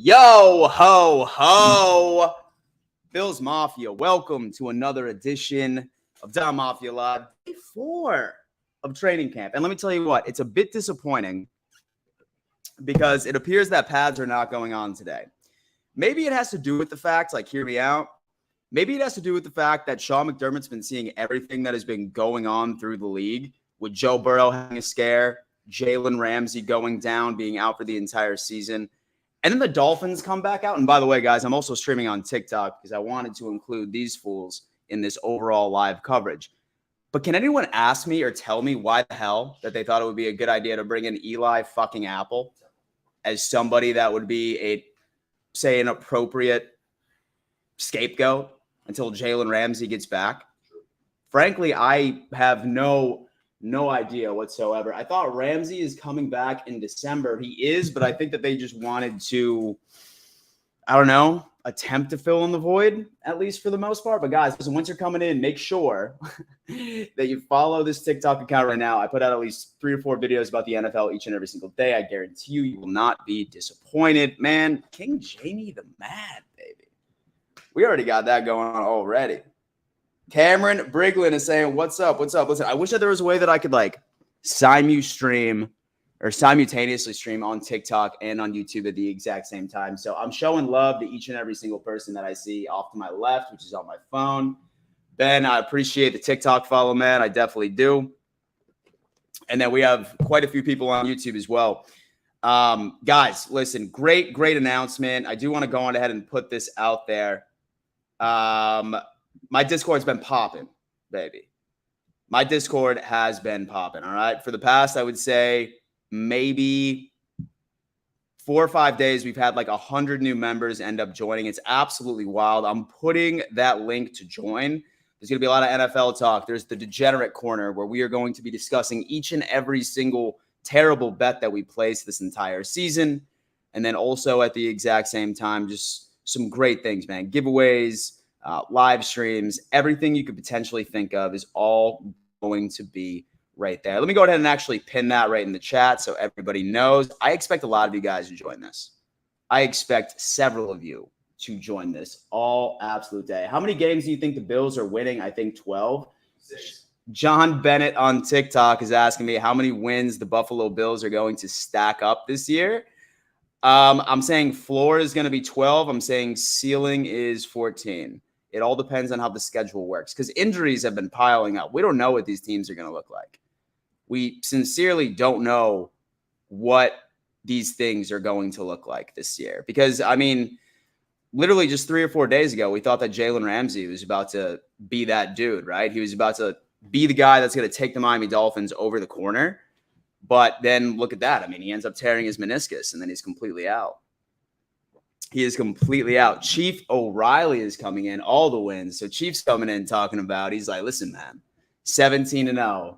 Yo, ho, ho. Bills Mafia, welcome to another edition of Dom Mafia Live, day 4 of training camp. And let me tell you what, it's a bit disappointing because it appears that pads are not going on today. Maybe it has to do with the fact, hear me out. Maybe it has to do with the fact that Sean McDermott's been seeing everything that has been going on through the league with Joe Burrow having a scare, Jalen Ramsey going down, being out for the entire season. And then the Dolphins come back out. And by the way, guys, I'm also streaming on TikTok because I wanted to include these fools in this overall live coverage. But can anyone ask me or tell me why the hell that they thought it would be a good idea to bring in Eli fucking Apple as somebody that would be an appropriate scapegoat until Jalen Ramsey gets back? Frankly, I have no idea whatsoever. I thought Ramsey is coming back in December. He is, but I think that they just wanted to, attempt to fill in the void, at least for the most part. But guys, listen, once you're coming in, make sure that you follow this TikTok account right now. I put out at least 3 or 4 videos about the NFL each and every single day. I guarantee you will not be disappointed. Man, King Jamie the Mad, baby. We already got that going on already. Cameron Briglin is saying, what's up? What's up? Listen, I wish that there was a way that I could simultaneously stream on TikTok and on YouTube at the exact same time. So I'm showing love to each and every single person that I see off to my left, which is on my phone. Ben, I appreciate the TikTok follow, man. I definitely do. And then we have quite a few people on YouTube as well. Guys, listen, great announcement. I do want to go on ahead and put this out there. My Discord's been popping, baby. My Discord has been popping, all right? For the past, I would say, maybe 4 or 5 days, we've had 100 new members end up joining. It's absolutely wild. I'm putting that link to join. There's going to be a lot of NFL talk. There's the Degenerate Corner, where we are going to be discussing each and every single terrible bet that we placed this entire season. And then also at the exact same time, just some great things, man. Giveaways, live streams, everything you could potentially think of is all going to be right there. Let me go ahead and actually pin that right in the chat so everybody knows. I expect a lot of you guys to join this. I expect several of you to join this all absolute day. How many games do you think the Bills are winning? I think 12. 6. John Bennett on TikTok is asking me how many wins the Buffalo Bills are going to stack up this year. I'm saying floor is going to be 12. I'm saying ceiling is 14. It all depends on how the schedule works because injuries have been piling up. We don't know what these teams are going to look like. We sincerely don't know what these things are going to look like this year because, literally just 3 or 4 days ago, we thought that Jalen Ramsey was about to be that dude, right? He was about to be the guy that's going to take the Miami Dolphins over the corner. But then look at that. He ends up tearing his meniscus and then he's completely out. He is completely out. Chief O'Reilly is coming in, all the wins. So Chief's coming in talking about, he's like, listen, man, 17-0.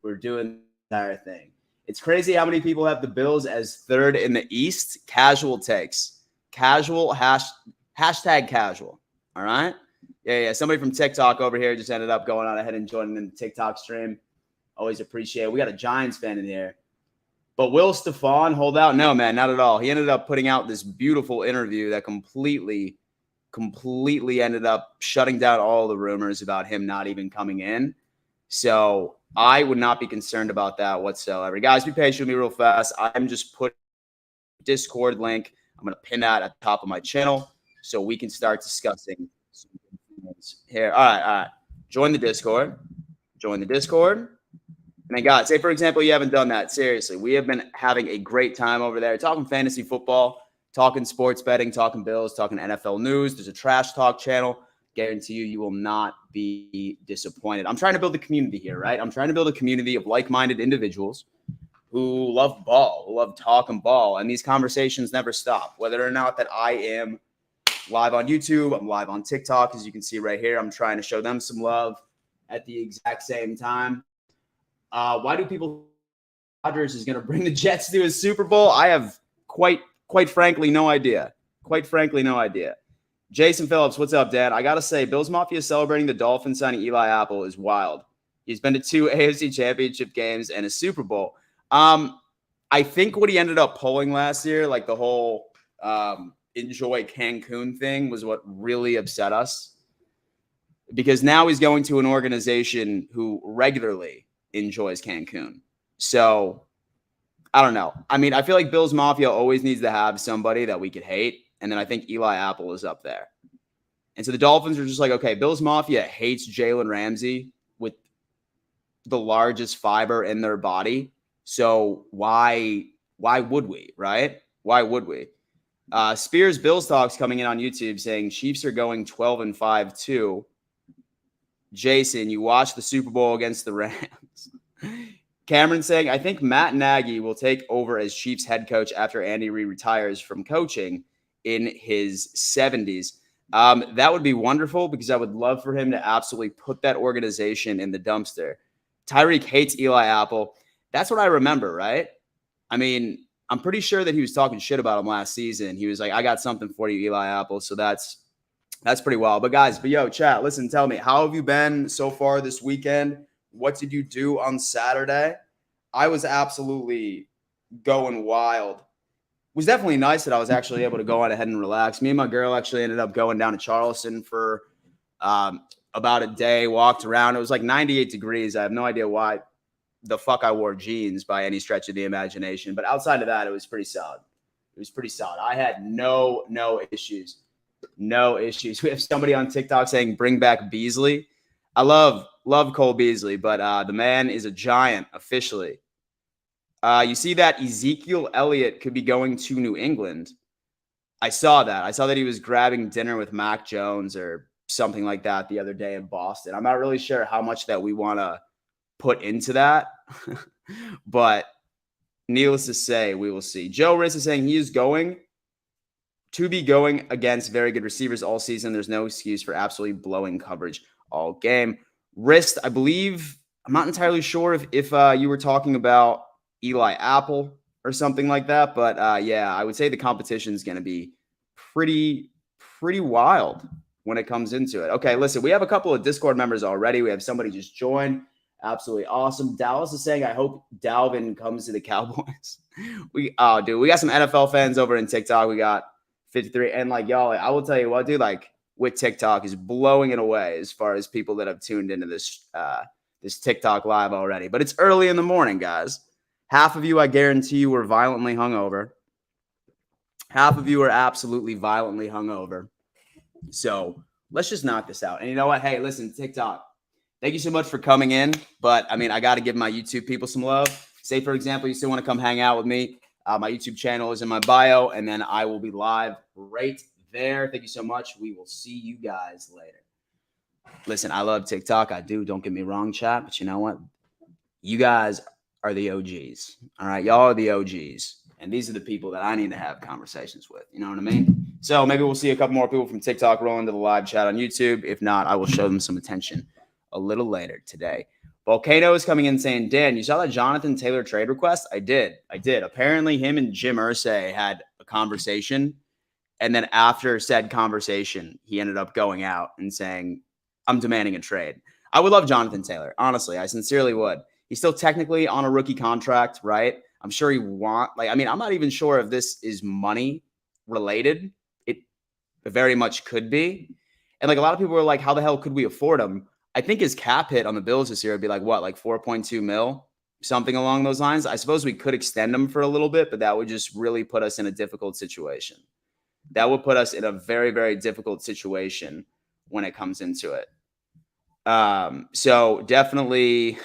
We're doing the entire thing. It's crazy how many people have the Bills as 3rd in the East. Casual takes. Casual, hashtag casual. All right? Yeah. Somebody from TikTok over here just ended up going on ahead and joining in the TikTok stream. Always appreciate it. We got a Giants fan in here. But will Stephon hold out? No, man, not at all. He ended up putting out this beautiful interview that completely ended up shutting down all the rumors about him not even coming in. So I would not be concerned about that whatsoever. Guys, be patient with me real fast. I'm just putting Discord link. I'm going to pin that at the top of my channel so we can start discussing some things here. All right. Join the Discord. And then, guys, say, for example, you haven't done that. Seriously, we have been having a great time over there talking fantasy football, talking sports betting, talking Bills, talking NFL news. There's a trash talk channel. Guarantee you will not be disappointed. I'm trying to build a community here, right? I'm trying to build a community of like-minded individuals who love ball, who love talking ball. And these conversations never stop. Whether or not that I am live on YouTube, I'm live on TikTok, as you can see right here. I'm trying to show them some love at the exact same time. Why do people think Rodgers is going to bring the Jets to a Super Bowl? I have quite frankly no idea. Jason Phillips, what's up, Dad? I got to say, Bills Mafia celebrating the Dolphins signing Eli Apple is wild. He's been to 2 AFC Championship games and a Super Bowl. I think what he ended up pulling last year, the whole enjoy Cancun thing was what really upset us. Because now he's going to an organization who regularly enjoys Cancun. So I don't know. I mean, I feel like Bills Mafia always needs to have somebody that we could hate. And then I think Eli Apple is up there. And so the Dolphins are just like, okay, Bills Mafia hates Jalen Ramsey with the largest fiber in their body. So why would we, right? Why would we? Spears Bills Talks coming in on YouTube saying Chiefs are going 12-5 too. Jason, you watched the Super Bowl against the Rams. Cameron saying, I think Matt Nagy will take over as Chiefs head coach after Andy Reid retires from coaching in his 70s. That would be wonderful because I would love for him to absolutely put that organization in the dumpster. Tyreek hates Eli Apple. That's what I remember, right? I mean, I'm pretty sure that he was talking shit about him last season. He was like, I got something for you, Eli Apple. So that's pretty wild. But guys, yo, chat, listen, tell me, how have you been so far this weekend? What did you do on Saturday? I was absolutely going wild. It was definitely nice that I was actually able to go on ahead and relax. Me and my girl actually ended up going down to Charleston for about a day, walked around. It was like 98 degrees. I have no idea why the fuck I wore jeans by any stretch of the imagination. But outside of that, it was pretty solid. It was pretty solid. I had no issues. No issues. We have somebody on TikTok saying, bring back Beasley. I love Cole Beasley, but the man is a giant officially. You see that Ezekiel Elliott could be going to New England. I saw that. I saw that he was grabbing dinner with Mac Jones or something like that the other day in Boston. I'm not really sure how much that we want to put into that, but needless to say, we will see. Joe Riss is saying he is going to be going against very good receivers all season. There's no excuse for absolutely blowing coverage all game. Wrist, I believe, I'm not entirely sure if you were talking about Eli Apple or something like that, but yeah, I would say the competition is going to be pretty wild when it comes into it. Okay, listen, we have a couple of Discord members already. We have somebody just joined. Absolutely awesome. Dallas is saying, I hope Dalvin comes to the Cowboys. We got some NFL fans over in TikTok. We got 53. And like, y'all, I will tell you what, dude, like with TikTok is blowing it away as far as people that have tuned into this TikTok live already. But it's early in the morning, guys. Half of you, I guarantee you, were violently hungover. Half of you are absolutely violently hungover. So let's just knock this out. And you know what? Hey, listen, TikTok, thank you so much for coming in. But I mean, I got to give my YouTube people some love. Say, for example, you still want to come hang out with me. My YouTube channel is in my bio, and then I will be live right there. Thank you so much. We will see you guys later. Listen, I love TikTok. I do. Don't get me wrong, chat. But you know what? You guys are the OGs. All right. Y'all are the OGs. And these are the people that I need to have conversations with. You know what I mean? So maybe we'll see a couple more people from TikTok roll into the live chat on YouTube. If not, I will show them some attention a little later today. Volcano is coming in saying, Dan, you saw that Jonathan Taylor trade request? I did. Apparently him and Jim Irsay had a conversation. And then after said conversation, he ended up going out and saying, I'm demanding a trade. I would love Jonathan Taylor. Honestly, I sincerely would. He's still technically on a rookie contract, right? I'm sure I'm not even sure if this is money related. It very much could be. And like a lot of people are like, how the hell could we afford him? I think his cap hit on the Bills this year would be like what, like 4.2 mil, something along those lines. I suppose we could extend him for a little bit, but that would just really put us in a difficult situation. That would put us in a very, very difficult situation when it comes into it. So definitely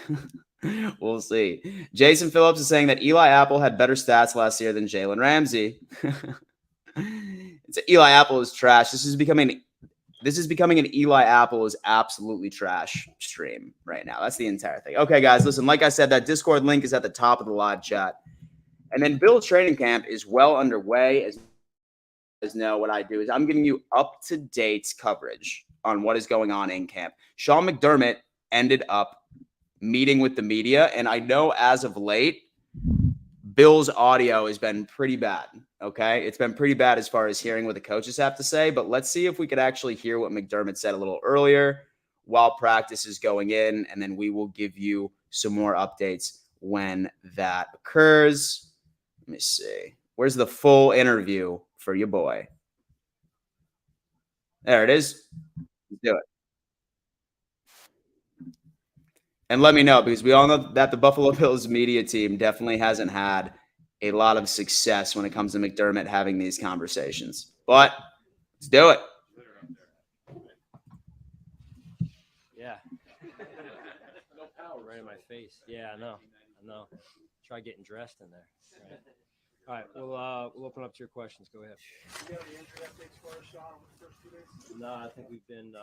we'll see. Jason Phillips is saying that Eli Apple had better stats last year than Jalen Ramsey. Eli Apple is trash. This is becoming an Eli Apple is absolutely trash stream right now. That's the entire thing. Okay, guys, listen, like I said, that Discord link is at the top of the live chat. And then Bill training camp is well underway. As know, what I do is I'm giving you up-to-date coverage on what is going on in camp. Sean McDermott ended up meeting with the media, and I know as of late, Bill's audio has been pretty bad, okay? It's been pretty bad as far as hearing what the coaches have to say, but let's see if we could actually hear what McDermott said a little earlier while practice is going in, and then we will give you some more updates when that occurs. Let me see. Where's the full interview for your boy? There it is. Let's do it. And let me know, because we all know that the Buffalo Bills media team definitely hasn't had a lot of success when it comes to McDermott having these conversations. But let's do it. Yeah. No power right in my face. Yeah, I know. I know. Try getting dressed in there. Right. All right, we'll open up to your questions. Go ahead. You got any injury updates for us, Sean, over the first 2 days? No, I think we've been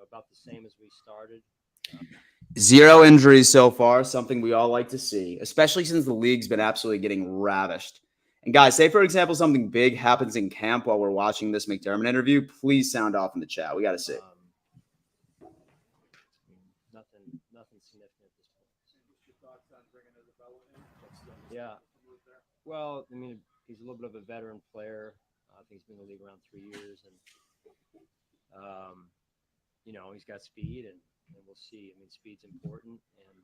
about the same as we started. Zero injuries so far, something we all like to see, especially since the league's been absolutely getting ravished. And guys, say for example something big happens in camp while we're watching this McDermott interview, please sound off in the chat. We got to see. Nothing significant at this point. Yeah. Well, I mean, he's a little bit of a veteran player. I think he's been in the league around 3 years, and he's got speed, and we'll see. I mean, speed's important, and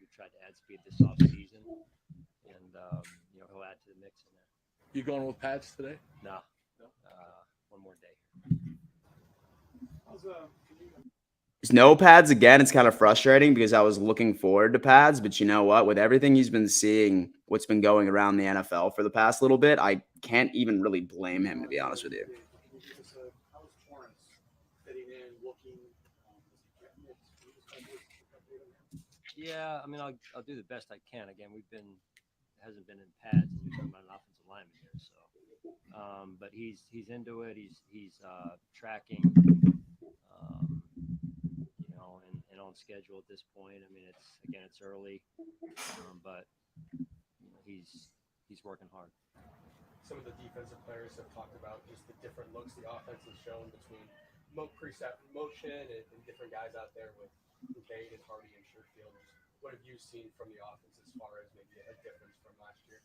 we tried to add speed this off season, and he'll add to the mix in there. You going with pads today? No. One more day. There's no pads again. It's kind of frustrating because I was looking forward to pads, but you know what? With everything he's been seeing, what's been going around the NFL for the past little bit, I can't even really blame him, to be honest with you. Yeah, I mean, I'll do the best I can. Again, hasn't been in pads, and you're talking about an offensive lineman here, so. But he's into it. He's tracking, and on schedule at this point. I mean, it's early, but he's working hard. Some of the defensive players have talked about just the different looks the offense has shown between preset motion and different guys out there with Kincaid and Hardy and Sherfield. What have you seen from the offense as far as maybe a difference from last year?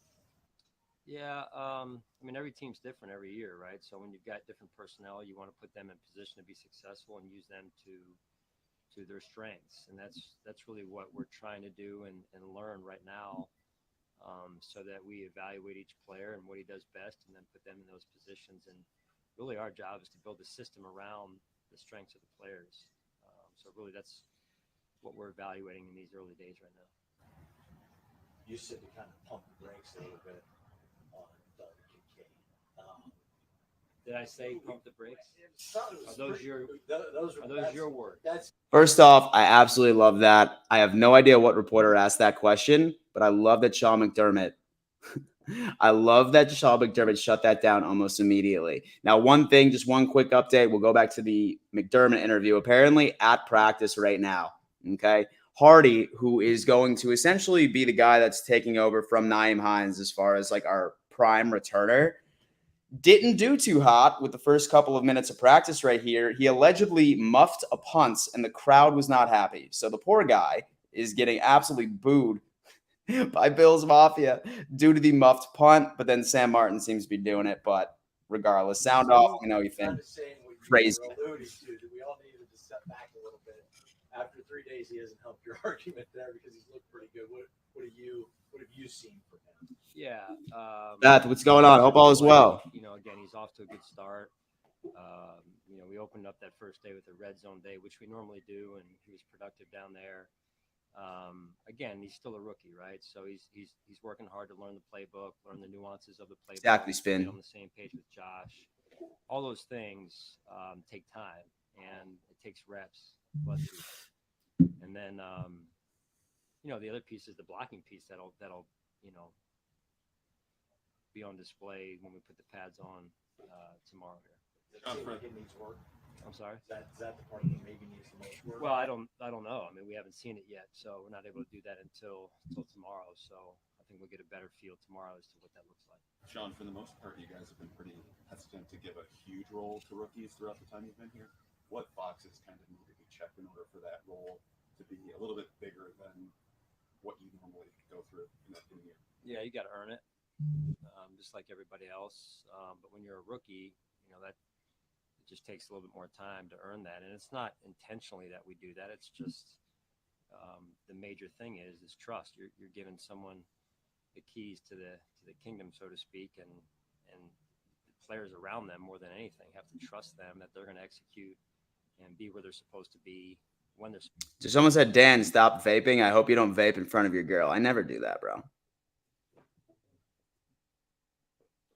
Yeah, I mean, every team's different every year, right? So when you've got different personnel, you want to put them in position to be successful and use them to their strengths, and that's really what we're trying to do and learn right now, so that we evaluate each player and what he does best, and then put them in those positions. And really, our job is to build a system around the strengths of the players. So really, that's what we're evaluating in these early days right now. You said to kind of pump the brakes a little bit on Doug Kincaid. Did I say pump the brakes? Are those your words? First off, I absolutely love that. I have no idea what reporter asked that question, but I love that Sean McDermott. I love that Sean McDermott shut that down almost immediately. Now, one thing, just one quick update. We'll go back to the McDermott interview. Apparently at practice right now, okay? Hardy, who is going to essentially be the guy that's taking over from Nyheim Hines as far as like our prime returner, didn't do too hot with the first couple of minutes of practice right here. He allegedly muffed a punt, and the crowd was not happy. So the poor guy is getting absolutely booed by Bills Mafia due to the muffed punt, but then Sam Martin seems to be doing it. But regardless, sound off. We know you think crazy. We all needed to step back a little bit. After 3 days, he hasn't helped your argument there because he's looked pretty good. What have you seen from him? Yeah. Beth, what's going on? Hope all is well. Again, he's off to a good start. We opened up that first day with a red zone day, which we normally do, and he was productive down there. Again, he's still a rookie, right? So he's working hard to learn the playbook, learn the nuances of the playbook. Exactly, Spin. Get on the same page with Josh. All those things take time, and it takes reps. Bless you. And then, the other piece is the blocking piece that'll be on display when we put the pads on tomorrow here. It needs work. I'm sorry? Is that the part that maybe needs the most work? Well, I don't know. I mean, we haven't seen it yet, so we're not able to do that until tomorrow. So I think we'll get a better feel tomorrow as to what that looks like. Sean, for the most part, you guys have been pretty hesitant to give a huge role to rookies throughout the time you've been here. What boxes kind of need to be checked in order for that role to be a little bit bigger than what you normally go through in that year? Yeah, you got to earn it, just like everybody else. But when you're a rookie, that it just takes a little bit more time to earn that. And it's not intentionally that we do that. It's just the major thing is trust. You're giving someone the keys to the kingdom, so to speak, and players around them more than anything. You have to trust them that they're going to execute and be where they're supposed to be when they're. So someone said, Dan, stop vaping. I hope you don't vape in front of your girl. I never do that, bro.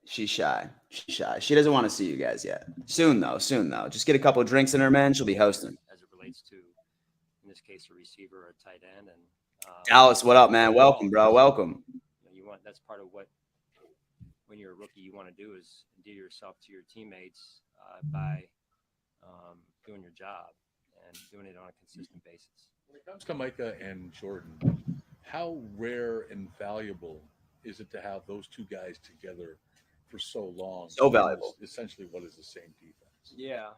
She's shy. She's shy. She doesn't want to see you guys yet. Soon, though. Soon, though. Just get a couple of drinks in her, man. She'll be hosting. As it relates to, in this case, a receiver or a tight end. And Dallas, what up, man? Welcome, bro. Welcome. You want, that's part of what, when you're a rookie, you want to do is endear yourself to your teammates by doing your job and doing it on a consistent basis. When it comes to Micah and Jordan, how rare and valuable is it to have those two guys together for so long? So valuable. Essentially, what is the same defense? Yeah.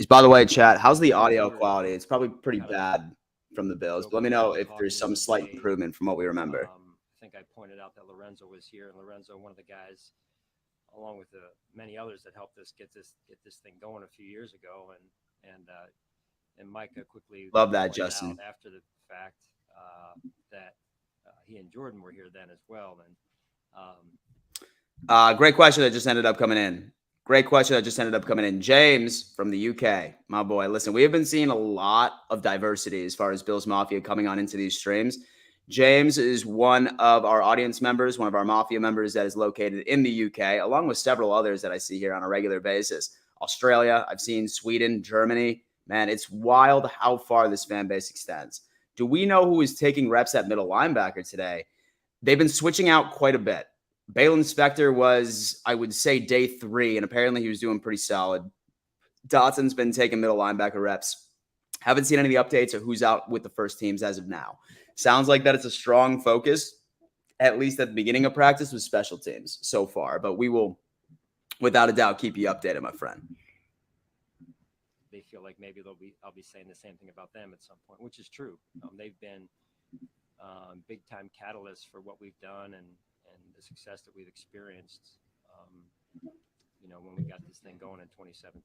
By the way, chat, how's the audio quality? It's probably pretty bad from the Bills, but let me know if there's some slight improvement from what we remember. I think I pointed out that Lorenzo was here, and Lorenzo, one of the guys, along with the many others that helped us get this thing going a few years ago, and Micah quickly Love that, pointed Justin. out after the fact that he and Jordan were here then as well, and Great question that just ended up coming in. James from the UK, my boy. Listen, we have been seeing a lot of diversity as far as Bills Mafia coming on into these streams. James is one of our audience members, one of our Mafia members that is located in the UK, along with several others that I see here on a regular basis. Australia, I've seen Sweden, Germany. Man, it's wild how far this fan base extends. Do we know who is taking reps at middle linebacker today? They've been switching out quite a bit. Balin Spector was, I would say, day 3, and apparently he was doing pretty solid. Dotson's been taking middle linebacker reps. Haven't seen any of the updates of who's out with the first teams as of now. Sounds like that it's a strong focus, at least at the beginning of practice, with special teams so far. But we will, without a doubt, keep you updated, my friend. they feel like maybe I'll be saying the same thing about them at some point, which is true. They've been big time catalysts for what we've done and the success that we've experienced. When we got this thing going in 2017.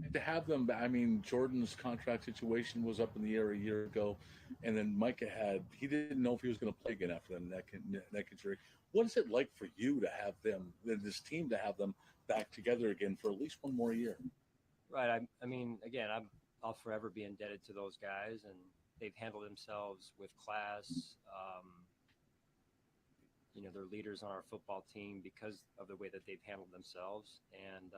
And to have them, I mean, Jordan's contract situation was up in the air a year ago, and then Micah he didn't know if he was going to play again after the neck injury. What is it like for you to have them, this team, to have them back together again for at least one more year? Right. I mean, again, I'll forever be indebted to those guys, and they've handled themselves with class. They're leaders on our football team because of the way that they've handled themselves. And,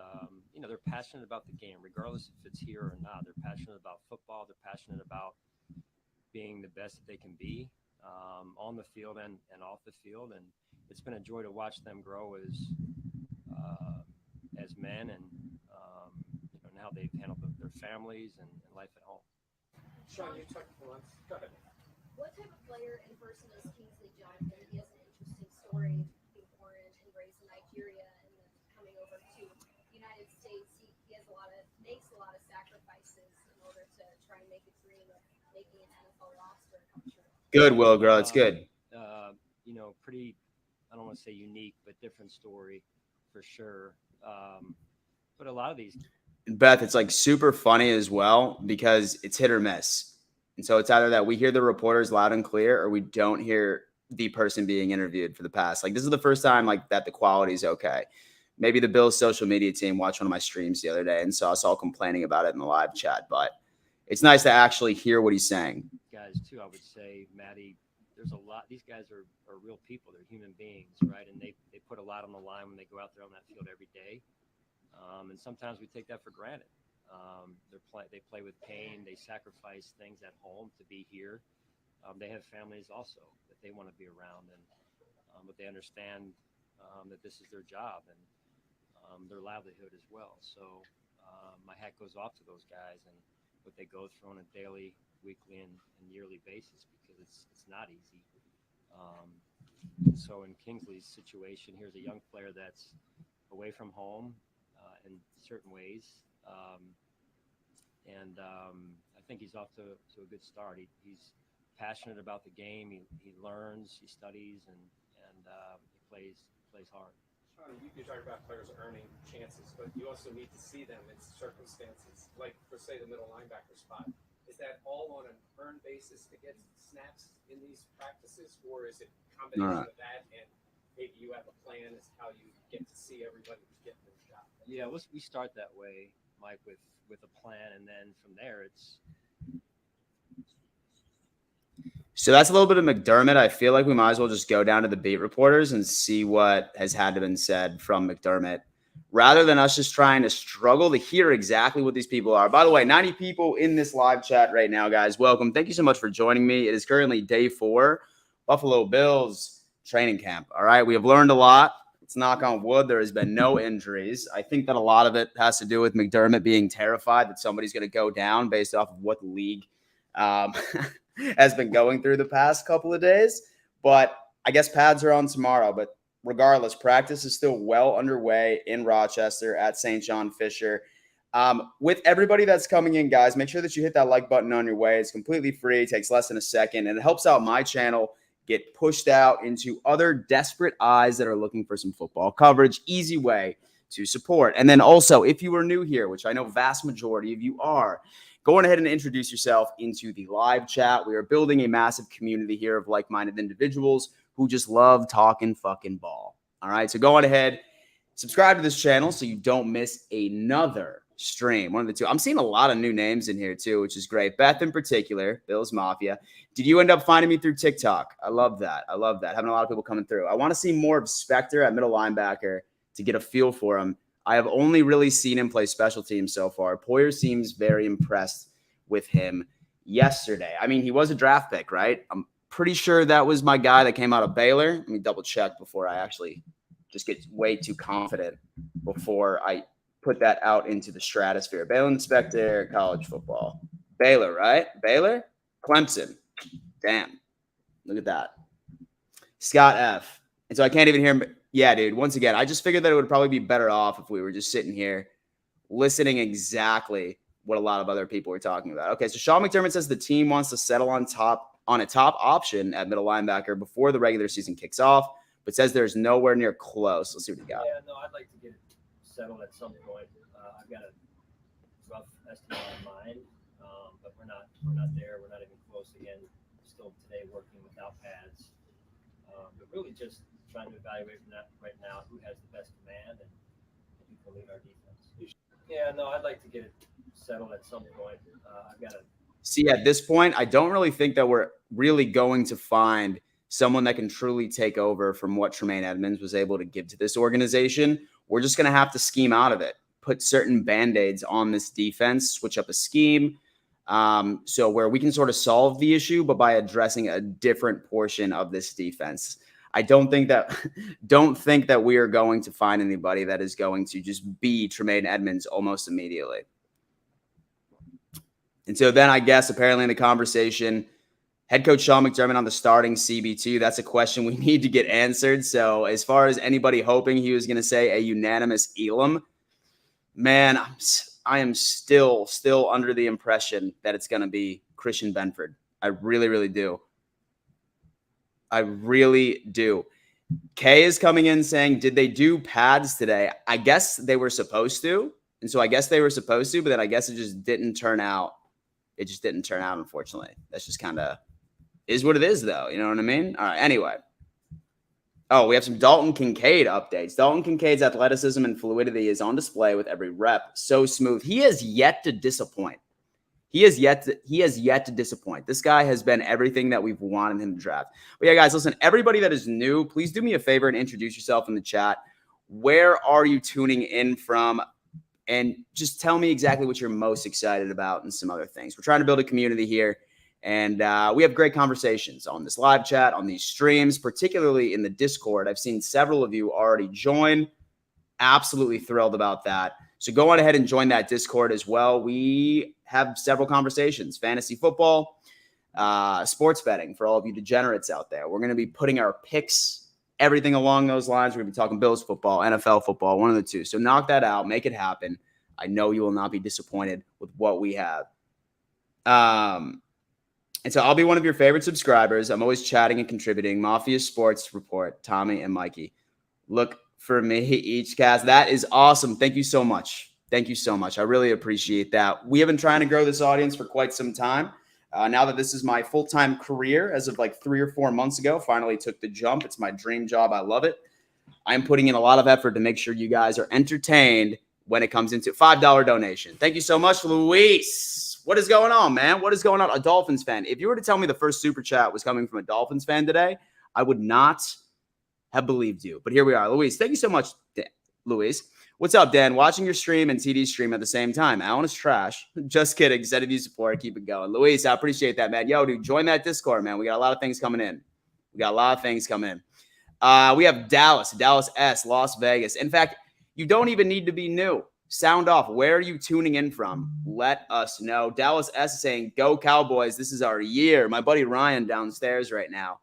they're passionate about the game, regardless if it's here or not. They're passionate about football. They're passionate about being the best that they can be on the field and off the field. And it's been a joy to watch them grow as men and how they've handled their families and life at home. Sean, you talked once. Go ahead. What type of player and person is Kingsley Jonathan? He has an interesting story, being born and raised in Nigeria and then coming over to the United States. He makes a lot of sacrifices in order to try and make a dream of making an NFL roster come true. Good, Will, girl. It's good. Pretty, I don't want to say unique, but different story for sure. But a lot of these. Beth, it's like super funny as well because it's hit or miss. And so it's either that we hear the reporters loud and clear or we don't hear the person being interviewed for the past. Like, this is the first time that the quality is okay. Maybe the Bills social media team watched one of my streams the other day and saw us all complaining about it in the live chat, but it's nice to actually hear what he's saying. Guys too, I would say, Maddie, there's a lot. These guys are real people. They're human beings, right? And they put a lot on the line when they go out there on that field every day. And sometimes we take that for granted. They play with pain. They sacrifice things at home to be here. They have families also that they want to be around, but they understand that this is their job and their livelihood as well. So my hat goes off to those guys and what they go through on a daily, weekly, and yearly basis because it's not easy. So in Kingsley's situation, here's a young player that's away from home in certain ways. I think he's off to a good start. He's passionate about the game. He learns, he studies, and he plays hard. Sean, you talk about players earning chances, but you also need to see them in circumstances like, for say, the middle linebacker spot. Is that all on an earned basis to get snaps in these practices, or is it a combination of that and maybe you have a plan as to how you get to see everybody who's getting their shot? Yeah, we start that way, Mike, with a plan, and then from there it's So that's a little bit of McDermott. I feel like we might as well just go down to the beat reporters and see what has had to been said from McDermott, rather than us just trying to struggle to hear exactly what these people are. By the way, 90 people in this live chat right now, guys. Welcome. Thank you so much for joining me. It is currently day 4, Buffalo Bills training camp. All right, we have learned a lot. Let's knock on wood. There has been no injuries. I think that a lot of it has to do with McDermott being terrified that somebody's going to go down based off of what the league has been going through the past couple of days. But I guess pads are on tomorrow. But regardless, practice is still well underway in Rochester at St. John Fisher. With everybody that's coming in, guys, make sure that you hit that like button on your way. It's completely free. It takes less than a second, and it helps out my channel get pushed out into other desperate eyes that are looking for some football coverage. Easy way to support. And then also, if you are new here, which I know vast majority of you are, go on ahead and introduce yourself into the live chat. We are building a massive community here of like-minded individuals who just love talking fucking ball. All right, so go on ahead, subscribe to this channel so you don't miss another stream. One of the two. I'm seeing a lot of new names in here too, which is great. Beth in particular, Bills Mafia. Did you end up finding me through TikTok? I love that. I love that. Having a lot of people coming through. I want to see more of Spectre at middle linebacker to get a feel for him. I have only really seen him play special teams so far. Poyer seems very impressed with him yesterday. I mean, he was a draft pick, right? I'm pretty sure that was my guy that came out of Baylor. Let me double check before I actually just get way too confident before I put that out into the stratosphere. Baylor Inspector, college football. Baylor, right? Baylor? Clemson. Damn. Look at that. Scott F. And so I can't even hear him. Yeah, dude. Once again, I just figured that it would probably be better off if we were just sitting here listening exactly what a lot of other people were talking about. Okay, so Sean McDermott says the team wants to settle on a top option at middle linebacker before the regular season kicks off, but says there's nowhere near close. Let's see what he got. Yeah, no, I'd like to get it settled at some point. I've got a rough estimate in mind, but we're not there. We're not even close. Again, still today working without pads, but really just trying to evaluate from that right now who has the best command and who can lead our defense. Yeah, no, I'd like to get it settled at some point. I've got to see at this point, I don't really think that we're really going to find someone that can truly take over from what Tremaine Edmonds was able to give to this organization. We're just going to have to scheme out of it, put certain Band-Aids on this defense, switch up a scheme. So where we can sort of solve the issue, but by addressing a different portion of this defense. I don't think that we are going to find anybody that is going to just be Tremaine Edmonds almost immediately. And so then I guess apparently in the conversation, head coach Sean McDermott on the starting CB2, that's a question we need to get answered. So as far as anybody hoping he was going to say a unanimous Elam, man, I am still under the impression that it's going to be Christian Benford. I really, really do. I really do. Kay is coming in saying, did they do pads today? I guess they were supposed to. And so I guess they were supposed to, but then I guess it just didn't turn out. It just didn't turn out, unfortunately. That's just kind of is what it is, though. You know what I mean? All right. Anyway. Oh, we have some Dalton Kincaid updates. Dalton Kincaid's athleticism and fluidity is on display with every rep. So smooth. He has yet to disappoint. He has yet to disappoint. This guy has been everything that we've wanted him to draft. But yeah, guys, listen, everybody that is new, please do me a favor and introduce yourself in the chat. Where are you tuning in from? And just tell me exactly what you're most excited about and some other things. We're trying to build a community here. And we have great conversations on this live chat, on these streams, particularly in the Discord. I've seen several of you already join. Absolutely thrilled about that. So go on ahead and join that Discord as well. We have several conversations, fantasy football, sports betting for all of you degenerates out there. We're going to be putting our picks, everything along those lines. We're going to be talking Bills football, NFL football, one of the two. So knock that out. Make it happen. I know you will not be disappointed with what we have. And so I'll be one of your favorite subscribers. I'm always chatting and contributing. Mafia Sports Report, Tommy and Mikey. Look for me each cast. That is awesome. Thank you so much. Thank you so much. I really appreciate that. We have been trying to grow this audience for quite some time. Now that this is my full-time career as of like 3 or 4 months ago, finally took the jump. It's my dream job. I love it. I'm putting in a lot of effort to make sure you guys are entertained when it comes into $5 donation. Thank you so much, Luis. What is going on, man? What is going on? A Dolphins fan. If you were to tell me the first super chat was coming from a Dolphins fan today, I would not have believed you. But here we are. Luis, thank you so much, Luis. What's up, Dan? Watching your stream and TD stream at the same time. Alan is trash. Just kidding. Send you support. Keep it going. Luis, I appreciate that, man. Yo, dude, join that Discord, man. We got a lot of things coming in. We have Dallas S, Las Vegas. In fact, you don't even need to be new. Sound off. Where are you tuning in from? Let us know. Dallas S is saying, go Cowboys. This is our year. My buddy Ryan downstairs right now.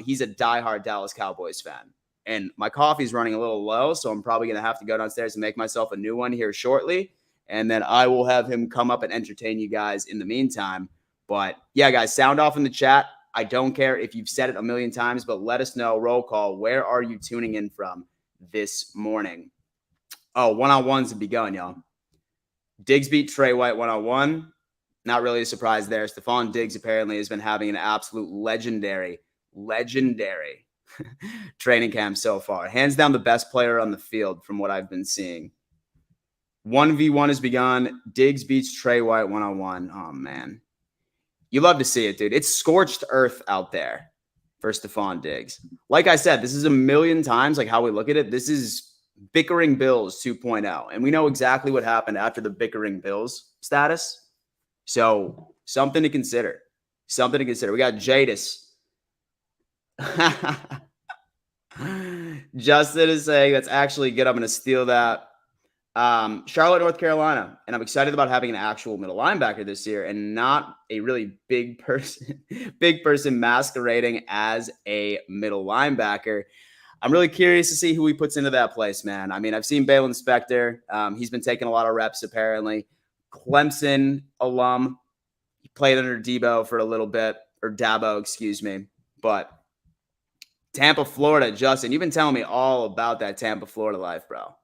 He's a diehard Dallas Cowboys fan. And my coffee's running a little low, so I'm probably going to have to go downstairs and make myself a new one here shortly. And then I will have him come up and entertain you guys in the meantime. But yeah, guys, sound off in the chat. I don't care if you've said it a million times, but let us know. Roll call. Where are you tuning in from this morning? Oh, one-on-ones have begun, y'all. Diggs beat Trey White one-on-one. Not really a surprise there. Stephon Diggs apparently has been having an absolute legendary training camp so far. Hands down the best player on the field from what I've been seeing. 1v1 has begun. Diggs beats Trey White one-on-one. Oh, man. You love to see it, dude. It's scorched earth out there for Stephon Diggs. Like I said, this is a million times like how we look at it. This is Bickering Bills 2.0. And we know exactly what happened after the Bickering Bills status. So something to consider. We got Jadis. Justin is saying that's actually good. I'm going to steal that. Charlotte, North Carolina. And I'm excited about having an actual middle linebacker this year and not a really big person masquerading as a middle linebacker. I'm really curious to see who he puts into that place, man. I mean, I've seen Balen Spector. He's been taking a lot of reps, apparently. Clemson alum. He played under Dabo for a little bit, or Dabo, excuse me. But Tampa, Florida, Justin, you've been telling me all about that Tampa, Florida life, bro.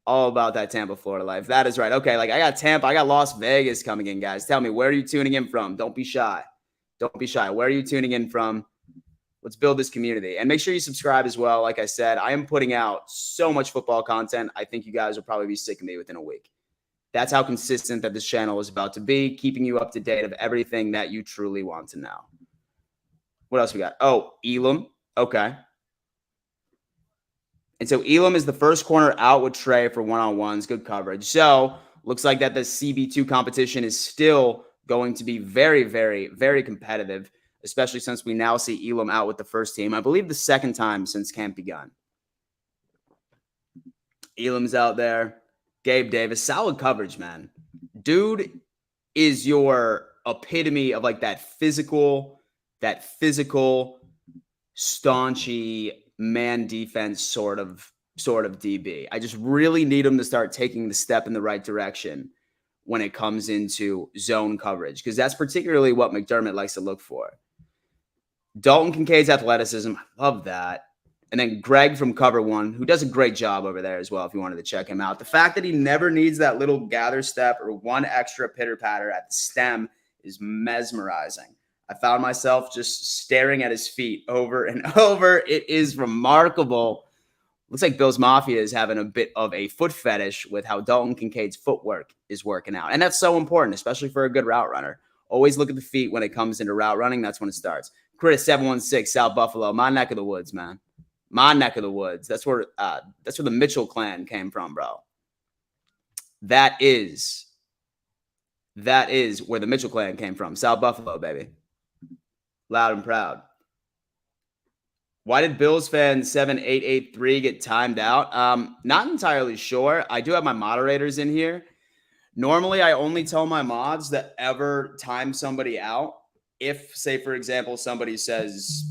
All about that Tampa, Florida life. That is right. Okay, like I got Tampa, I got Las Vegas coming in, guys. Tell me, where are you tuning in from? Don't be shy. Where are you tuning in from? Let's build this community. And make sure you subscribe as well. Like I said, I am putting out so much football content. I think you guys will probably be sick of me within a week. That's how consistent that this channel is about to be, keeping you up to date of everything that you truly want to know. What else we got? Oh, Elam. Okay. And so Elam is the first corner out with Trey for one-on-ones. Good coverage. So looks like that the CB2 competition is still going to be very, very, very competitive, especially since we now see Elam out with the first team. I believe the second time since camp begun. Elam's out there. Gabe Davis. Solid coverage, man. Dude is your epitome of like that physical, staunchy man defense sort of DB. I just really need him to start taking the step in the right direction when it comes into zone coverage, because that's particularly what McDermott likes to look for. Dalton Kincaid's athleticism, I love that. And then Greg from Cover One, who does a great job over there as well, if you wanted to check him out. The fact that he never needs that little gather step or one extra pitter patter at the stem is mesmerizing. I found myself just staring at his feet over and over. It is remarkable. Looks like Bills Mafia is having a bit of a foot fetish with how Dalton Kincaid's footwork is working out. And that's so important, especially for a good route runner. Always look at the feet when it comes into route running. That's when it starts. Chris 716, South Buffalo, my neck of the woods, man. My neck of the woods. That's where the Mitchell clan came from, bro. That is where the Mitchell clan came from. South Buffalo, baby. Loud and proud. Why did Bills fan 7883 get timed out? Not entirely sure. I do have my moderators in here. Normally, I only tell my mods that ever time somebody out if, say, for example, somebody says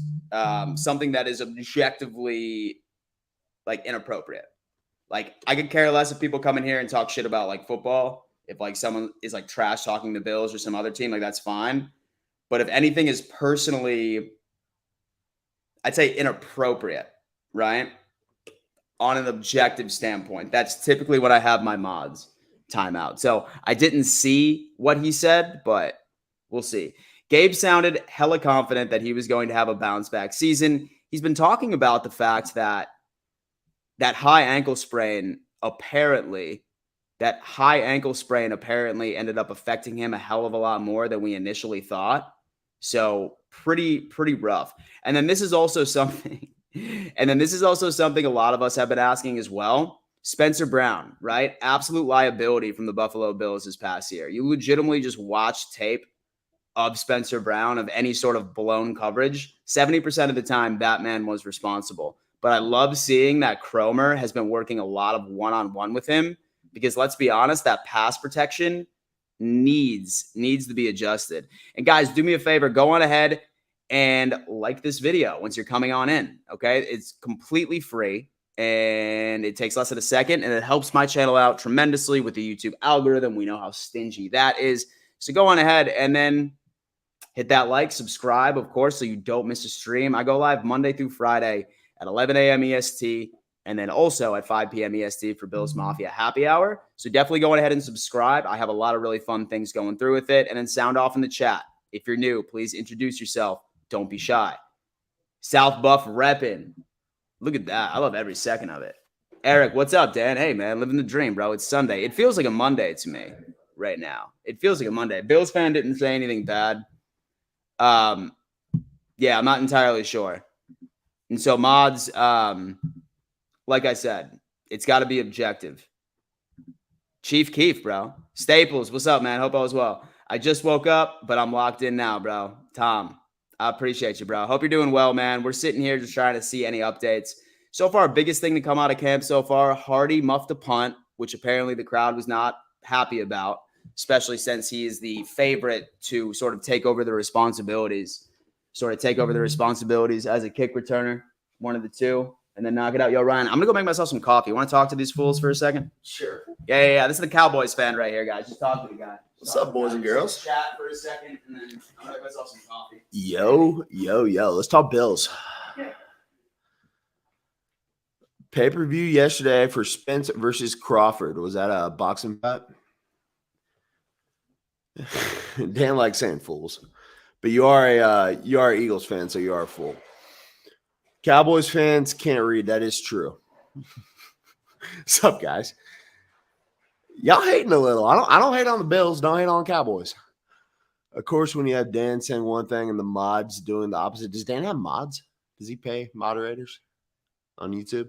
something that is objectively like inappropriate. Like, I could care less if people come in here and talk shit about like football. If like someone is like trash talking the Bills or some other team, like that's fine. But if anything is personally, I'd say inappropriate, right? On an objective standpoint, that's typically what I have my mods time out. So I didn't see what he said, but we'll see. Gabe sounded hella confident that he was going to have a bounce back season. He's been talking about the fact that that high ankle sprain apparently that high ankle sprain apparently ended up affecting him a hell of a lot more than we initially thought. So pretty rough. And then this is also something a lot of us have been asking as well. Spencer Brown, right? Absolute liability from the Buffalo Bills this past year. You legitimately just watch tape of Spencer Brown of any sort of blown coverage. 70% of the time, that man was responsible. But I love seeing that Cromer has been working a lot of one-on-one with him, because let's be honest, that pass protection needs to be adjusted. And guys, do me a favor, go on ahead and like this video once you're coming on in, okay? It's completely free and it takes less than a second, and it helps my channel out tremendously with the YouTube algorithm. We know how stingy that is. So go on ahead and then hit that like, subscribe, of course, so you don't miss a stream. I go live Monday through Friday at 11 a.m. EST, and then also at 5 p.m. EST for Bills Mafia Happy Hour. So definitely go ahead and subscribe. I have a lot of really fun things going through with it. And then sound off in the chat. If you're new, please introduce yourself. Don't be shy. South Buff reppin'. Look at that. I love every second of it. Eric, what's up, Dan? Hey, man, living the dream, bro. It's Sunday. It feels like a Monday to me right now. It feels like a Monday. Bills fan didn't say anything bad. Yeah, I'm not entirely sure. And so mods, like I said, it's got to be objective. Chief Keef, bro. Staples, what's up, man? Hope all is well. I just woke up, but I'm locked in now, bro. Tom, I appreciate you, bro. Hope you're doing well, man. We're sitting here just trying to see any updates. So far, biggest thing to come out of camp so far, Hardy muffed a punt, which apparently the crowd was not happy about, especially since he is the favorite to sort of take over the responsibilities as a kick returner, one of the two, and then knock it out. Yo, Ryan, I'm going to go make myself some coffee. Want to talk to these fools for a second? Sure. Yeah. This is the Cowboys fan right here, guys. Just talk to the guy. What's up, boys and girls? Just chat for a second, and then I'm going to make myself some coffee. Yo. Let's talk Bills. Yeah. Pay-per-view yesterday for Spence versus Crawford. Was that a boxing fight? Dan likes saying fools. But you are an Eagles fan, so you are a fool. Cowboys fans can't read. That is true. What's up, guys? Y'all hating a little. I don't hate on the Bills. Don't hate on Cowboys. Of course, when you have Dan saying one thing and the mods doing the opposite. Does Dan have mods? Does he pay moderators on YouTube?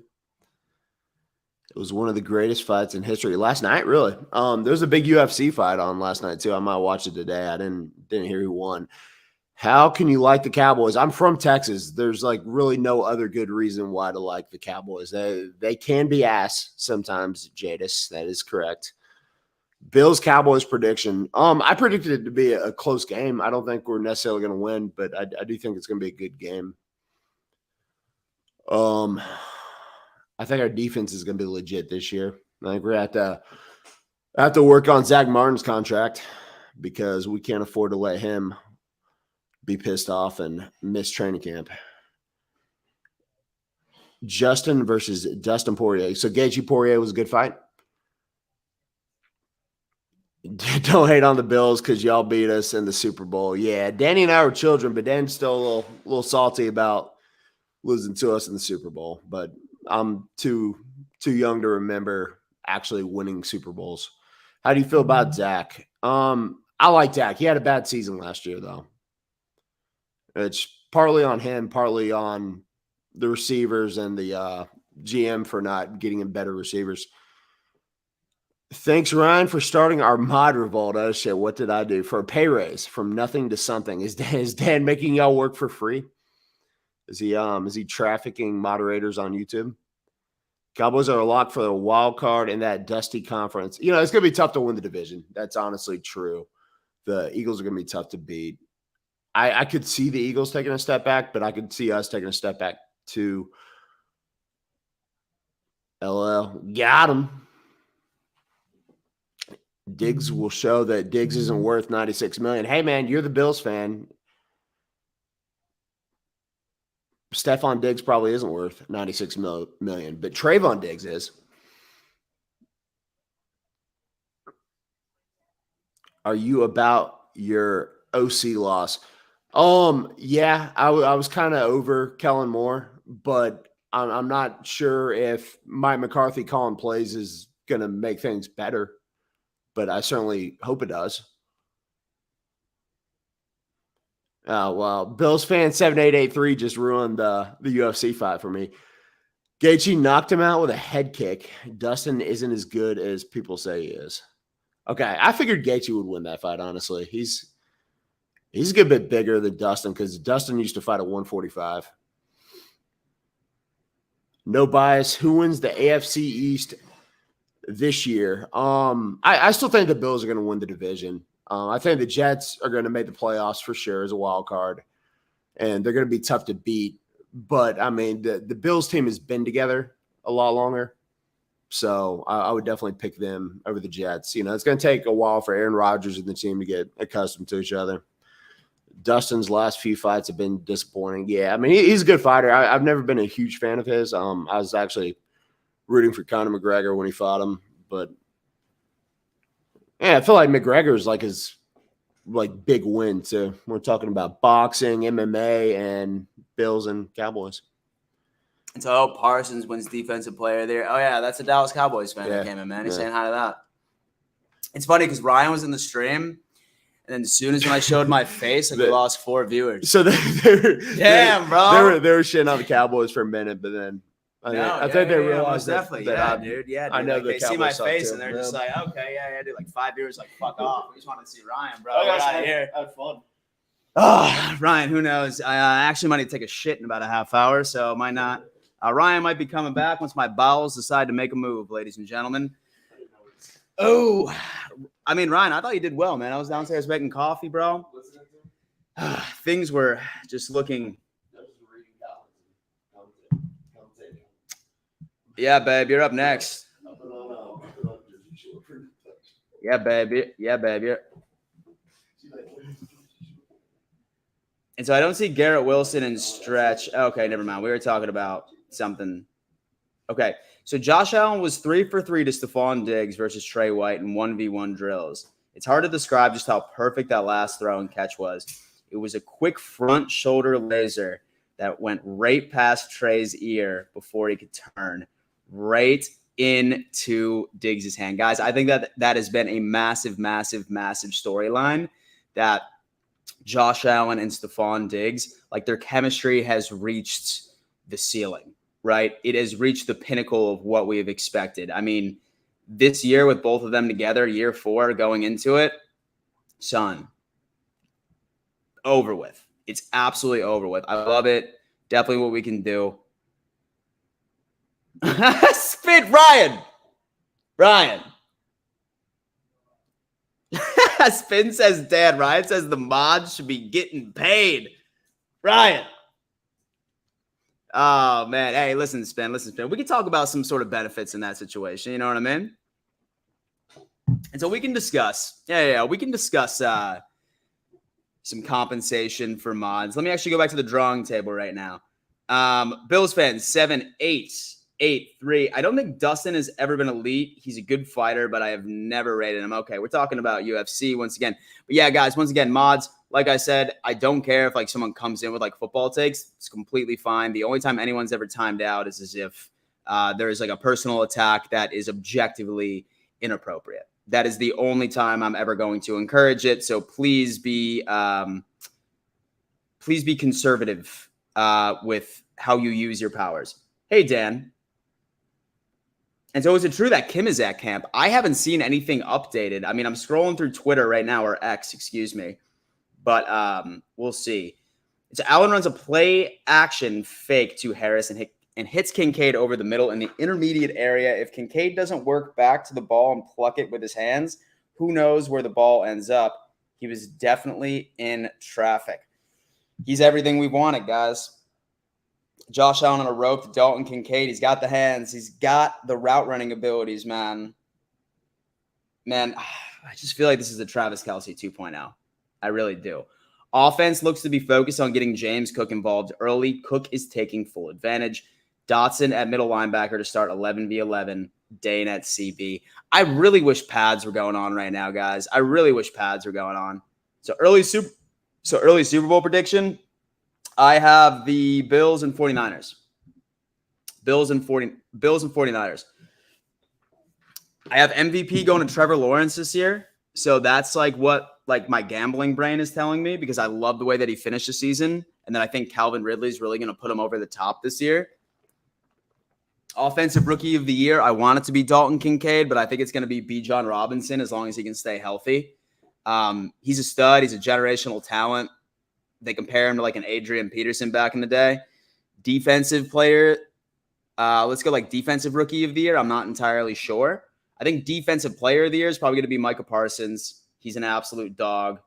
It was one of the greatest fights in history last night. Really, there was a big UFC fight on last night too. I might watch it today. I didn't hear who won. How can you like the Cowboys? I'm from Texas. There's like really no other good reason why to like the Cowboys. They can be ass sometimes, Jadis. That is correct. Bills Cowboys prediction. I predicted it to be a close game. I don't think we're necessarily going to win, but I do think it's going to be a good game. I think our defense is going to be legit this year. I think we're have to work on Zach Martin's contract because we can't afford to let him be pissed off and miss training camp. Justin versus Dustin Poirier. So Gaethje Poirier was a good fight. Don't hate on the Bills because y'all beat us in the Super Bowl. Yeah, Danny and I were children, but Dan's still a little salty about losing to us in the Super Bowl. But I'm too young to remember actually winning Super Bowls. How do you feel about Zach? I like Zach. He had a bad season last year, though. It's partly on him, partly on the receivers and the GM for not getting him better receivers. Thanks, Ryan, for starting our mod revolt. Oh, shit, what did I do? For a pay raise from nothing to something. Is Dan making y'all work for free? Is he trafficking moderators on YouTube? Cowboys are a lock for the wild card in that dusty conference. You know, it's going to be tough to win the division. That's honestly true. The Eagles are going to be tough to beat. I could see the Eagles taking a step back, but I could see us taking a step back too. LL. Got him. Diggs will show that Diggs isn't worth $96 million. Hey, man, you're the Bills fan. Stephon Diggs probably isn't worth $96 million, but Trayvon Diggs is. Are you about your OC loss? Yeah, I was kind of over Kellen Moore, but I'm not sure if Mike McCarthy calling plays is going to make things better. but I certainly hope it does. Oh, well, Bills fan 7883 just ruined the UFC fight for me. Gaethje knocked him out with a head kick. Dustin isn't as good as people say he is. Okay, I figured Gaethje would win that fight, honestly. He's a good bit bigger than Dustin because Dustin used to fight at 145. No bias. Who wins the AFC East this year? I still think the Bills are going to win the division. I think the Jets are going to make the playoffs for sure as a wild card, and they're going to be tough to beat. But, I mean, the Bills team has been together a lot longer, so I would definitely pick them over the Jets. You know, it's going to take a while for Aaron Rodgers and the team to get accustomed to each other. Dustin's last few fights have been disappointing. Yeah, I mean, he's a good fighter. I've never been a huge fan of his. I was actually rooting for Conor McGregor when he fought him, but yeah, I feel like McGregor is like his big win too. We're talking about boxing, MMA, and Bills and Cowboys. And so, oh, Parsons wins defensive player there. Oh, yeah, that's a Dallas Cowboys fan that came in, man. He's saying hi to that. It's funny because Ryan was in the stream, and then as soon as when I showed my face, we lost 4 viewers. So bro. They were shitting on the Cowboys for a minute, but then I think they realized definitely, that dude. Yeah, dude. I know like, the they see my Cowboys suck face too. and they're just like, okay, yeah, dude. Like 5 viewers, like fuck off. We just wanted to see Ryan, bro. Oh, Get gosh, out of here. I had fun. Oh, Ryan, who knows? I actually might need to take a shit in about a half hour, so might not. Ryan might be coming back once my bowels decide to make a move, ladies and gentlemen. Oh, I mean, Ryan, I thought you did well, man. I was downstairs making coffee, bro. Things were just looking. Yeah, babe, you're up next. Yeah, baby. Yeah, baby. And so I don't see Garrett Wilson and Stretch. Okay, never mind. We were talking about something. Okay, so Josh Allen was 3 for 3 to Stephon Diggs versus Trey White in 1v1 drills. It's hard to describe just how perfect that last throw and catch was. It was a quick front shoulder laser that went right past Trey's ear before he could turn right into Diggs' hand. Guys, I think that has been a massive, massive, massive storyline that Josh Allen and Stephon Diggs, like their chemistry has reached the ceiling, right? It has reached the pinnacle of what we have expected. I mean, this year with both of them together, year 4 going into it, son, over with. It's absolutely over with. I love it. Definitely what we can do. Spit Ryan. Spin says dad. Ryan says the mods should be getting paid. Ryan. Oh, man. Hey, listen, Spin. We can talk about some sort of benefits in that situation. You know what I mean? And so we can discuss. Yeah. We can discuss some compensation for mods. Let me actually go back to the drawing table right now. Bills fans, 7-8-8-3. I don't think Dustin has ever been elite. He's a good fighter, but I have never rated him. Okay, we're talking about UFC once again. But yeah, guys, once again, mods, like I said, I don't care if like someone comes in with like football takes. It's completely fine. The only time anyone's ever timed out is as if there is like a personal attack that is objectively inappropriate. That is the only time I'm ever going to encourage it. So please be conservative with how you use your powers. Hey, Dan. And so is it true that Kim is at camp? I haven't seen anything updated. I mean, I'm scrolling through Twitter right now, or X, excuse me. But we'll see. So Allen runs a play action fake to Harris and hits Kincaid over the middle in the intermediate area. If Kincaid doesn't work back to the ball and pluck it with his hands, who knows where the ball ends up. He was definitely in traffic. He's everything we wanted, guys. Josh Allen on a rope to Dalton Kincaid. He's got the hands. He's got the route running abilities, man. Man, I just feel like this is a Travis Kelce 2.0. I really do. Offense looks to be focused on getting James Cook involved early. Cook is taking full advantage. Dotson at middle linebacker to start 11v11. Dane at CB. I really wish pads were going on right now, guys. I really wish pads were going on. So early Super Bowl prediction. I have the Bills and 49ers. Bills and 49ers. I have MVP going to Trevor Lawrence this year. So that's like what like my gambling brain is telling me because I love the way that he finished the season. And then I think Calvin Ridley is really going to put him over the top this year. Offensive Rookie of the Year, I want it to be Dalton Kincaid, but I think it's going to be Bijan Robinson as long as he can stay healthy. He's a stud. He's a generational talent. They compare him to like an Adrian Peterson back in the day. Defensive player, let's go like Defensive Rookie of the Year. I'm not entirely sure. I think Defensive Player of the Year is probably going to be Micah Parsons. He's an absolute dog.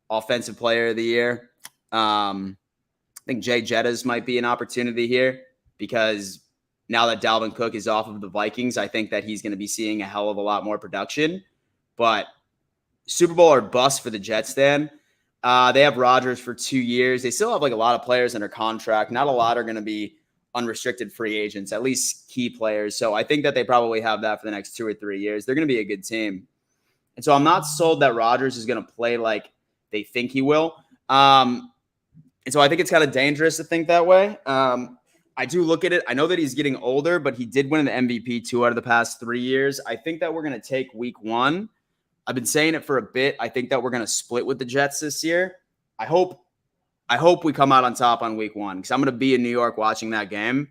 Offensive Player of the Year. I think Jay Jettas might be an opportunity here because now that Dalvin Cook is off of the Vikings, I think that he's going to be seeing a hell of a lot more production. But Super Bowl or bust for the Jets, Dan. They have Rodgers for 2 years. They still have like a lot of players under contract. Not a lot are going to be unrestricted free agents, at least key players. So I think that they probably have that for the next 2 or 3 years. They're going to be a good team. And so I'm not sold that Rodgers is going to play like they think he will. And so I think it's kind of dangerous to think that way. I do look at it. I know that he's getting older, but he did win the MVP 2 out of the past 3 years. I think that we're going to take week 1. I've been saying it for a bit. I think that we're going to split with the Jets this year. I hope we come out on top on week 1 because I'm going to be in New York watching that game.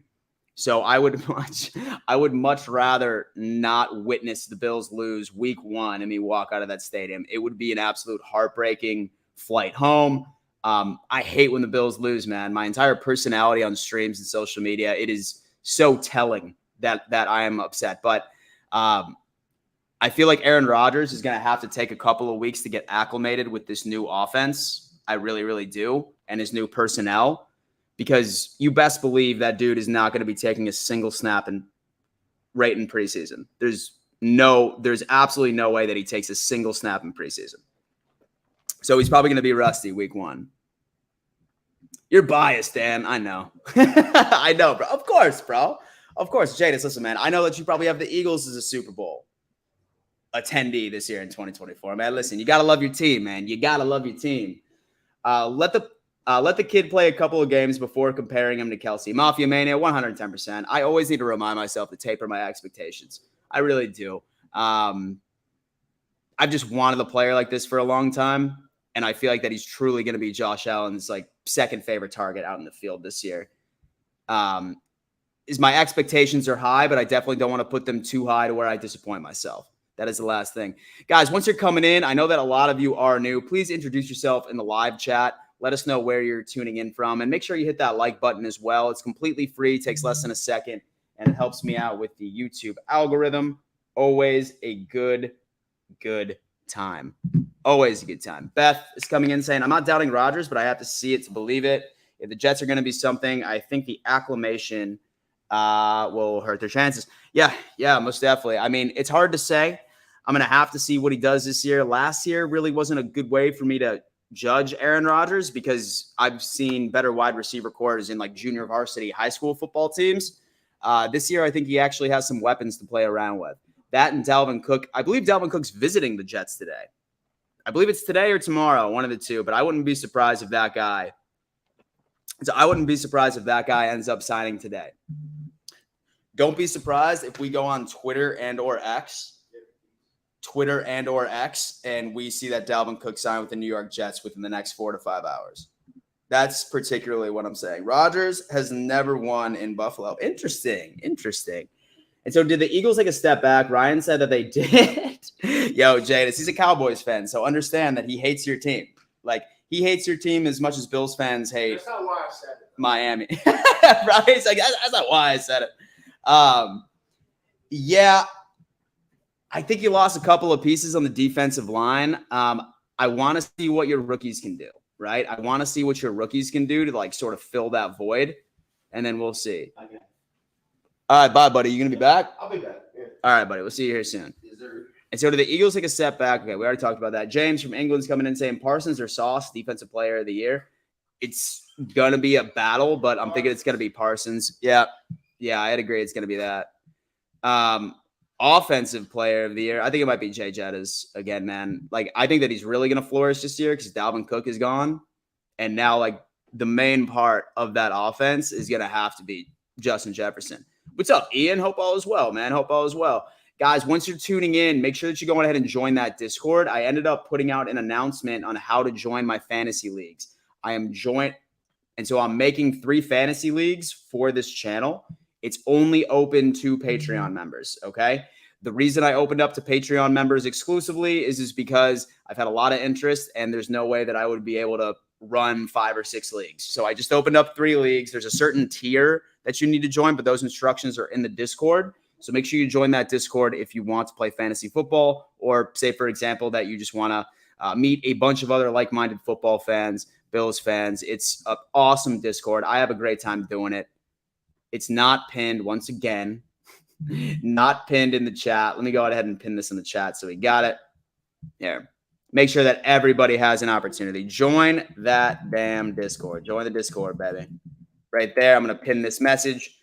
So I would much rather not witness the Bills lose week 1 and me walk out of that stadium. It would be an absolute heartbreaking flight home. I hate when the Bills lose, man. My entire personality on streams and social media, it is so telling that I am upset. But I feel like Aaron Rodgers is going to have to take a couple of weeks to get acclimated with this new offense. I really, really do. And his new personnel, because you best believe that dude is not going to be taking a single snap right in preseason. There's absolutely no way that he takes a single snap in preseason. So he's probably going to be rusty week 1. You're biased, Dan. I know. I know, bro. Of course, bro. Of course. Jadis, listen, man. I know that you probably have the Eagles as a Super Bowl attendee this year in 2024. Man, listen, you got to love your team, man. You got to love your team. Let the kid play a couple of games before comparing him to Kelsey. Mafia Mania, 110%. I always need to remind myself to taper my expectations. I really do. I've just wanted a player like this for a long time. And I feel like that he's truly going to be Josh Allen's like second favorite target out in the field this year. My expectations are high, but I definitely don't want to put them too high to where I disappoint myself. That is the last thing. Guys, once you're coming in, I know that a lot of you are new. Please introduce yourself in the live chat. Let us know where you're tuning in from. And make sure you hit that like button as well. It's completely free. It takes less than a second. And it helps me out with the YouTube algorithm. Always a good time. Always a good time. Beth is coming in saying, I'm not doubting Rodgers, but I have to see it to believe it. If the Jets are going to be something, I think the acclimation will hurt their chances. Yeah, most definitely. I mean, it's hard to say. I'm going to have to see what he does this year. Last year really wasn't a good way for me to judge Aaron Rodgers because I've seen better wide receiver cores in like junior varsity high school football teams. This year, I think he actually has some weapons to play around with. That and Dalvin Cook. I believe Dalvin Cook's visiting the Jets today. I believe it's today or tomorrow, one of the two, but I wouldn't be surprised if that guy ends up signing today. Don't be surprised if we go on Twitter and or X, and we see that Dalvin Cook signed with the New York Jets within the next 4 to 5 hours. That's particularly what I'm saying. Rodgers has never won in Buffalo. Interesting. And so did the Eagles take a step back? Ryan said that they did. Yo, Jadis, he's a Cowboys fan, so understand that he hates your team. Like, he hates your team as much as Bills fans hate That's not why I said it. Miami. Right? It's like, that's not why I said it. Yeah, I think you lost a couple of pieces on the defensive line. I want to see what your rookies can do, right? I want to see what your rookies can do to, like, sort of fill that void, and then we'll see. Okay. All right, bye, buddy. You going to be back? I'll be back. Yeah. All right, buddy. We'll see you here soon. Is there? And so do the Eagles take a step back? Okay, we already talked about that. James from England's coming in saying Parsons or Sauce, defensive player of the year. It's going to be a battle, but I'm thinking it's going to be Parsons. Yeah, I'd agree it's going to be that. Offensive player of the year, I think it might be Jay Jettas again, man. Like, I think that he's really going to flourish this year because Dalvin Cook is gone. And now, like, the main part of that offense is going to have to be Justin Jefferson. What's up, Ian? Hope all is well, man. Hope all is well. Guys, once you're tuning in, make sure that you go ahead and join that Discord. I ended up putting out an announcement on how to join my fantasy leagues. And so I'm making 3 fantasy leagues for this channel. It's only open to Patreon members, okay? The reason I opened up to Patreon members exclusively is because I've had a lot of interest and there's no way that I would be able to run 5 or 6 leagues. So I just opened up 3 leagues. There's a certain tier that you need to join, but those instructions are in the Discord. So make sure you join that Discord if you want to play fantasy football, or say, for example, that you just want to meet a bunch of other like-minded football fans, Bills fans. It's an awesome Discord. I have a great time doing it. It's not pinned, once again, not pinned in the chat. Let me go ahead and pin this in the chat so we got it. Here. Make sure that everybody has an opportunity. Join that damn Discord. Join the Discord, baby. Right there. I'm going to pin this message.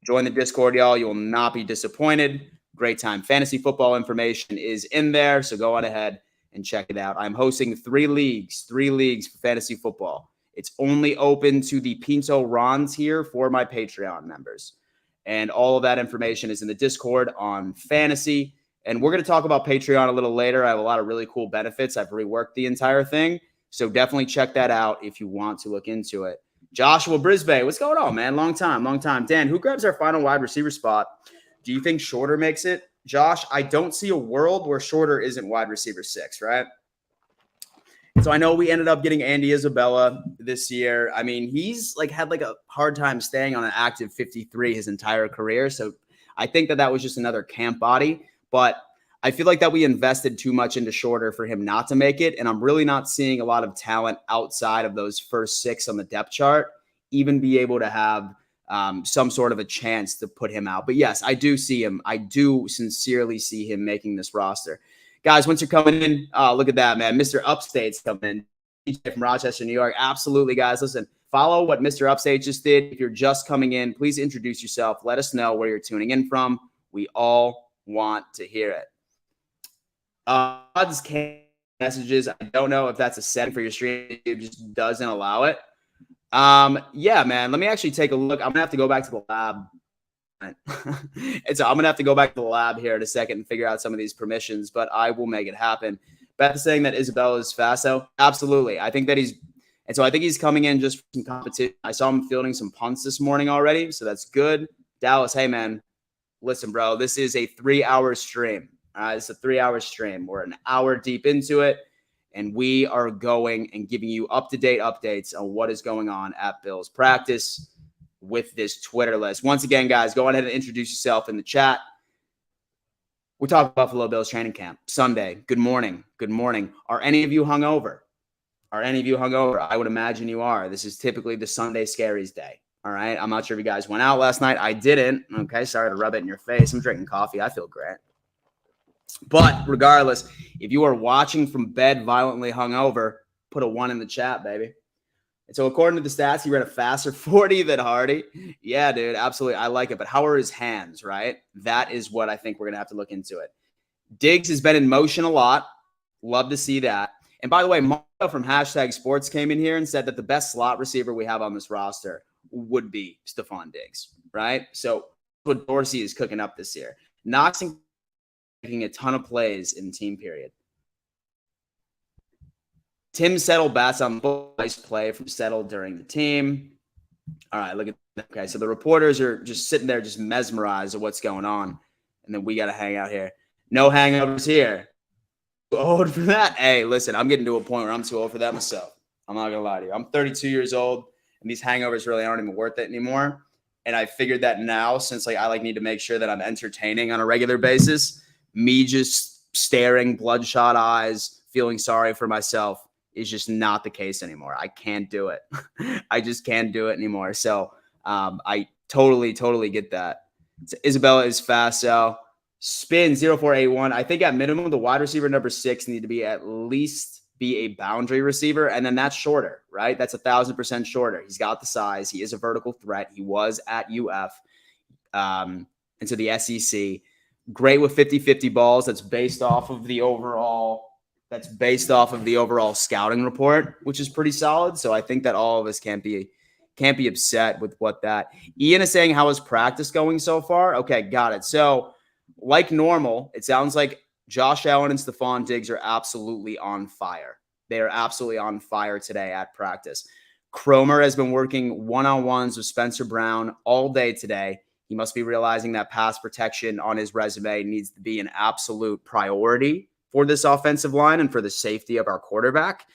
Join the Discord, y'all. You will not be disappointed. Great time. Fantasy football information is in there, so go on ahead and check it out. I'm hosting 3 leagues for fantasy football. It's only open to the Pinto Rons here for my Patreon members. And all of that information is in the Discord on fantasy. And we're going to talk about Patreon a little later. I have a lot of really cool benefits. I've reworked the entire thing. So definitely check that out if you want to look into it. Joshua Brisbane, what's going on, man? Long time. Dan, who grabs our final wide receiver spot? Do you think Shorter makes it? Josh, I don't see a world where Shorter isn't wide receiver 6, right? So I know we ended up getting Andy Isabella this year. I mean, he's had a hard time staying on an active 53 his entire career. So I think that was just another camp body. But I feel like that we invested too much into Shorter for him not to make it. And I'm really not seeing a lot of talent outside of those first 6 on the depth chart even be able to have some sort of a chance to put him out. But yes, I do see him. I do sincerely see him making this roster. Guys, once you're coming in, look at that, man. Mr. Upstate's coming in from Rochester, New York. Absolutely, guys. Listen, follow what Mr. Upstate just did. If you're just coming in, please introduce yourself. Let us know where you're tuning in from. We all want to hear it. Odds messages. I don't know if that's a setting for your stream. It just doesn't allow it. Yeah, man. Let me actually take a look. I'm gonna have to go back to the lab. And so I'm gonna have to go back to the lab here in a second and figure out some of these permissions, but I will make it happen. Beth is saying that Isabella is fast, though. Absolutely. I think he's coming in just for some competition. I saw him fielding some punts this morning already, so that's good. Dallas, hey man, listen, bro, this is a 3-hour stream. It's a 3-hour stream. We're an hour deep into it, and we are going and giving you up-to-date updates on what is going on at Bills practice with this Twitter list. Once again, guys, go ahead and introduce yourself in the chat. We're talking Buffalo Bills training camp Sunday. Good morning. Good morning. Are any of you hungover? I would imagine you are. This is typically the Sunday Scaries day. All right. I'm not sure if you guys went out last night. I didn't. Okay. Sorry to rub it in your face. I'm drinking coffee. I feel great. But regardless, if you are watching from bed violently hungover, put a 1 in the chat, baby. And so according to the stats, he ran a faster 40 than Hardy. Yeah, dude, absolutely. I like it. But how are his hands, right? That is what I think we're going to have to look into it. Diggs has been in motion a lot. Love to see that. And by the way, Mario from #Sports came in here and said that the best slot receiver we have on this roster would be Stephon Diggs, right? So what Dorsey is cooking up this year. Knox making a ton of plays in team period. Tim Settle bats on nice play from Settle during the team. All right, look at that. Okay, so the reporters are just sitting there just mesmerized at what's going on. And then we got to hang out here. No hangovers here. Too old for that? Hey, listen, I'm getting to a point where I'm too old for that myself. I'm not going to lie to you. I'm 32 years old, and these hangovers really aren't even worth it anymore. And I figured that now, since I need to make sure that I'm entertaining on a regular basis, me just staring bloodshot eyes, feeling sorry for myself, is just not the case anymore. I can't do it. I just can't do it anymore. So I totally get that. So Isabella is fast. So spin 0481. I think at minimum, the wide receiver number 6 need to be at least be a boundary receiver. And then that's shorter, right? That's 1,000% shorter. He's got the size. He is a vertical threat. He was at UF. And so the SEC, great with 50-50 balls. That's based off of the overall scouting report, which is pretty solid. So I think that all of us can't be upset with what that. Ian is saying, how is practice going so far? Okay, got it. So Like normal, it sounds like Josh Allen and Stephon Diggs are absolutely on fire. They are absolutely on fire today at practice. Cromer has been working one-on-ones with Spencer Brown all day today. He must be realizing that pass protection on his resume needs to be an absolute priority for this offensive line and for the safety of our quarterback.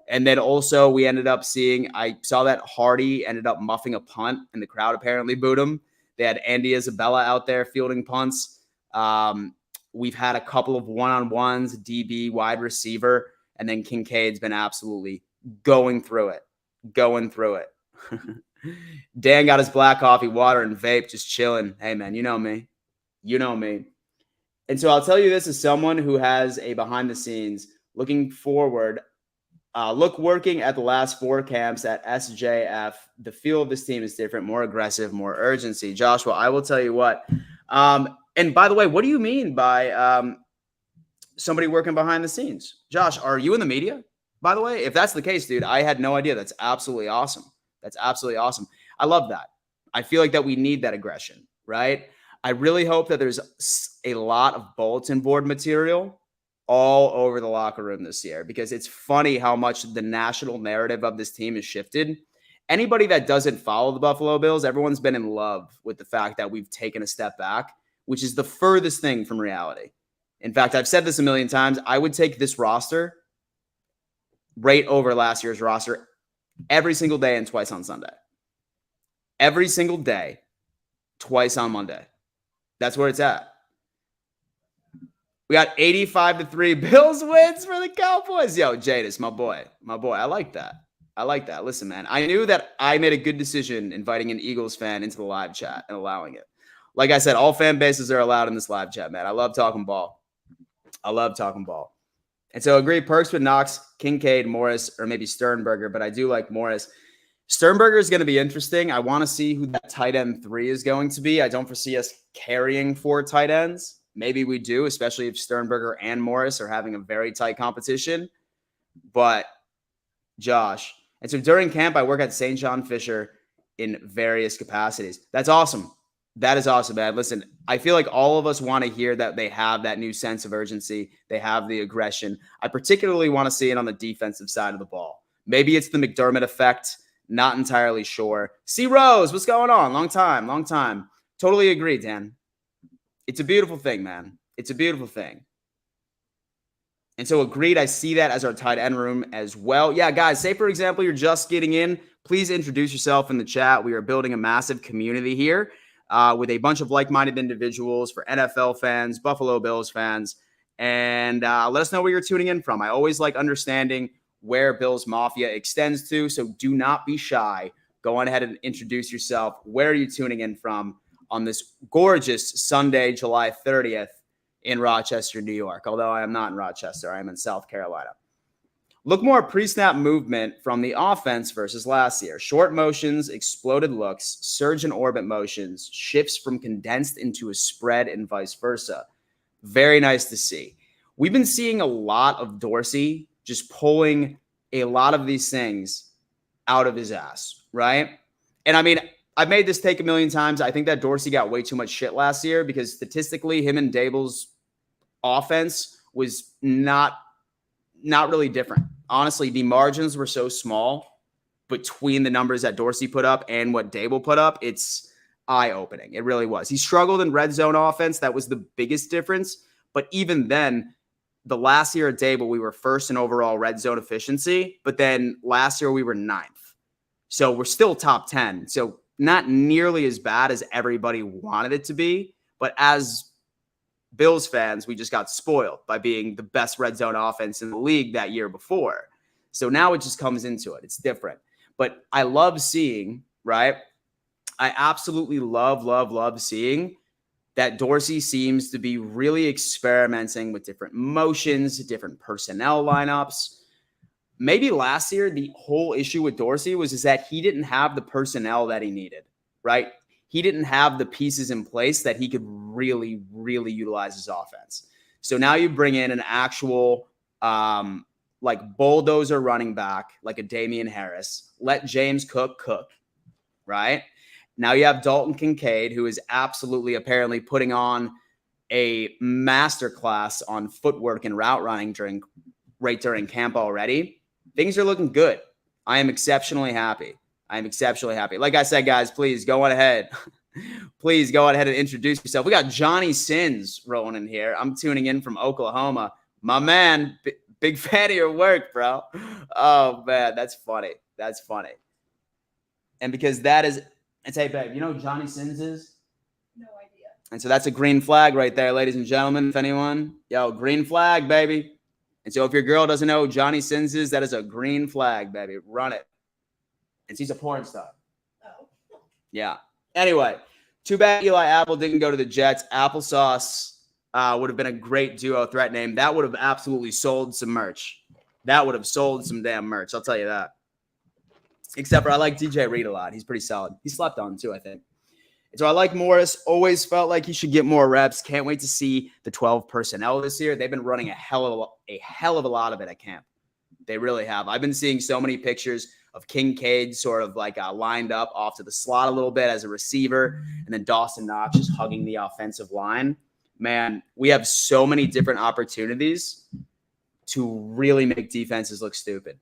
And then also we ended up seeing, I saw that Hardy ended up muffing a punt and the crowd apparently booed him. They had Andy Isabella out there fielding punts. We've had a couple of one-on-ones, DB, wide receiver, and then Kincaid's been absolutely going through it. Dan got his black coffee, water, and vape, just chilling. Hey, man, you know me. And so I'll tell you this as someone who has a behind the scenes looking forward, working at the last 4 camps at SJF, the feel of this team is different, more aggressive, more urgency. Joshua, I will tell you what. And by the way, what do you mean by somebody working behind the scenes? Josh, are you in the media, by the way? If that's the case, dude, I had no idea. That's absolutely awesome. I love that. I feel like that we need that aggression, right? I really hope that there's a lot of bulletin board material all over the locker room this year, because it's funny how much the national narrative of this team has shifted. Anybody that doesn't follow the Buffalo Bills, everyone's been in love with the fact that we've taken a step back, which is the furthest thing from reality. In fact, I've said this a million times. I would take this roster right over last year's roster every single day and twice on Sunday. Every single day, twice on Monday. That's where it's at. We got 85-3 Bills wins for the Cowboys. Yo, Jadis, my boy. I like that. Listen, man, I knew that I made a good decision inviting an Eagles fan into the live chat and allowing it. Like I said, all fan bases are allowed in this live chat, man. I love talking ball. And so agree, Perks with Knox, Kincaid, Morris, or maybe Sternberger, but I do like Morris. Sternberger is going to be interesting. I want to see who that tight end 3 is going to be. I don't foresee us carrying 4 tight ends. Maybe we do, especially if Sternberger and Morris are having a very tight competition. But Josh, and so during camp, I work at St. John Fisher in various capacities. That's awesome. That is awesome, man. Listen, I feel like all of us want to hear that they have that new sense of urgency. They have the aggression. I particularly want to see it on the defensive side of the ball. Maybe it's the McDermott effect. Not entirely sure. C. Rose, what's going on? Long time. Totally agree, Dan. It's a beautiful thing, man. It's a beautiful thing. And so agreed, I see that as our tight end room as well. Yeah, guys, say, for example, you're just getting in. Please introduce yourself in the chat. We are building a massive community here with a bunch of like-minded individuals for NFL fans, Buffalo Bills fans, and let us know where you're tuning in from. I always like understanding where Bills Mafia extends to, so do not be shy. Go on ahead and introduce yourself. Where are you tuning in from on this gorgeous Sunday, July 30th in Rochester, New York? Although I am not in Rochester, I am in South Carolina. Look more at pre-snap movement from the offense versus last year. Short motions, exploded looks, surge and orbit motions, shifts from condensed into a spread and vice versa. Very nice to see. We've been seeing a lot of Dorsey just pulling a lot of these things out of his ass, right? And I mean, I've made this take a million times. I think that Dorsey got way too much shit last year because statistically, him and Daboll's offense was not really different. Honestly, the margins were so small between the numbers that Dorsey put up and what Daboll put up. It's eye-opening. It really was. He struggled in red zone offense. That was the biggest difference. But even then, the last year at Daboll, we were first in overall red zone efficiency. But then last year, we were 9th. So we're still top 10. So not nearly as bad as everybody wanted it to be. But as Bills fans, we just got spoiled by being the best red zone offense in the league that year before. So now it just comes into it. It's different. But I love seeing, right? I absolutely love seeing that Dorsey seems to be really experimenting with different motions, different personnel lineups. Maybe last year, the whole issue with Dorsey was that he didn't have the personnel that he needed, right? He didn't have the pieces in place that he could really utilize his offense. So now you bring in an actual like bulldozer running back, like a Damian Harris. Let James Cook, right? Now you have Dalton Kincaid, who is absolutely apparently putting on a masterclass on footwork and route running during camp already. Things are looking good. I am exceptionally happy. Like I said, guys, please go on ahead. Please go on ahead and introduce yourself. We got Johnny Sins rolling in here. I'm tuning in from Oklahoma. My man, big fan of your work, bro. Oh, man, that's funny. And because that is, and say, babe, you know who Johnny Sins is? No idea. And so that's a green flag right there, ladies and gentlemen. If anyone, green flag, baby. And so if your girl doesn't know who Johnny Sins is, that is a green flag, baby. Run it. And she's a porn star. Oh. Yeah. Anyway, too bad Eli Apple didn't go to the Jets. Applesauce would have been a great duo threat name. That would have absolutely sold some merch. That would have sold some damn merch. I'll tell you that. Except for I like DJ Reed a lot. He's pretty solid. He slept on too, I think. So I like Morris. Always felt like he should get more reps. Can't wait to see the 12 personnel this year. They've been running a hell of a lot of it at camp. They really have. I've been seeing so many pictures of Kincaid sort of like lined up off to the slot a little bit as a receiver, and then Dawson Knox just hugging the offensive line. Man, we have so many different opportunities to really make defenses look stupid.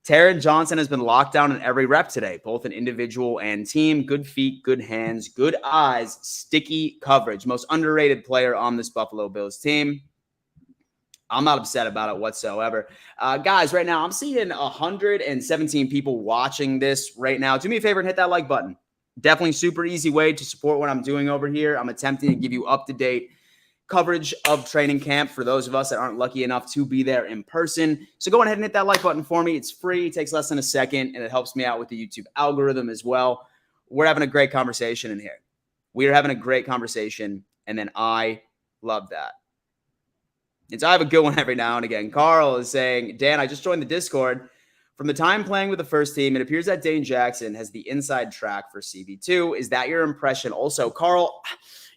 Taron Johnson has been locked down in every rep today, both in individual and team. Good feet, good hands, good eyes, sticky coverage. Most underrated player on this Buffalo Bills team. I'm not upset about it whatsoever. Guys, right now, I'm seeing 117 people watching this right now. Do me a favor and hit that like button. Definitely super easy way to support what I'm doing over here. I'm attempting to give you up-to-date coverage of training camp for those of us that aren't lucky enough to be there in person. So go ahead and hit that like button for me. It's free. It takes less than a second, and it helps me out with the YouTube algorithm as well. We're having a great conversation in here. We are having a great conversation, and then I love that. And so I have a good one every now and again. Carl is saying, Dan, I just joined the Discord. From the time playing with the first team, it appears that Dane Jackson has the inside track for CB2. Is that your impression? Also, Carl,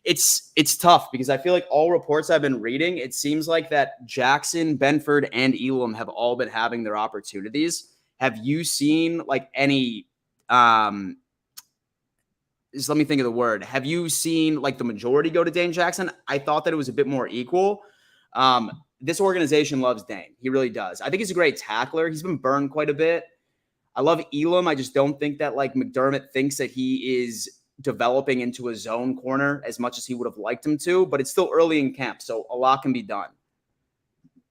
it's tough because I feel like all reports I've been reading, it seems like that Jackson, Benford, and Elam have all been having their opportunities. Have you seen like any just let me think of the word. Have you seen like the majority go to Dane Jackson? I thought that it was a bit more equal. This organization loves Dane. He really does. I think he's a great tackler. He's been burned quite a bit. I love Elam. I just don't think that like McDermott thinks that he is developing into a zone corner as much as he would have liked him to, but it's still early in camp, so a lot can be done.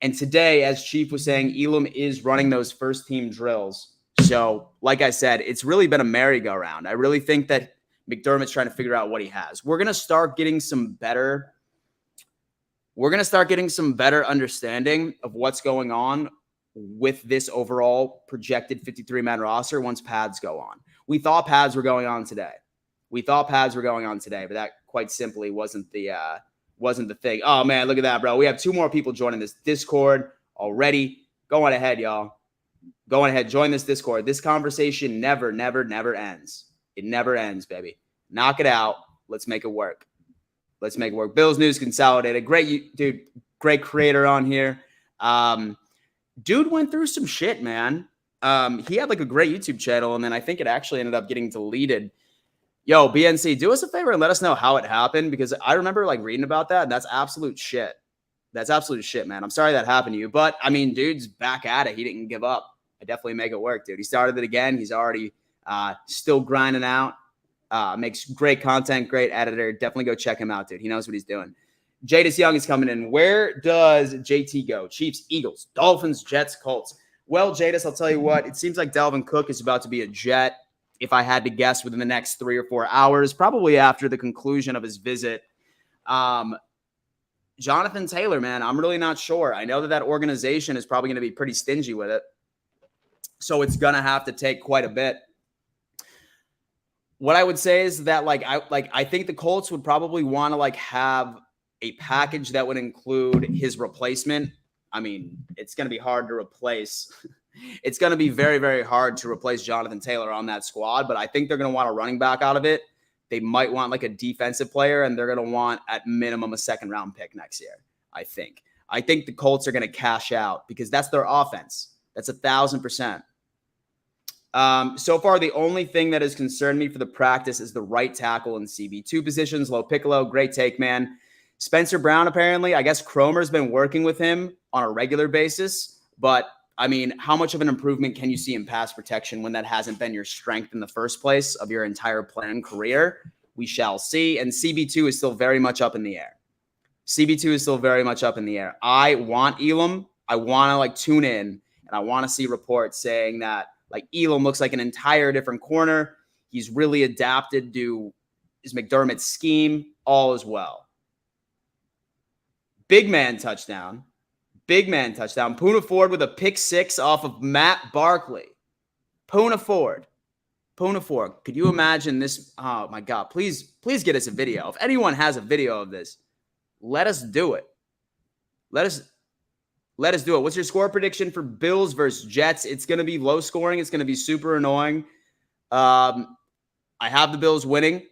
And today, as Chief was saying, Elam is running those first team drills. So, like I said, it's really been a merry-go-round. I really think that McDermott's trying to figure out what he has. We're going to start getting some better understanding of what's going on with this overall projected 53-man roster once pads go on. We thought pads were going on today. But that quite simply wasn't the thing. Oh, man, look at that, bro. We have 2 more people joining this Discord already. Go on ahead, y'all. Go on ahead. Join this Discord. This conversation never ends. It never ends, baby. Knock it out. Let's make it work. Bills News Consolidated. Great creator on here. Dude went through some shit, man. He had like a great YouTube channel, and then I think it actually ended up getting deleted. Yo, BNC, do us a favor and let us know how it happened, because I remember like reading about that, and that's absolute shit. That's absolute shit, man. I'm sorry that happened to you, but I mean, dude's back at it. He didn't give up. I definitely make it work, dude. He started it again. He's already still grinding out. Makes great content, great editor. Definitely go check him out, dude. He knows what he's doing. Jadis Young is coming in. Where does JT go? Chiefs, Eagles, Dolphins, Jets, Colts. Well, Jadis, I'll tell you what. It seems like Dalvin Cook is about to be a Jet, if I had to guess, within the next 3 or 4 hours, probably after the conclusion of his visit. Jonathan Taylor, man, I'm really not sure. I know that organization is probably going to be pretty stingy with it, so it's going to have to take quite a bit. What I would say is that I think the Colts would probably want to have a package that would include his replacement. I mean, it's going to be hard to replace. It's going to be very, very hard to replace Jonathan Taylor on that squad, but I think they're going to want a running back out of it. They might want like a defensive player, and they're going to want at minimum a 2nd-round pick next year, I think. I think the Colts are going to cash out because that's their offense. That's 1,000%. So far, the only thing that has concerned me for the practice is the right tackle and CB2 positions. Low Piccolo, great take, man. Spencer Brown, apparently, I guess Cromer's been working with him on a regular basis. But, I mean, how much of an improvement can you see in pass protection when that hasn't been your strength in the first place of your entire playing career? We shall see. And CB2 is still very much up in the air. CB2 is still very much up in the air. I want Elam. I want to tune in, and I want to see reports saying that Elam looks like an entire different corner. He's really adapted to his McDermott's scheme. All is well. Big man touchdown. Big man touchdown. Poona Ford with a pick 6 off of Matt Barkley. Poona Ford. Could you imagine this? Oh my God. Please get us a video. If anyone has a video of this, let us do it. Let us do it. What's your score prediction for Bills versus Jets? It's going to be low scoring. It's going to be super annoying. I have the Bills winning,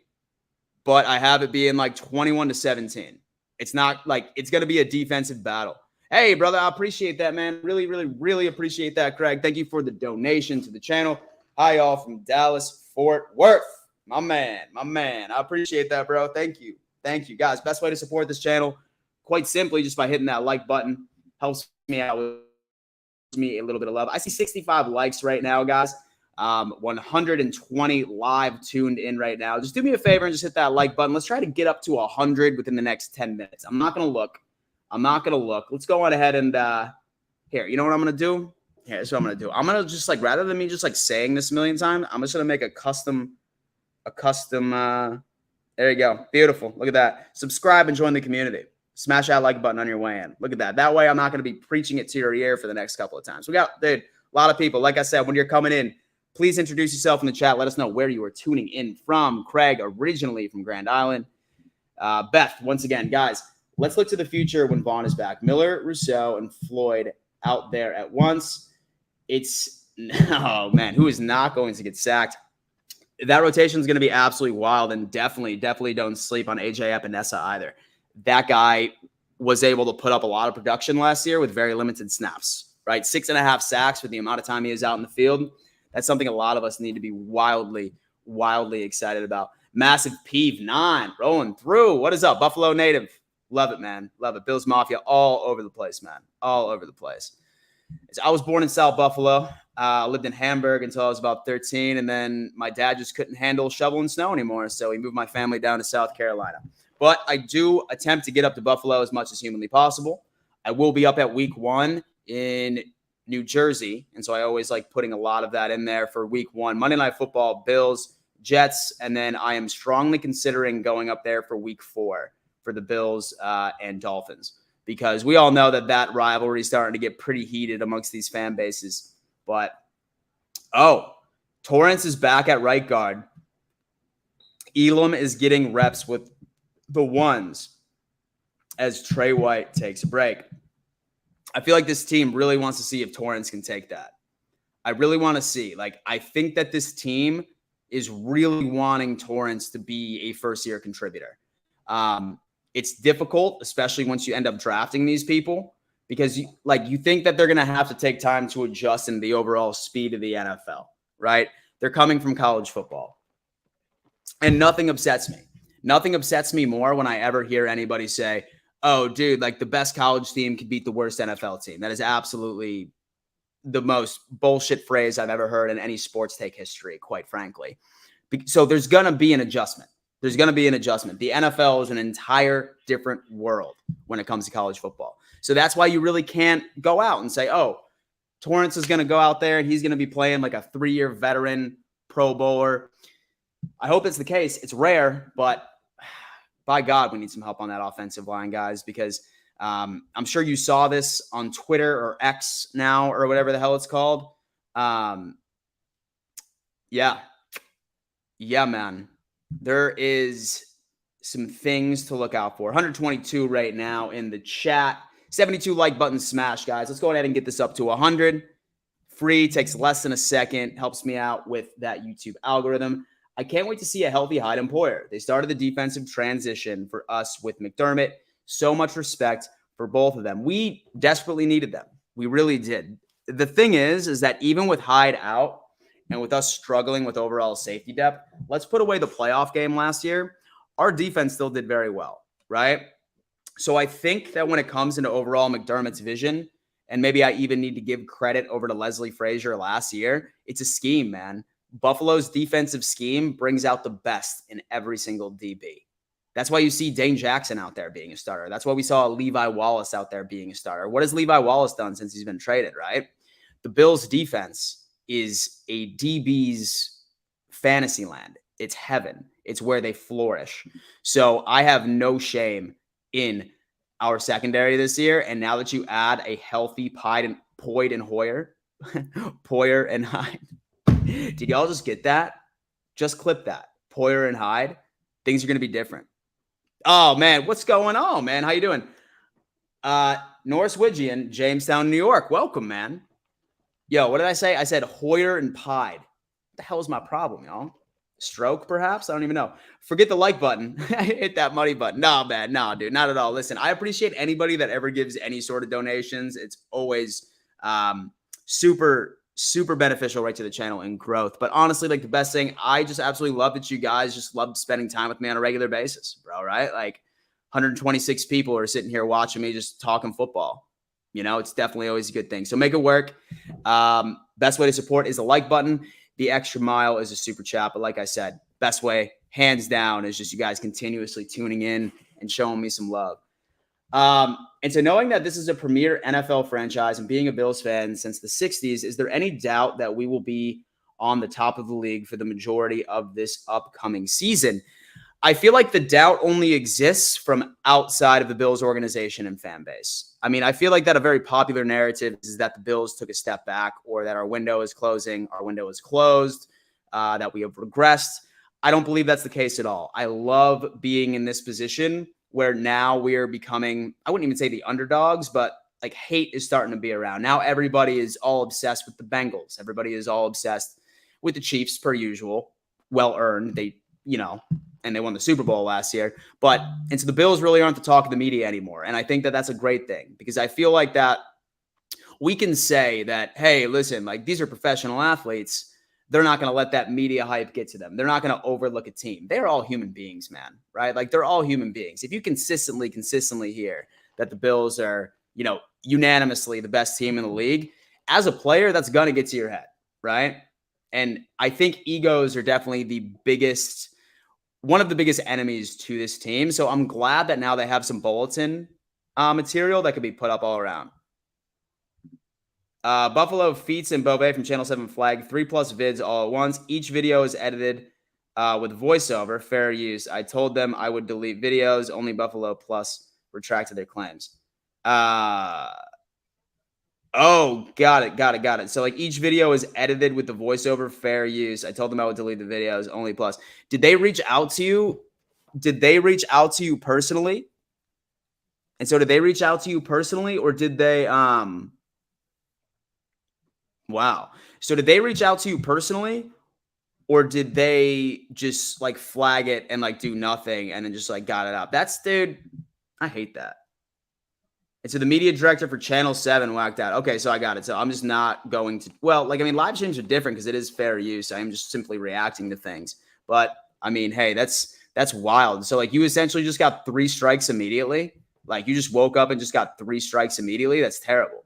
but I have it being 21-17. It's not it's going to be a defensive battle. Hey, brother, I appreciate that, man. Really, really, really appreciate that, Craig. Thank you for the donation to the channel. Hi, y'all from Dallas, Fort Worth. My man. I appreciate that, bro. Thank you. Guys, best way to support this channel, quite simply, just by hitting that like button. Helps me out with me a little bit of love. I see 65 likes right now, guys. 120 live tuned in right now. Just do me a favor and just hit that like button. Let's try to get up to 100 within the next 10 minutes. I'm not going to look. Let's go on ahead and here, you know what I'm going to do? Here's what I'm going to do. I'm going to just rather than me just saying this a million times, I'm just going to make a custom, there you go. Beautiful. Look at that. Subscribe and join the community. Smash that like button on your way in. Look at that. That way I'm not going to be preaching it to your ear for the next couple of times. We got, dude, a lot of people. Like I said, when you're coming in, please introduce yourself in the chat. Let us know where you are tuning in from. Craig, originally from Grand Island. Beth, once again, guys, let's look to the future when Vaughn is back. Miller, Rousseau, and Floyd out there at once. Oh, man, who is not going to get sacked? That rotation is going to be absolutely wild, and definitely don't sleep on AJ Epinesa either. That guy was able to put up a lot of production last year with very limited snaps, right? 6.5 sacks with the amount of time he is out in the field. That's something a lot of us need to be wildly excited about. Massive Peeve 9 rolling through. What is up, Buffalo native? Love it, man. Love it. Bills Mafia all over the place, man. All over the place. I was born in South Buffalo. Lived in Hamburg until I was about 13, and then my dad just couldn't handle shoveling snow anymore, so he moved my family down to South Carolina. But I do attempt to get up to Buffalo as much as humanly possible. I will be up at week 1 in New Jersey, and so I always like putting a lot of that in there for week 1. Monday Night Football, Bills, Jets, and then I am strongly considering going up there for week 4 for the Bills and Dolphins, because we all know that rivalry is starting to get pretty heated amongst these fan bases. But, Torrance is back at right guard. Elam is getting reps with the ones as Trey White takes a break. I feel like this team really wants to see if Torrance can take that. I really want to see. I think that this team is really wanting Torrance to be a first-year contributor. It's difficult, especially once you end up drafting these people, because you think that they're going to have to take time to adjust in the overall speed of the NFL, right? They're coming from college football. And nothing upsets me. Nothing upsets me more when I ever hear anybody say, oh, dude, the best college team could beat the worst NFL team. That is absolutely the most bullshit phrase I've ever heard in any sports take history, quite frankly. So there's going to be an adjustment. The NFL is an entire different world when it comes to college football. So that's why you really can't go out and say, oh, Torrance is going to go out there and he's going to be playing like a 3-year veteran Pro Bowler. I hope it's the case. It's rare, but by God, we need some help on that offensive line, guys, because I'm sure you saw this on Twitter or X now or whatever the hell it's called. Yeah, man. There is some things to look out for. 122 right now in the chat. 72 like button smash, guys. Let's go ahead and get this up to 100. Free, takes less than a second. Helps me out with that YouTube algorithm. I can't wait to see a healthy Hyde and Poyer. They started the defensive transition for us with McDermott. So much respect for both of them. We desperately needed them. We really did. The thing is that even with Hyde out and with us struggling with overall safety depth, let's put away the playoff game last year. Our defense still did very well, right? So I think that when it comes into overall McDermott's vision, and maybe I even need to give credit over to Leslie Frazier last year, it's a scheme, man. Buffalo's defensive scheme brings out the best in every single DB. That's why you see Dane Jackson out there being a starter. That's why we saw Levi Wallace out there being a starter. What has Levi Wallace done since he's been traded, right? The Bills' defense is a DB's fantasy land. It's heaven. It's where they flourish. So I have no shame in our secondary this year. And now that you add a healthy Poyd and Hoyer, Poyer and Hyde, did y'all just get that? Just clip that. Poyer and Hyde. Things are going to be different. Oh, man. What's going on, man? How you doing? Norris Widgeon, Jamestown, New York. Welcome, man. Yo, what did I say? I said Hoyer and Pied. What the hell is my problem, y'all? Stroke, perhaps? I don't even know. Forget the like button. Hit that money button. No, man. No, dude. Not at all. Listen, I appreciate anybody that ever gives any sort of donations. It's always super beneficial right to the channel and growth. But honestly, like the best thing, I just absolutely love that you guys just love spending time with me on a regular basis, bro, right? Like 126 people are sitting here watching me just talking football. You know, it's definitely always a good thing. So make it work. Best way to support is the like button. The extra mile is a super chat. But like I said, best way, hands down, is just you guys continuously tuning in and showing me some love. And so knowing that this is a premier NFL franchise and being a Bills fan since the 60s, is there any doubt that we will be on the top of the league for the majority of this upcoming season? I feel like the doubt only exists from outside of the Bills organization and fan base. I mean, I feel like that a very popular narrative is that the Bills took a step back, or that our window is closing, our window is closed, that we have regressed. I don't believe that's the case at all. I love being in this position where now we are becoming, I wouldn't even say the underdogs, but like hate is starting to be around. Now everybody is all obsessed with the Bengals. Everybody is all obsessed with the Chiefs per usual. Well earned. They, you know, and they won the Super Bowl last year. And so the Bills really aren't the talk of the media anymore. And I think that that's a great thing, because I feel like that we can say that, hey, listen, like these are professional athletes. They're not going to let that media hype get to them. They're not going to overlook a team. They're all human beings, man, right? Like they're all human beings. If you consistently hear that the Bills are, you know, unanimously the best team in the league, as a player, that's going to get to your head, right? And I think egos are definitely one of the biggest enemies to this team. So I'm glad that now they have some bulletin material that could be put up all around. Buffalo Feats and Beauvais from Channel 7 flag 3+ vids all at once. Each video is edited with voiceover. Fair use. I told them I would delete videos. Only Buffalo Plus retracted their claims. Oh, got it. So like each video is edited with the voiceover. Fair use. I told them I would delete the videos. Only Plus. Did they reach out to you? Did they reach out to you personally? And so did they reach out to you personally, or did they Wow. So did they reach out to you personally, or did they just like flag it and like do nothing and then just like got it up? Dude, I hate that. And so the media director for Channel 7 whacked out. Okay, so I got it. So I'm just not going to, well, like, I mean, live streams are different because it is fair use. I am just simply reacting to things. But I mean, hey, that's wild. So like you essentially just got 3 strikes immediately. Like you just woke up and just got 3 strikes immediately. That's terrible.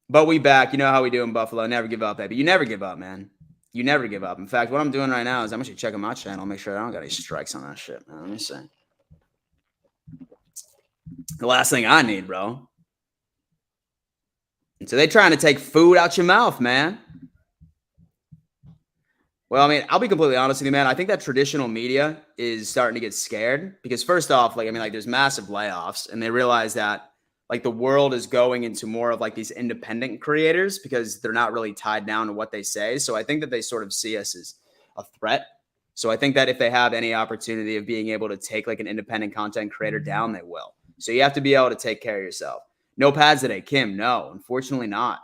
But we back. You know how we do in Buffalo. Never give up, baby. You never give up, man. You never give up. In fact, what I'm doing right now is I'm actually checking my channel, make sure I don't got any strikes on that shit, man. Let me see. The last thing I need, bro. And so they trying to take food out your mouth, man. Well, I mean, I'll be completely honest with you, man. I think that traditional media is starting to get scared because first off, like, I mean, like there's massive layoffs and they realize that like the world is going into more of like these independent creators because they're not really tied down to what they say. So I think that they sort of see us as a threat. So I think that if they have any opportunity of being able to take like an independent content creator down, they will. So you have to be able to take care of yourself. No pads today, Kim. No, unfortunately not.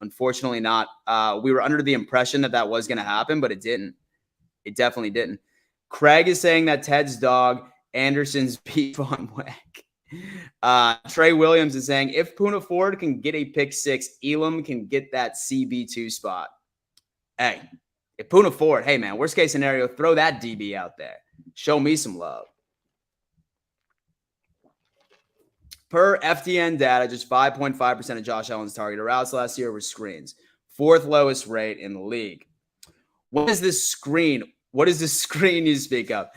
Unfortunately not. We were under the impression that was going to happen, but it didn't. It definitely didn't. Craig is saying that Ted's dog, Anderson's beef on whack. Trey Williams is saying if Poona Ford can get a pick 6, Elam can get that CB2 spot. Hey, if Poona Ford, hey man, worst case scenario, throw that DB out there. Show me some love. Per FTN data, just 5.5% of Josh Allen's targeted routes last year were screens. 4th lowest rate in the league. What is this screen? What is this screen you speak of?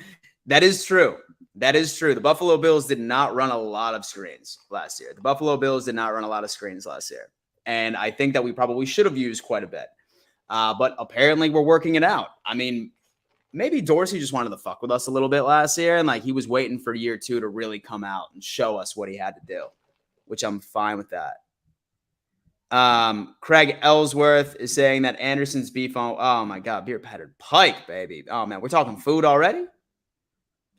That is true. That is true. The Buffalo Bills did not run a lot of screens last year. The Buffalo Bills did not run a lot of screens last year. And I think that we probably should have used quite a bit. But apparently we're working it out. I mean, maybe Dorsey just wanted to fuck with us a little bit last year. And like he was waiting for year 2 to really come out and show us what he had to do, which I'm fine with that. Craig Ellsworth is saying that Anderson's beef on, oh my God, beer pattered pike, baby. Oh man, we're talking food already.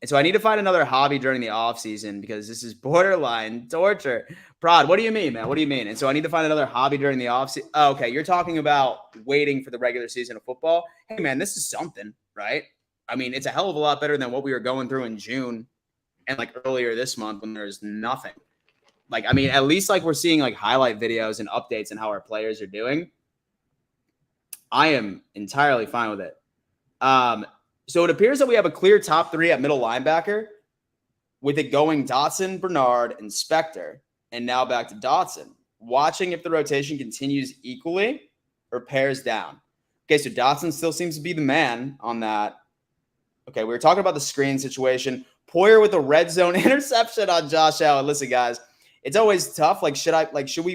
And so I need to find another hobby during the off season because this is borderline torture. Prod, what do you mean, man? What do you mean? And so I need to find another hobby during the off season. Oh, okay. You're talking about waiting for the regular season of football. Hey man, this is something, right? I mean, it's a hell of a lot better than what we were going through in June and like earlier this month when there's nothing. Like, I mean, at least like we're seeing like highlight videos and updates and how our players are doing. I am entirely fine with it. So it appears that we have a clear top 3 at middle linebacker with it going Dotson, Bernard, and Spector, and now back to Dotson. Watching if the rotation continues equally or pairs down. Okay, so Dotson still seems to be the man on that. Okay, we were talking about the screen situation. Poyer with a red zone interception on Josh Allen. Listen, guys, it's always tough. Like, should we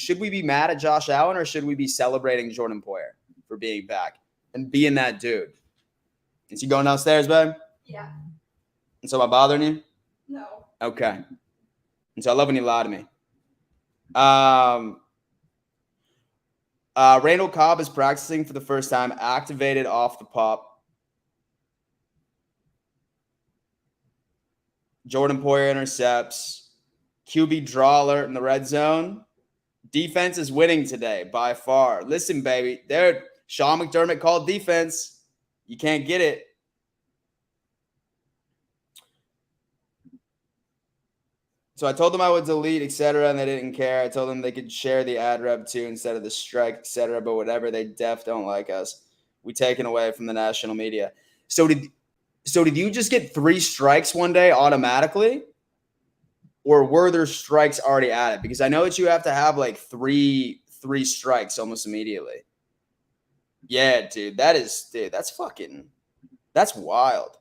be mad at Josh Allen or should we be celebrating Jordan Poyer for being back and being that dude? Is he going downstairs, babe? Yeah. And so am I bothering you? No. Okay. And so I love when you lie to me. Randall Cobb is practicing for the first time, activated off the pop. Jordan Poyer intercepts. QB draw alert in the red zone. Defense is winning today by far. Listen, baby. Dude, Sean McDermott called defense. You can't get it. So I told them I would delete, etc., and they didn't care. I told them they could share the ad rep too instead of the strike, etc., but whatever. They don't like us. We taken away from the national media. So did you just get 3 strikes one day automatically? Or were there strikes already added? Because I know that you have to have like three strikes almost immediately. Yeah, dude, that's wild.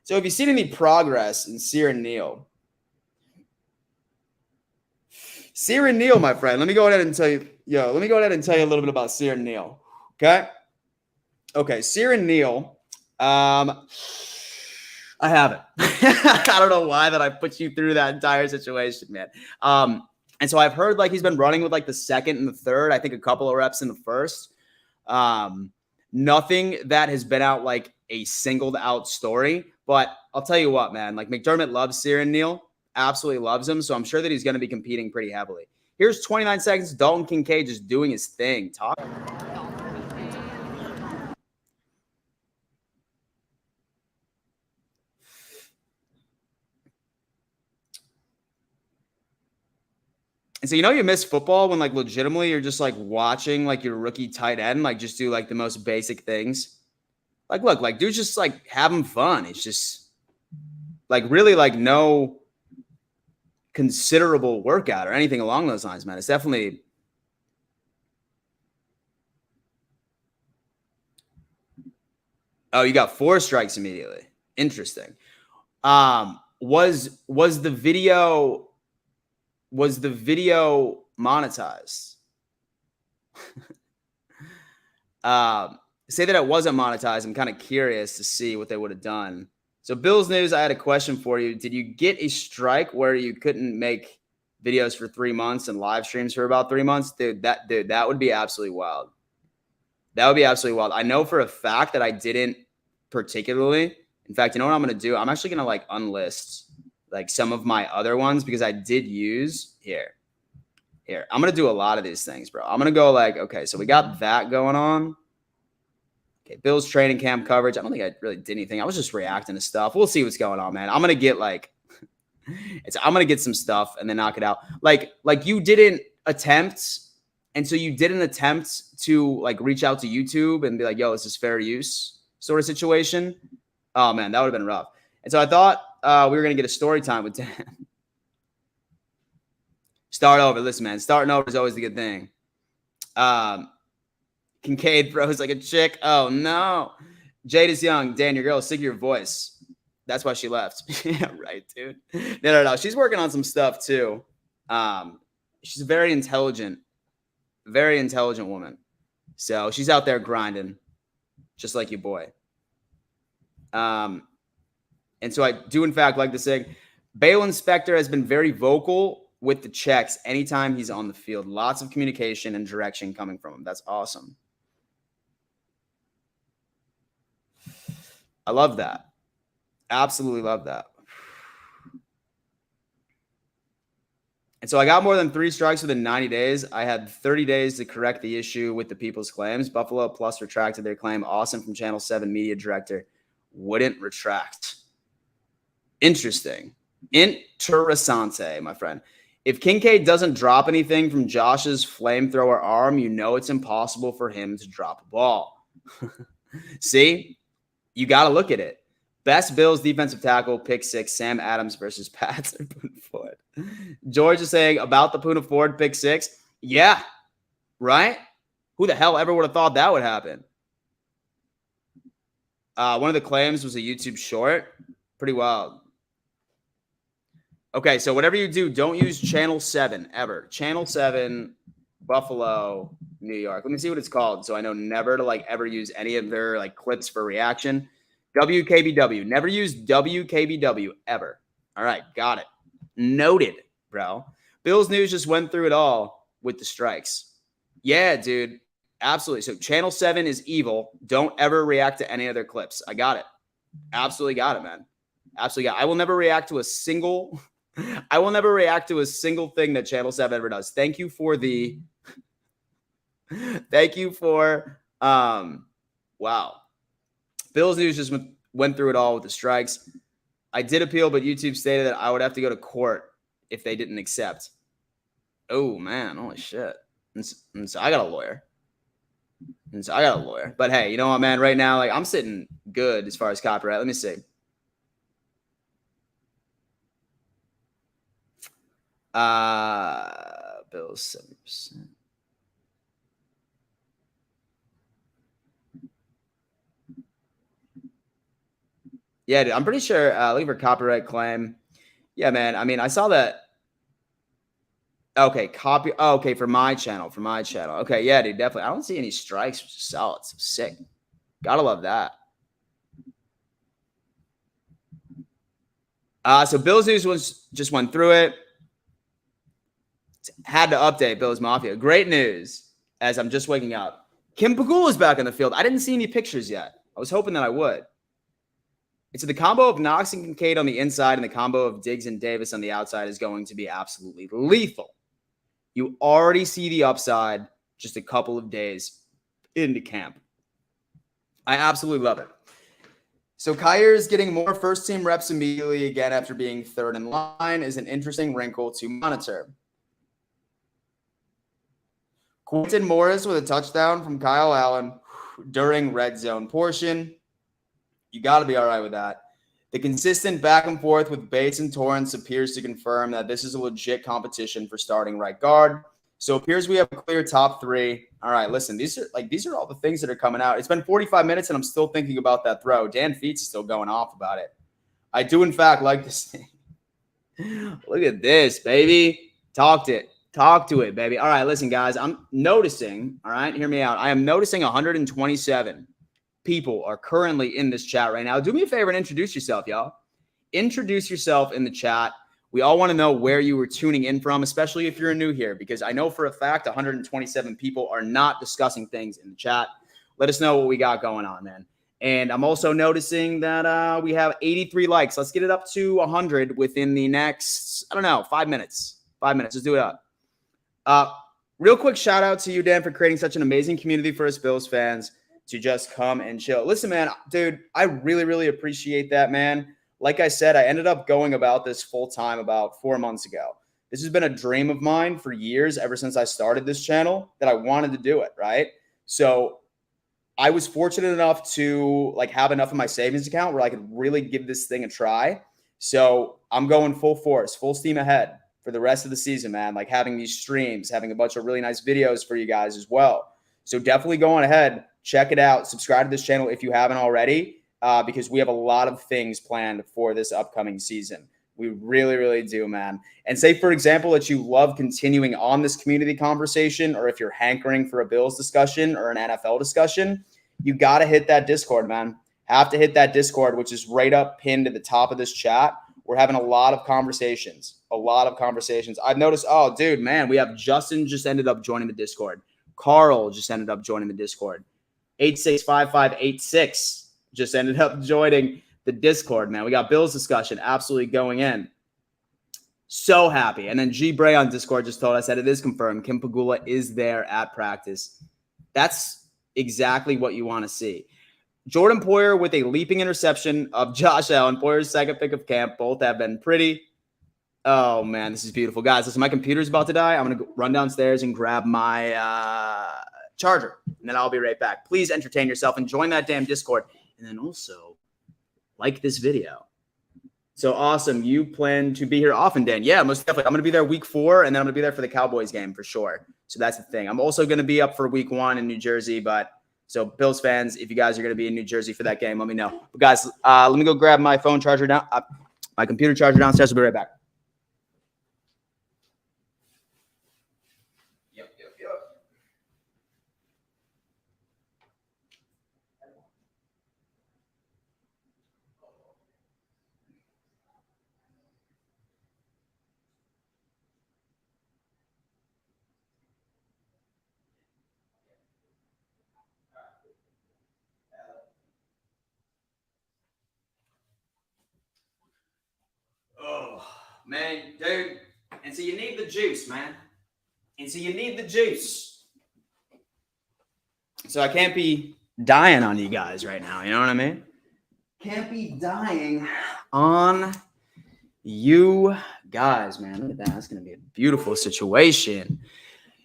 So have you seen any progress in Ciaran Neal? Ciaran Neal, my friend, let me go ahead and tell you a little bit about Ciaran Neal. Okay, Ciaran Neal, I haven't. I don't know why that I put you through that entire situation, man. And so I've heard like he's been running with like the 2nd and the 3rd, I think a couple of reps in the 1st. Nothing that has been out like a singled out story, but I'll tell you what, man, like McDermott loves Ciaran Neal, absolutely loves him. So I'm sure that he's going to be competing pretty heavily. Here's 29 seconds. Dalton Kincaid just doing his thing. And so, you miss football when like legitimately you're just like watching like your rookie tight end, like just do like the most basic things. Like, look, like dude's just like having fun. It's just like really like no considerable workout or anything along those lines, man. It's definitely. Oh, you got 4 strikes immediately. Interesting. Was the video monetized? Say that it wasn't monetized. I'm kind of curious to see what they would have done. So Bills News, I had a question for you. Did you get a strike where you couldn't make videos for 3 months and live streams for about 3 months? Dude, that would be absolutely wild. That would be absolutely wild. I know for a fact that I didn't particularly. In fact, you know what I'm going to do? I'm actually going to like unlist like some of my other ones because I did use here. I'm going to do a lot of these things, bro. I'm going to go like, okay, so we got that going on. Okay, Bills training camp coverage. I don't think I really did anything. I was just reacting to stuff. We'll see what's going on, man. I'm going to get like, I'm going to get some stuff and then knock it out. Like you didn't attempt. And so you didn't attempt to like reach out to YouTube and be like, yo, this is fair use sort of situation. Oh man, that would have been rough. And so I thought we were going to get a story time with Dan. Start over. Listen, man, starting over is always a good thing. Kincaid throws like a chick. Oh, no. Jade is young. Dan, your girl is sick of your voice. That's why she left. Yeah, right, dude. No. She's working on some stuff, too. She's a very intelligent woman. So she's out there grinding, just like you, boy. And so I do, in fact, like to say, Bale Inspector has been very vocal with the checks anytime he's on the field. Lots of communication and direction coming from him. That's awesome. I love that. Absolutely love that. And so I got more than 3 strikes within 90 days. I had 30 days to correct the issue with the people's claims. Buffalo Plus retracted their claim. Austin from Channel 7 media director wouldn't retract. Interesting. Interessante, my friend. If Kincaid doesn't drop anything from Josh's flamethrower arm, you know it's impossible for him to drop a ball. See? You got to look at it. Best Bills defensive tackle, pick 6, Sam Adams versus Pats or Poona Ford. George is saying about the Poona Ford pick 6. Yeah, right? Who the hell ever would have thought that would happen? One of the claims was a YouTube short. Pretty wild. Okay, so whatever you do, don't use Channel 7 ever. Channel 7, Buffalo, New York. Let me see what it's called so I know never to like ever use any of their like clips for reaction. WKBW. Never use WKBW ever. All right, got it. Noted, bro. Bills News just went through it all with the strikes. Yeah, dude. Absolutely. So Channel 7 is evil. Don't ever react to any other clips. I got it. Absolutely got it, man. Absolutely got it. I will never react to a single thing that Channel 7 ever does. Thank you for wow. Bills News just went through it all with the strikes. I did appeal, but YouTube stated that I would have to go to court if they didn't accept. Oh, man. Holy shit. And so I got a lawyer. But hey, you know what, man? Right now, like I'm sitting good as far as copyright. Let me see. Bills 7%. Yeah, dude, I'm pretty sure. Looking for copyright claim. Yeah, man. I mean, I saw that. Okay, okay, for my channel. Okay, yeah, dude, definitely. I don't see any strikes, which is solid. So sick. Gotta love that. So Bills News just went through it. Had to update Bills Mafia. Great news as I'm just waking up. Kim Pagula is back in the field. I didn't see any pictures yet. I was hoping that I would. It's the combo of Knox and Kincaid on the inside and the combo of Diggs and Davis on the outside is going to be absolutely lethal. You already see the upside just a couple of days into camp. I absolutely love it. So Kyer is getting more first-team reps immediately again after being third in line is an interesting wrinkle to monitor. Quentin Morris with a touchdown from Kyle Allen during red zone portion. You got to be all right with that. The consistent back and forth with Bates and Torrance appears to confirm that this is a legit competition for starting right guard. So it appears we have a clear top 3. All right, listen, these are all the things that are coming out. It's been 45 minutes and I'm still thinking about that throw. Dan Feets is still going off about it. I do, in fact, like this thing. Look at this, baby. Talk to it, baby. All right, listen, guys. I'm noticing, all right, hear me out. I am noticing 127 people are currently in this chat right now. Do me a favor and introduce yourself, y'all. Introduce yourself in the chat. We all want to know where you were tuning in from, especially if you're new here, because I know for a fact 127 people are not discussing things in the chat. Let us know what we got going on, man. And I'm also noticing that we have 83 likes. Let's get it up to 100 within the next, 5 minutes. 5 minutes. Let's do it up. Real quick shout out to you, Dan, for creating such an amazing community for us Bills fans to just come and chill. Listen, man, dude, I really, really appreciate that, man. Like I said, I ended up going about this full time about 4 months ago. This has been a dream of mine for years, ever since I started this channel, that I wanted to do it, right? So I was fortunate enough to have enough in my savings account where I could really give this thing a try. So I'm going full force, full steam ahead. for the rest of the season, man. Like having these streams, having a bunch of really nice videos for you guys as well. So definitely go on ahead, check it out, subscribe to this channel if you haven't already, because we have a lot of things planned for this upcoming season. We really, really do, man. And say, for example, that you love continuing on this community conversation, or if you're hankering for a Bills discussion or an NFL discussion, you got to hit that Discord, man. Have to hit that Discord, which is right up pinned at the top of this chat. We're having a lot of conversations, I've noticed, oh, dude, man, we have Justin just ended up joining the Discord. Carl just ended up joining the Discord. 865586 just ended up joining the Discord, man. We got Bills discussion absolutely going in. So happy. And then G Bray on Discord just told us that it is confirmed. Kim Pagula is there at practice. That's exactly what you want to see. Jordan Poyer with a leaping interception of Josh Allen. Poyer's second pick of camp. Both have been pretty. Oh, man, this is beautiful. Guys, listen, my computer's about to die. I'm going to run downstairs and grab my charger, and then I'll be right back. Please entertain yourself and join that damn Discord. And then also like this video. So awesome. You plan to be here often, Dan? Yeah, most definitely. I'm going to be there week 4, and then I'm going to be there for the Cowboys game for sure. So that's the thing. I'm also going to be up for week 1 in New Jersey, but so Bills fans, if you guys are going to be in New Jersey for that game, let me know. But guys, let me go grab my phone charger down, my computer charger downstairs. We'll be right back. Oh, man, dude. And so you need the juice, man. So I can't be dying on you guys right now. You know what I mean? Can't be dying on you guys, man. Look at that. That's going to be a beautiful situation.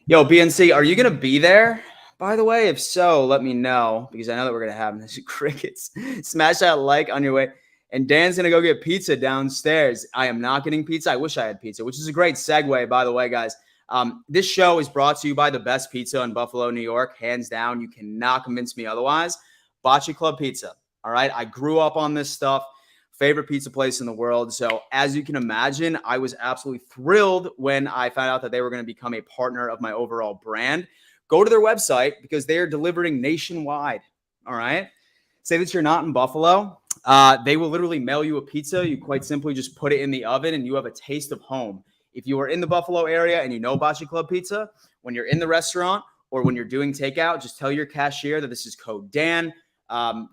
Yo, BNC, are you going to be there? By the way, if so, let me know, because I know that we're going to have this crickets. Smash that like on your way. And Dan's going to go get pizza downstairs. I am not getting pizza. I wish I had pizza, which is a great segue, by the way, guys. This show is brought to you by the best pizza in Buffalo, New York. Hands down. You cannot convince me otherwise. Bocce Club Pizza. All right. I grew up on this stuff. Favorite pizza place in the world. So as you can imagine, I was absolutely thrilled when I found out that they were going to become a partner of my overall brand. Go to their website because they are delivering nationwide. All right. Say that you're not in Buffalo. They will literally mail you a pizza. You quite simply just put it in the oven and you have a taste of home. If you are in the Buffalo area and you know Bocce Club Pizza, when you're in the restaurant or when you're doing takeout, just tell your cashier that this is code Dan.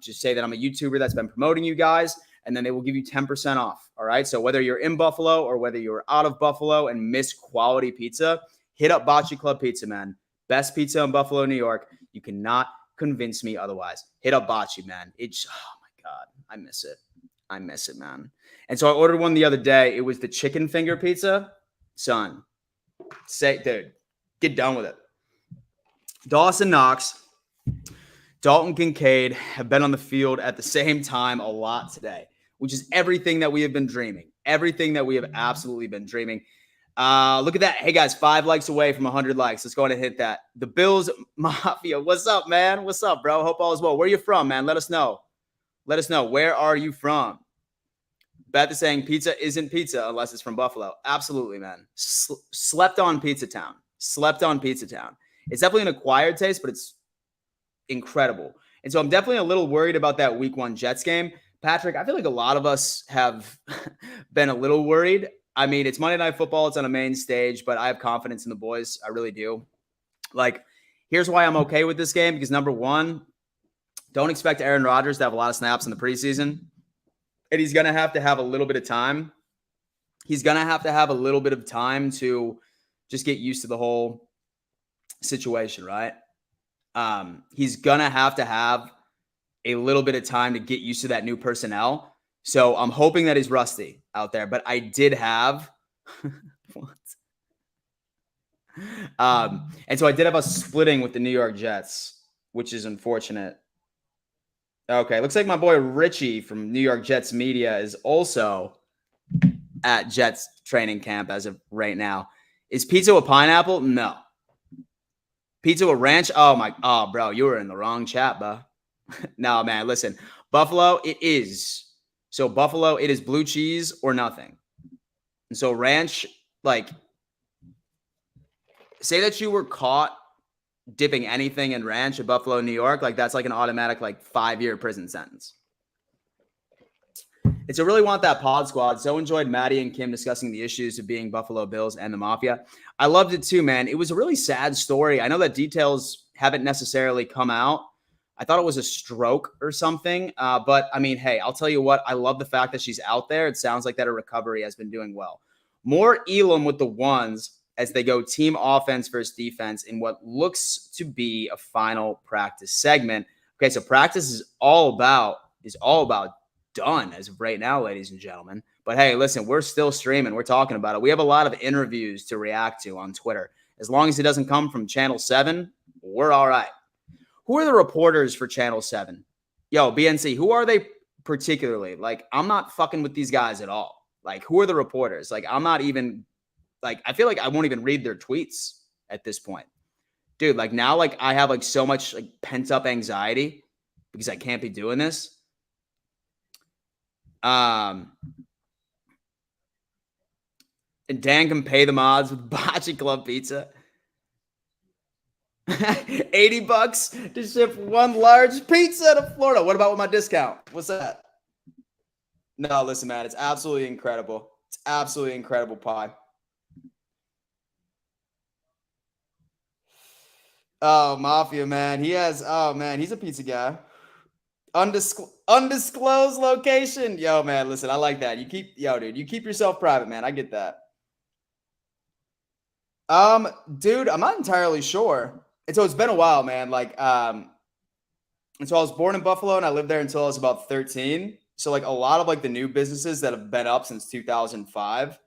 Just say that I'm a YouTuber that's been promoting you guys, and then they will give you 10% off. All right. So whether you're in Buffalo or whether you're out of Buffalo and miss quality pizza, hit up Bocce Club Pizza, man. Best pizza in Buffalo, New York. You cannot convince me otherwise. Hit up Bocce, man. It's, oh my God, I miss it, man. And so I ordered one the other day. It was the chicken finger pizza. Son, dude, get done with it. Dawson Knox, Dalton Kincaid have been on the field at the same time a lot today, which is everything that we have been dreaming. Everything that we have absolutely been dreaming. Look at that. Hey, guys, 5 likes away from 100 likes. Let's go ahead and hit that. The Bills Mafia. What's up, man? What's up, bro? Hope all is well. Where are you from, man? Let us know. Where are you from? Beth is saying pizza isn't pizza unless it's from Buffalo. Absolutely, man. Slept on Pizza Town. It's definitely an acquired taste, but it's incredible. And so I'm definitely a little worried about that week 1 Jets game. Patrick, I feel like a lot of us have been a little worried. I mean, it's Monday Night Football. It's on a main stage, but I have confidence in the boys. I really do. Like, here's why I'm okay with this game, because number one, don't expect Aaron Rodgers to have a lot of snaps in the preseason. And he's going to have a little bit of time. He's going to have a little bit of time to just get used to the whole situation, right? He's going to have a little bit of time to get used to that new personnel. So I'm hoping that he's rusty out there. But I did have what? And so I did have us splitting with the New York Jets, which is unfortunate. Okay, looks like my boy Richie from New York Jets Media is also at Jets training camp as of right now. Is pizza with pineapple? No. Pizza with ranch? Oh, bro, you were in the wrong chat, bro. No, man, listen. Buffalo, it is. So Buffalo, it is blue cheese or nothing. And so ranch, like, say that you were caught dipping anything in ranch at Buffalo, New York, like that's like an automatic like 5-year prison sentence. It's a really want that pod squad. So enjoyed Maddie and Kim discussing the issues of being Buffalo Bills and the Mafia. I loved it too, man. It was a really sad story. I know that details haven't necessarily come out. I thought it was a stroke or something. But I mean, hey, I'll tell you what, I love the fact that she's out there. It sounds like that her recovery has been doing well. More Elam with the ones as they go team offense versus defense in what looks to be a final practice segment. Okay, so practice is all about done as of right now, ladies and gentlemen. But hey, listen, we're still streaming. We're talking about it. We have a lot of interviews to react to on Twitter. As long as it doesn't come from Channel 7, we're all right. Who are the reporters for Channel 7? Yo, BNC, who are they particularly? Like, I'm not fucking with these guys at all. Like, who are the reporters? Like, I'm not even, like, I feel like I won't even read their tweets at this point. Dude, like, now, like, I have, like, so much, like, pent-up anxiety because I can't be doing this. And Dan can pay the mods with Bocce Club Pizza. $80 to ship one large pizza to Florida. What about with my discount? What's that? No, listen, man, it's absolutely incredible. It's absolutely incredible pie. Oh, Mafia, man. He's a pizza guy. Undisclosed location. Yo, man, listen, I like that. You keep yourself private, man. I get that. Dude, I'm not entirely sure. And so it's been a while, man. Like, and so I was born in Buffalo and I lived there until I was about 13. So like a lot of like the new businesses that have been up since 2005,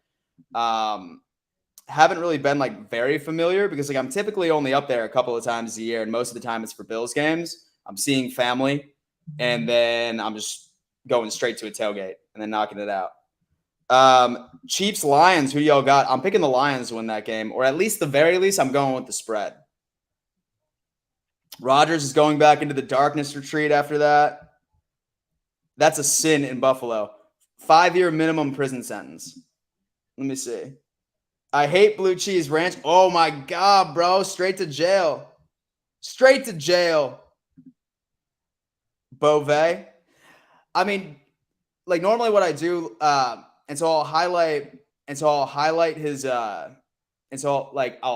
haven't really been like very familiar because like I'm typically only up there a couple of times a year. And most of the time it's for Bills games. I'm seeing family. And then I'm just going straight to a tailgate and then knocking it out. Chiefs, Lions, who y'all got? I'm picking the Lions to win that game, or at least the very least, I'm going with the spread. Rodgers is going back into the darkness retreat after that. That's a sin in Buffalo. 5-year minimum prison sentence. Let me see. I hate blue cheese ranch. Oh my God, bro. Straight to jail. Straight to jail. Beauvais. I mean, like normally what I do, and so I'll highlight his I'll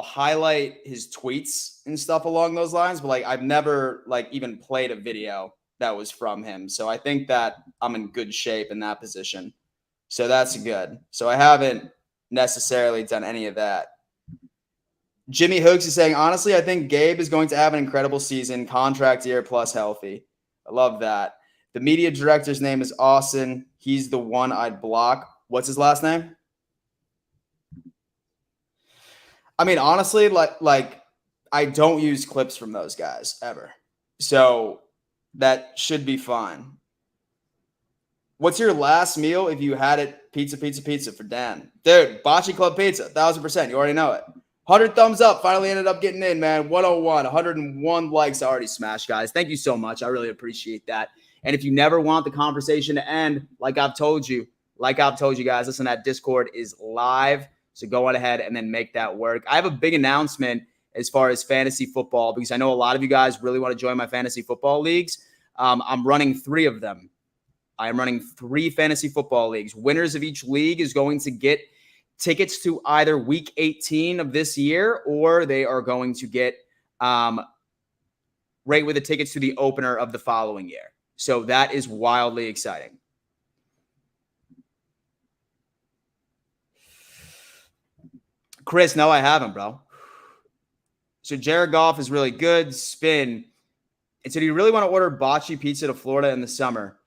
highlight his tweets and stuff along those lines, but like I've never like even played a video that was from him. So I think that I'm in good shape in that position. So that's good. So I haven't necessarily done any of that. Jimmy Hooks is saying, honestly, I think Gabe is going to have an incredible season, contract year plus healthy. I love that. The media director's name is Austin. He's the one I'd block. What's his last name? I mean, honestly, like I don't use clips from those guys ever. So that should be fine. What's your last meal if you had it? Pizza for Dan. Dude, Bocce Club Pizza, 1,000%. You already know it. 100 thumbs up. Finally ended up getting in, man. 101. 101 likes already smashed, guys. Thank you so much. I really appreciate that. And if you never want the conversation to end, like I've told you guys, listen, that Discord is live. So go on ahead and then make that work. I have a big announcement as far as fantasy football because I know a lot of you guys really want to join my fantasy football leagues. I'm running 3 of them. I am running 3 fantasy football leagues. Winners of each league is going to get tickets to either week 18 of this year, or they are going to get right with the tickets to the opener of the following year. So that is wildly exciting. Chris, no, I haven't, bro. So Jared Goff is really good. Spin. And so do you really want to order Bocce Pizza to Florida in the summer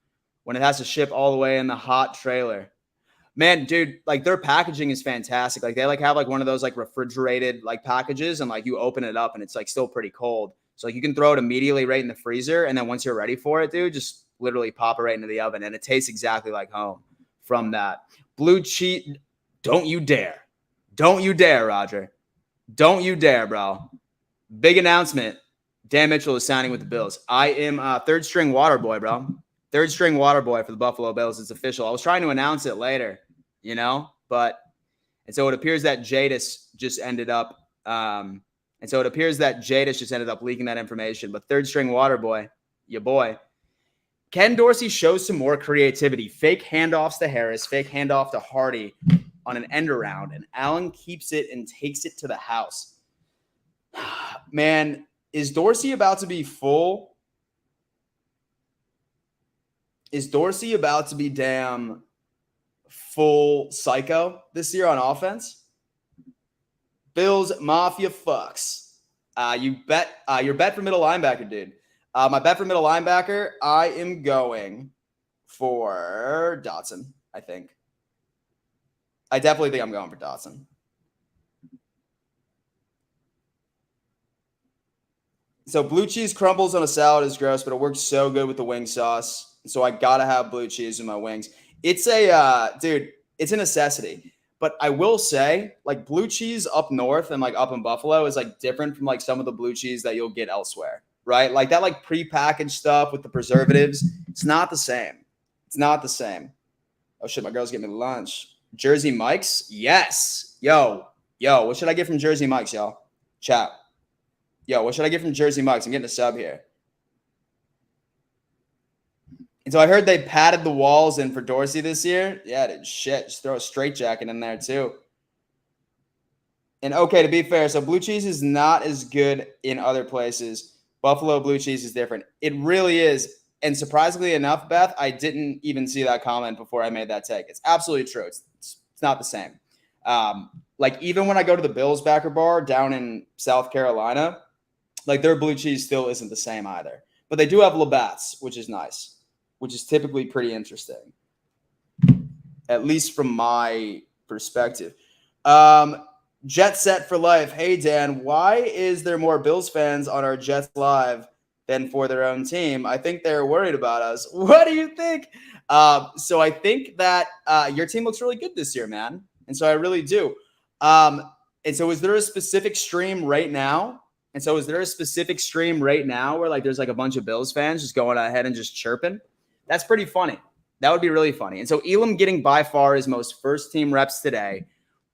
when it has to ship all the way in the hot trailer? Man, dude, like their packaging is fantastic. Like they like have like one of those like refrigerated like packages and like you open it up and it's like still pretty cold. So like you can throw it immediately right in the freezer. And then once you're ready for it, dude, just literally pop it right into the oven. And it tastes exactly like home from that. Blue cheese. Don't you dare. Don't you dare, Roger. Don't you dare, bro. Big announcement. Dan Mitchell is signing with the Bills. I am third string water boy, bro. Third string water boy for the Buffalo Bills. It's official. I was trying to announce it later, but and so it appears that Jadis just ended up leaking that information. But third string water boy, your boy. Ken Dorsey shows some more creativity. Fake handoffs to Harris, fake handoff to Hardy on an end around, and Allen keeps it and takes it to the house. Man, is Dorsey about to be full? Is Dorsey about to be damn full psycho this year on offense? Bills Mafia fucks. Your bet for middle linebacker, dude. My bet for middle linebacker, I am going for Dotson, I think. I definitely think I'm going for Dotson. So blue cheese crumbles on a salad is gross, but it works so good with the wing sauce. So I got to have blue cheese in my wings. It's it's a necessity. But I will say, like, blue cheese up north and like up in Buffalo is like different from like some of the blue cheese that you'll get elsewhere. Right? Like that like prepackaged stuff with the preservatives. It's not the same. It's not the same. Oh shit, my girl's getting me lunch. Jersey Mike's? Yes. Yo, what should I get from Jersey Mike's, y'all? Chat. Yo, what should I get from Jersey Mike's? I'm getting a sub here. And so I heard they padded the walls in for Dorsey this year. Yeah, dude, shit. Just throw a straitjacket in there too. And okay, to be fair, so blue cheese is not as good in other places. Buffalo blue cheese is different. It really is. And surprisingly enough, Beth, I didn't even see that comment before I made that take. It's absolutely true. It's not the same. Like even when I go to the Bills backer bar down in South Carolina, like their blue cheese still isn't the same either. But they do have Labatt's, which is nice, which is typically pretty interesting, at least from my perspective. Jet Set for Life. Hey, Dan, why is there more Bills fans on our Jets Live than for their own team? I think they're worried about us. What do you think? So I think that your team looks really good this year, man. And so I really do. And so is there a specific stream right now? Where like there's like a bunch of Bills fans just going ahead and just chirping? That's pretty funny. That would be really funny. And so Elam getting by far his most first team reps today.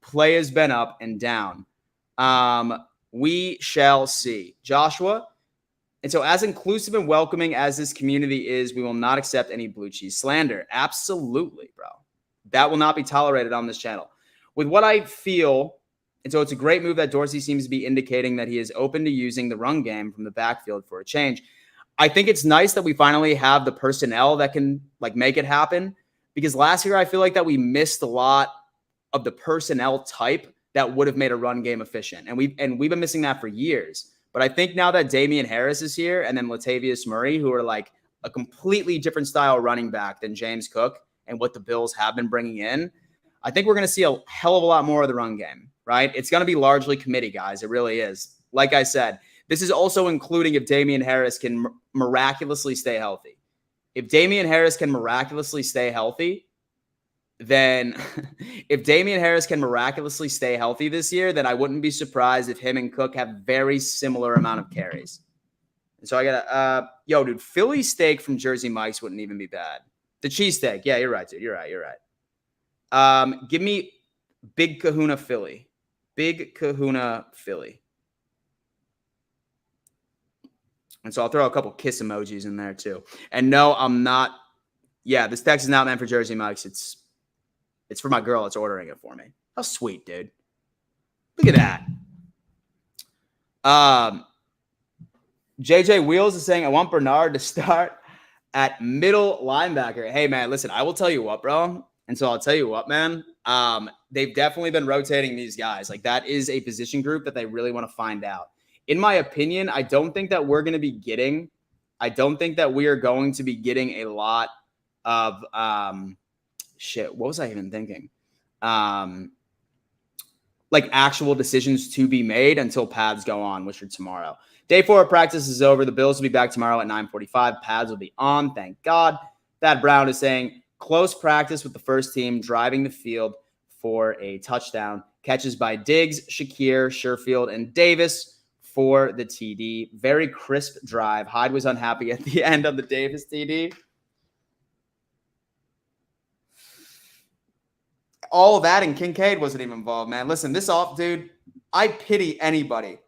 Play has been up and down. We shall see. Joshua. And so as inclusive and welcoming as this community is, we will not accept any blue cheese slander. Absolutely, bro. That will not be tolerated on this channel. With what I feel, and so it's a great move that Dorsey seems to be indicating that he is open to using the run game from the backfield for a change. I think it's nice that we finally have the personnel that can like make it happen, because last year I feel like that we missed a lot of the personnel type that would have made a run game efficient. And we've been missing that for years. But I think now that Damian Harris is here and then Latavius Murray, who are like a completely different style running back than James Cook and what the Bills have been bringing in, I think we're going to see a hell of a lot more of the run game, right? It's going to be largely committee, guys. It really is. Like I said, this is also including if Damian Harris can miraculously stay healthy. If Damian Harris can miraculously stay healthy, then this year, then I wouldn't be surprised if him and Cook have very similar amount of carries. And so I got dude, Philly steak from Jersey Mike's wouldn't even be bad. The cheesesteak. Yeah, you're right, dude. You're right. Give me Big Kahuna Philly. And so I'll throw a couple kiss emojis in there too. And no, I'm not. Yeah, this text is not meant for Jersey Mike's. It's for my girl that's ordering it for me. How sweet, dude. Look at that. JJ Wheels is saying, I want Bernard to start at middle linebacker. Hey, man, listen, I will tell you what, bro. And so I'll tell you what, man. They've definitely been rotating these guys. Like, that is a position group that they really want to find out. In my opinion, I don't think that we are going to be getting a lot of what was I even thinking? Like actual decisions to be made until pads go on, which are tomorrow. Day 4 of practice is over. The Bills will be back tomorrow at 9:45. Pads will be on. Thank God. Thad Brown is saying, Close practice with the first team, driving the field for a touchdown. Catches by Diggs, Shakir, Sherfield, and Davis for the TD. Very crisp drive. Hyde was unhappy at the end of the Davis TD. All of that, and Kincaid wasn't even involved, man. Listen, dude, I pity anybody.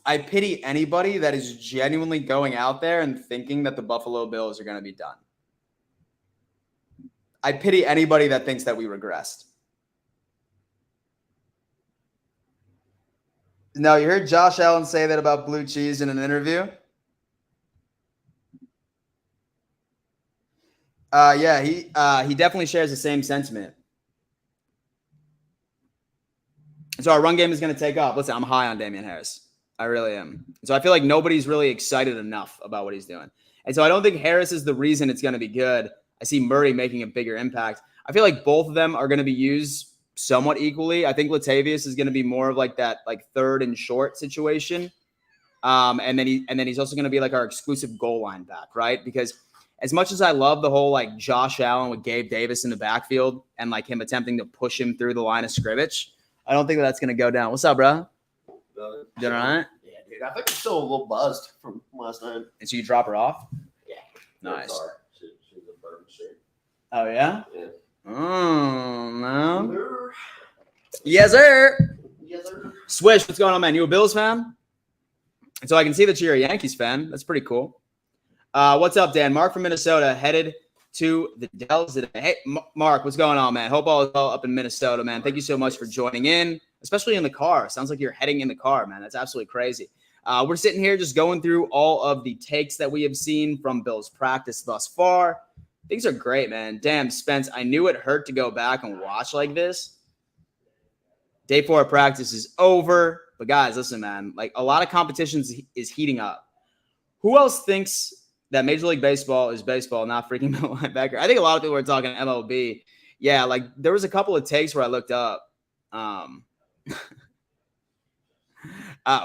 I pity anybody that is genuinely going out there and thinking that the Buffalo Bills are going to be done. I pity anybody that thinks that we regressed. No, you heard Josh Allen say that about blue cheese in an interview? Yeah, he definitely shares the same sentiment. So our run game is going to take off. Listen, I'm high on Damian Harris. I really am. So I feel like nobody's really excited enough about what he's doing. And so I don't think Harris is the reason it's going to be good. I see Murray making a bigger impact. I feel like both of them are going to be used somewhat equally. I think Latavius is going to be more of like that third and short situation. And then he's also going to be like our exclusive goal line back, right? Because as much as I love the whole like Josh Allen with Gabe Davis in the backfield and like him attempting to push him through the line of scrimmage, I don't think that's going to go down. What's up, bro? Doing all right? Yeah, dude. I think I'm still a little buzzed from last night. And so you drop her off? Yeah. Nice. She's a bourbon straight. Oh, yeah? Yeah. Oh, no. Yes, sir. Yes, sir. Swish, what's going on, man? You a Bills fan? And so I can see that you're a Yankees fan. That's pretty cool. What's up, Dan? Mark from Minnesota headed to the Dells today. Hey, Mark, what's going on, man? Hope all is well up in Minnesota, man. Thank you so much for joining in, especially in the car. Sounds like you're heading in the car, man. That's absolutely crazy. We're sitting here just going through all of the takes that we have seen from Bills practice thus far. Things are great, man. Damn, Spence, I knew it hurt to go back and watch like this. Day 4 of practice is over. But guys, listen, man, like a lot of competitions is heating up. Who else thinks that Major League Baseball is baseball, not freaking middle linebacker? I think a lot of people are talking MLB. Yeah, like there was a couple of takes where I looked up.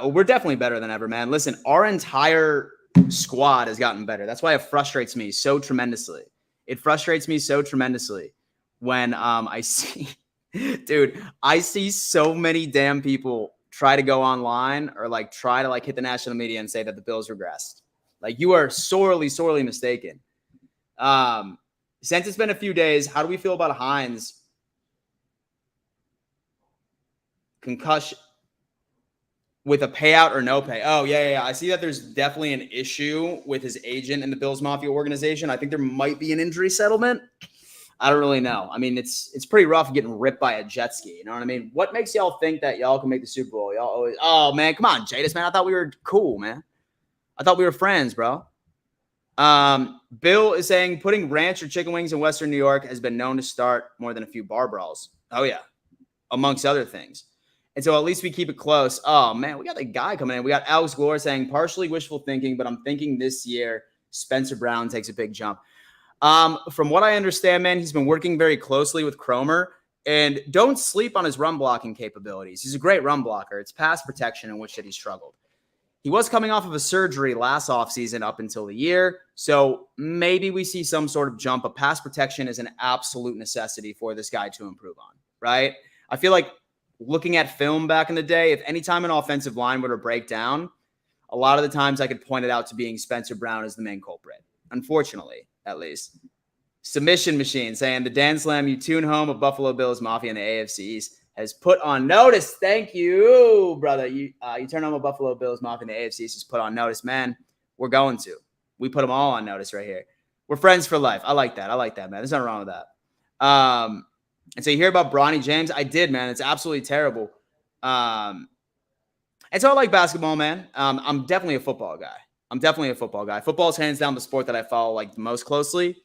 We're definitely better than ever, man. Listen, our entire squad has gotten better. That's why it frustrates me so tremendously. It frustrates me so tremendously when I see, dude, I see so many damn people try to go online or like try to like hit the national media and say that the Bills regressed. Like you are sorely, sorely mistaken. Since it's been a few days, how do we feel about Hines? Concussion with a payout or no pay? Oh, yeah. I see that there's definitely an issue with his agent in the Bills Mafia organization. I think there might be an injury settlement. I don't really know. I mean, it's pretty rough getting ripped by a jet ski. You know what I mean? What makes y'all think that y'all can make the Super Bowl? Y'all always, oh, man, come on, Jadis, man. I thought we were cool, man. I thought we were friends, bro. Bill is saying putting ranch or chicken wings in Western New York has been known to start more than a few bar brawls. Oh, yeah. Amongst other things. And so at least we keep it close. Oh, man, we got the guy coming in. We got Alex Gore saying partially wishful thinking, but I'm thinking this year Spencer Brown takes a big jump. From what I understand, man, he's been working very closely with Cromer. And don't sleep on his run blocking capabilities. He's a great run blocker. It's pass protection in which that he struggled. He was coming off of a surgery last offseason up until the year. So maybe we see some sort of jump. But pass protection is an absolute necessity for this guy to improve on, right? I feel like looking at film back in the day, if any time an offensive line were to break down, a lot of the times I could point it out to being Spencer Brown as the main culprit. Unfortunately, at least. Submission Machine saying the Dan Slam, you tune home of Buffalo Bills Mafia in the AFC East has put on notice. Thank you, brother. You turn home a Buffalo Bills Mafia in the AFC East has put on notice. Man, we're going to. We put them all on notice right here. We're friends for life. I like that, man. There's nothing wrong with that. And so you hear about Bronny James? I did, man. It's absolutely terrible. And so I like basketball, man. I'm definitely a football guy. Football is hands down the sport that I follow like the most closely.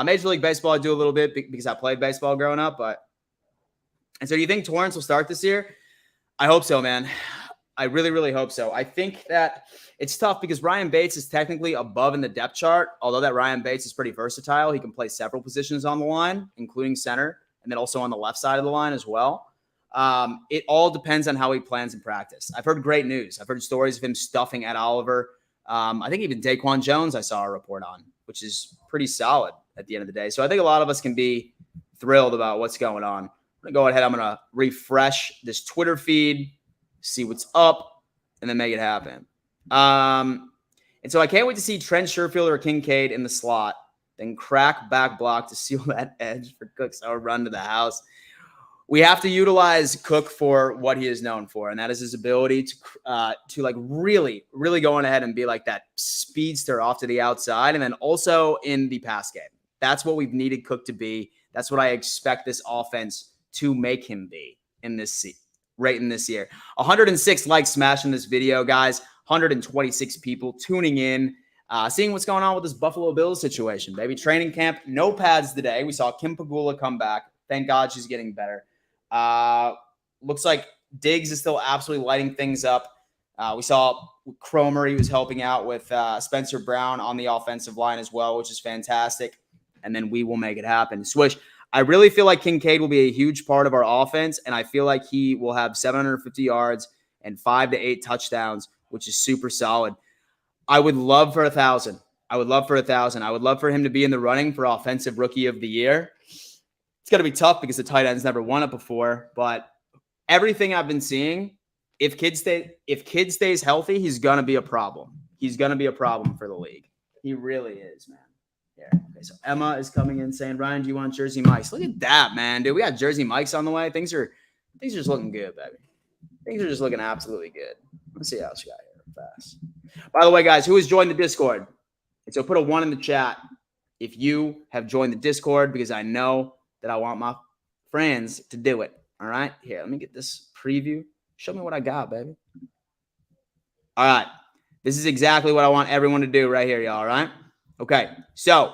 Major League Baseball I do a little bit because I played baseball growing up. And so do you think Torrance will start this year? I hope so, man. I really, really hope so. I think that it's tough because Ryan Bates is technically above in the depth chart, although that Ryan Bates is pretty versatile. He can play several positions on the line, including center, and then also on the left side of the line as well. It all depends on how he plans in practice. I've heard great news. I've heard stories of him stuffing Ed Oliver. I think even Daquan Jones I saw a report on, which is pretty solid. at the end of the day. So I think a lot of us can be thrilled about what's going on. I'm going to go ahead. I'm going to refresh this Twitter feed, see what's up, and then make it happen. And so I can't wait to see Trent Sherfield or Kincaid in the slot, then crack back block to seal that edge for Cook's run to the house. We have to utilize Cook for what he is known for, and that is his ability to like really, really go on ahead and be like that speedster off to the outside, and then also in the pass game. That's what we've needed Cook to be. That's what I expect this offense to make him be in this right in this year. 106 likes smashing this video, guys. 126 people tuning in, seeing what's going on with this Buffalo Bills situation, baby. Training camp, no pads today. We saw Kim Pagula come back. Thank God she's getting better. Looks like Diggs is still absolutely lighting things up. We saw Cromer, he was helping out with Spencer Brown on the offensive line as well, which is fantastic. And then we will make it happen. Swish, I really feel like Kincaid will be a huge part of our offense, and I feel like he will have 750 yards and 5 to 8 touchdowns, which is super solid. I would love for 1,000. I would love for 1,000. I would love for him to be in the running for Offensive Rookie of the Year. It's going to be tough because the tight end's never won it before, but everything I've been seeing, if Kid stays healthy, he's going to be a problem. He's going to be a problem for the league. He really is, man. Yeah. Okay, so Emma is coming in saying, Ryan, do you want Jersey Mikes? Look at that, man. Dude, we got Jersey Mikes on the way. Things are just looking good, baby. Things are just looking absolutely good. Let's see how else we got here fast. By the way, guys, who has joined the Discord? And so put a 1 in the chat if you have joined the Discord, because I know that I want my friends to do it. All right? Here, let me get this preview. Show me what I got, baby. All right. This is exactly what I want everyone to do right here, y'all. All right? Okay. So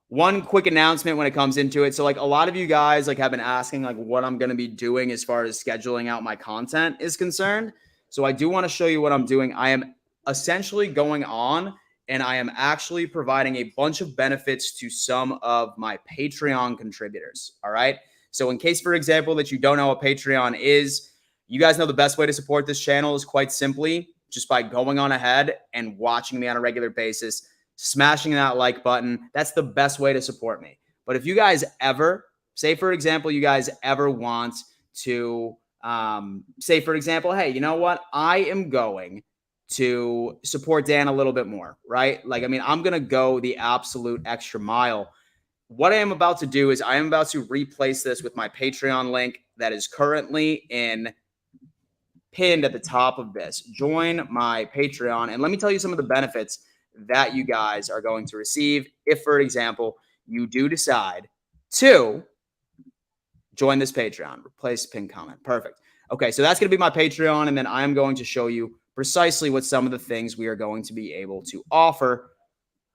one quick announcement when it comes into it. So like a lot of you guys like have been asking like what I'm going to be doing as far as scheduling out my content is concerned. So I do want to show you what I'm doing. I am essentially going on and I am actually providing a bunch of benefits to some of my Patreon contributors. All right. So in case, for example, that you don't know what Patreon is, you guys know the best way to support this channel is quite simply just by going on ahead and watching me on a regular basis, smashing that like button. That's the best way to support me. But if you guys ever, say, for example, you guys ever want to say, for example, hey, you know what? I am going to support Dan a little bit more, right? Like, I mean, I'm going to go the absolute extra mile. What I am about to do is I am about to replace this with my Patreon link that is currently pinned at the top of this. Join my Patreon. And let me tell you some of the benefits that you guys are going to receive if, for example, you do decide to join this Patreon. Replace pin comment. Perfect. Okay, so that's going to be my Patreon, and then I'm going to show you precisely what some of the things we are going to be able to offer.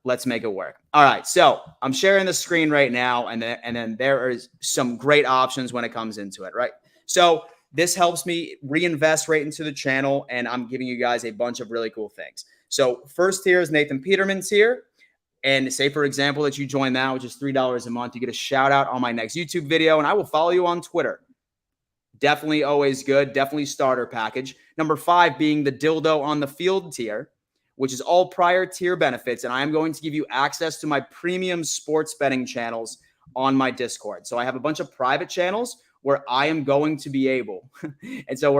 Let's make it work. All right, so I'm sharing the screen right now, and then there is some great options when it comes into it, right? So this helps me reinvest right into the channel, and I'm giving you guys a bunch of really cool things. So first tier is Nathan Peterman's here. And say, for example, that you join that, which is $3 a month. You get a shout out on my next YouTube video, and I will follow you on Twitter. Definitely always good. Definitely starter package. Number 5 being the Dildo on the Field tier, which is all prior tier benefits. And I am going to give you access to my premium sports betting channels on my Discord. So I have a bunch of private channels where I am going to be able, to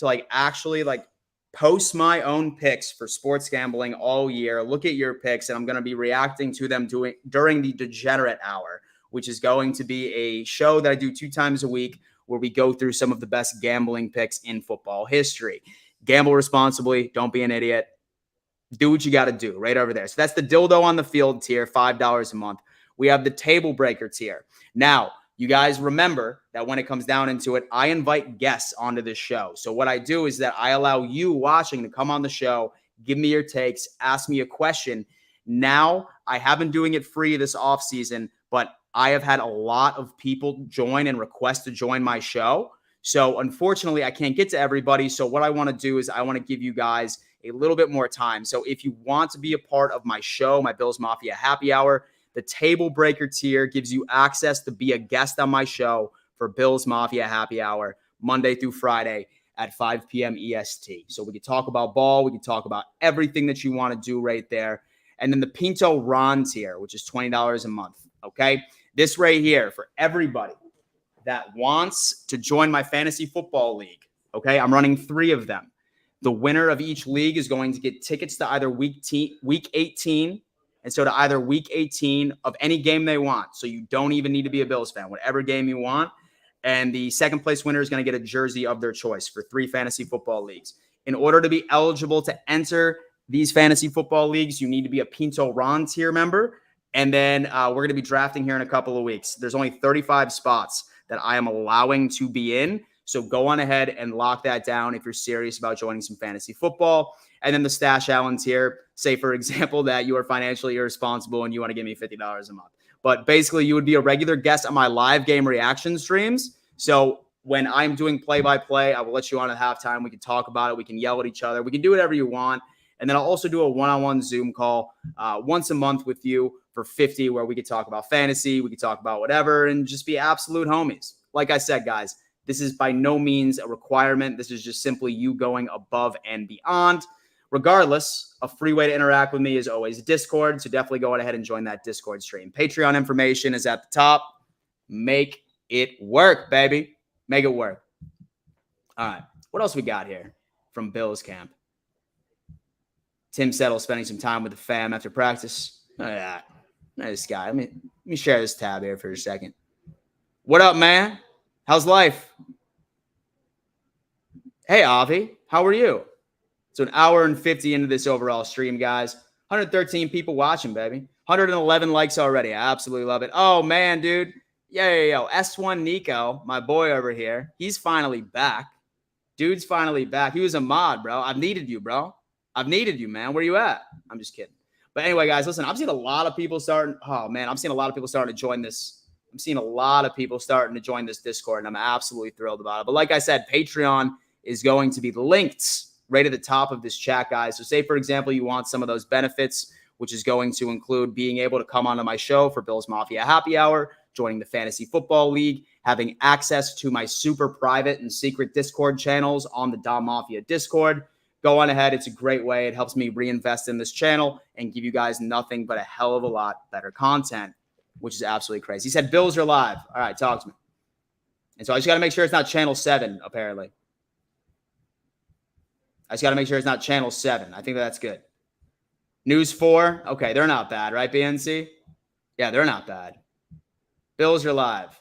like actually like post my own picks for sports gambling all year. Look at your picks, and I'm going to be reacting to them during the Degenerate Hour, which is going to be a show that I do 2 times a week where we go through some of the best gambling picks in football history. Gamble responsibly. Don't be an idiot. Do what you got to do right over there. So that's the Dildo on the Field tier, $5 a month. We have the Table Breaker tier. Now, you guys remember that when it comes down into it, I invite guests onto this show. So what I do is that I allow you watching to come on the show, give me your takes, ask me a question. Now, I have been doing it free this off season, but I have had a lot of people join and request to join my show. So unfortunately, I can't get to everybody. So what I want to do is I want to give you guys a little bit more time. So if you want to be a part of my show, my Bills Mafia Happy Hour, the Table Breaker tier gives you access to be a guest on my show for Bills Mafia Happy Hour, Monday through Friday at 5 p.m. EST. So we can talk about ball. We can talk about everything that you want to do right there. and then the Pinto Ron tier, which is $20 a month. Okay. This right here for everybody that wants to join my fantasy football league. Okay. I'm running 3 of them. The winner of each league is going to get tickets to either week 18. And so to either week 18 of any game they want. So you don't even need to be a Bills fan, whatever game you want. And the second place winner is going to get a jersey of their choice for 3 fantasy football leagues. In order to be eligible to enter these fantasy football leagues, you need to be a Pinto Ron tier member. And then we're going to be drafting here in a couple of weeks. There's only 35 spots that I am allowing to be in. So go on ahead and lock that down if you're serious about joining some fantasy football. And then the Stash Allen tier, say, for example, that you are financially irresponsible and you want to give me $50 a month. But basically, you would be a regular guest on my live game reaction streams. So when I'm doing play-by-play, I will let you on at halftime. We can talk about it. We can yell at each other. We can do whatever you want. And then I'll also do a one-on-one Zoom call once a month with you for $50, where we could talk about fantasy. We could talk about whatever and just be absolute homies. Like I said, guys, this is by no means a requirement. This is just simply you going above and beyond. Regardless, a free way to interact with me is always Discord. So definitely go ahead and join that Discord stream. Patreon information is at the top. Make it work, baby. Make it work. All right. What else we got here from Bills camp? Tim Settle spending some time with the fam after practice. Look at that. This guy. Let me share this tab here for a second. What up, man? How's life? Hey, Avi. How are you? So an hour and 50 into this overall stream, guys. 113 people watching, baby. 111 likes already. I absolutely love it. Oh, man, dude. Yo. S1 Nico, my boy over here. He's finally back. Dude's finally back. He was a mod, bro. I've needed you, bro. I've needed you, man. Where you at? I'm just kidding. But anyway, guys, listen, I'm seeing a lot of people starting. Oh, man, I'm seeing a lot of people starting to join this. I'm seeing a lot of people starting to join this Discord, and I'm absolutely thrilled about it. But like I said, Patreon is going to be linked right at the top of this chat, guys. So say, for example, you want some of those benefits, which is going to include being able to come onto my show for Bills Mafia Happy Hour, joining the Fantasy Football League, having access to my super private and secret Discord channels on the Dom Mafia Discord. Go on ahead. It's a great way. It helps me reinvest in this channel and give you guys nothing but a hell of a lot better content, which is absolutely crazy. He said, Bills are live. All right, talk to me. And so I just got to make sure it's not channel 7, apparently. I just got to make sure it's not channel 7. I think that's good. News 4. Okay, they're not bad, right, BNC? Yeah, they're not bad. Bills are live.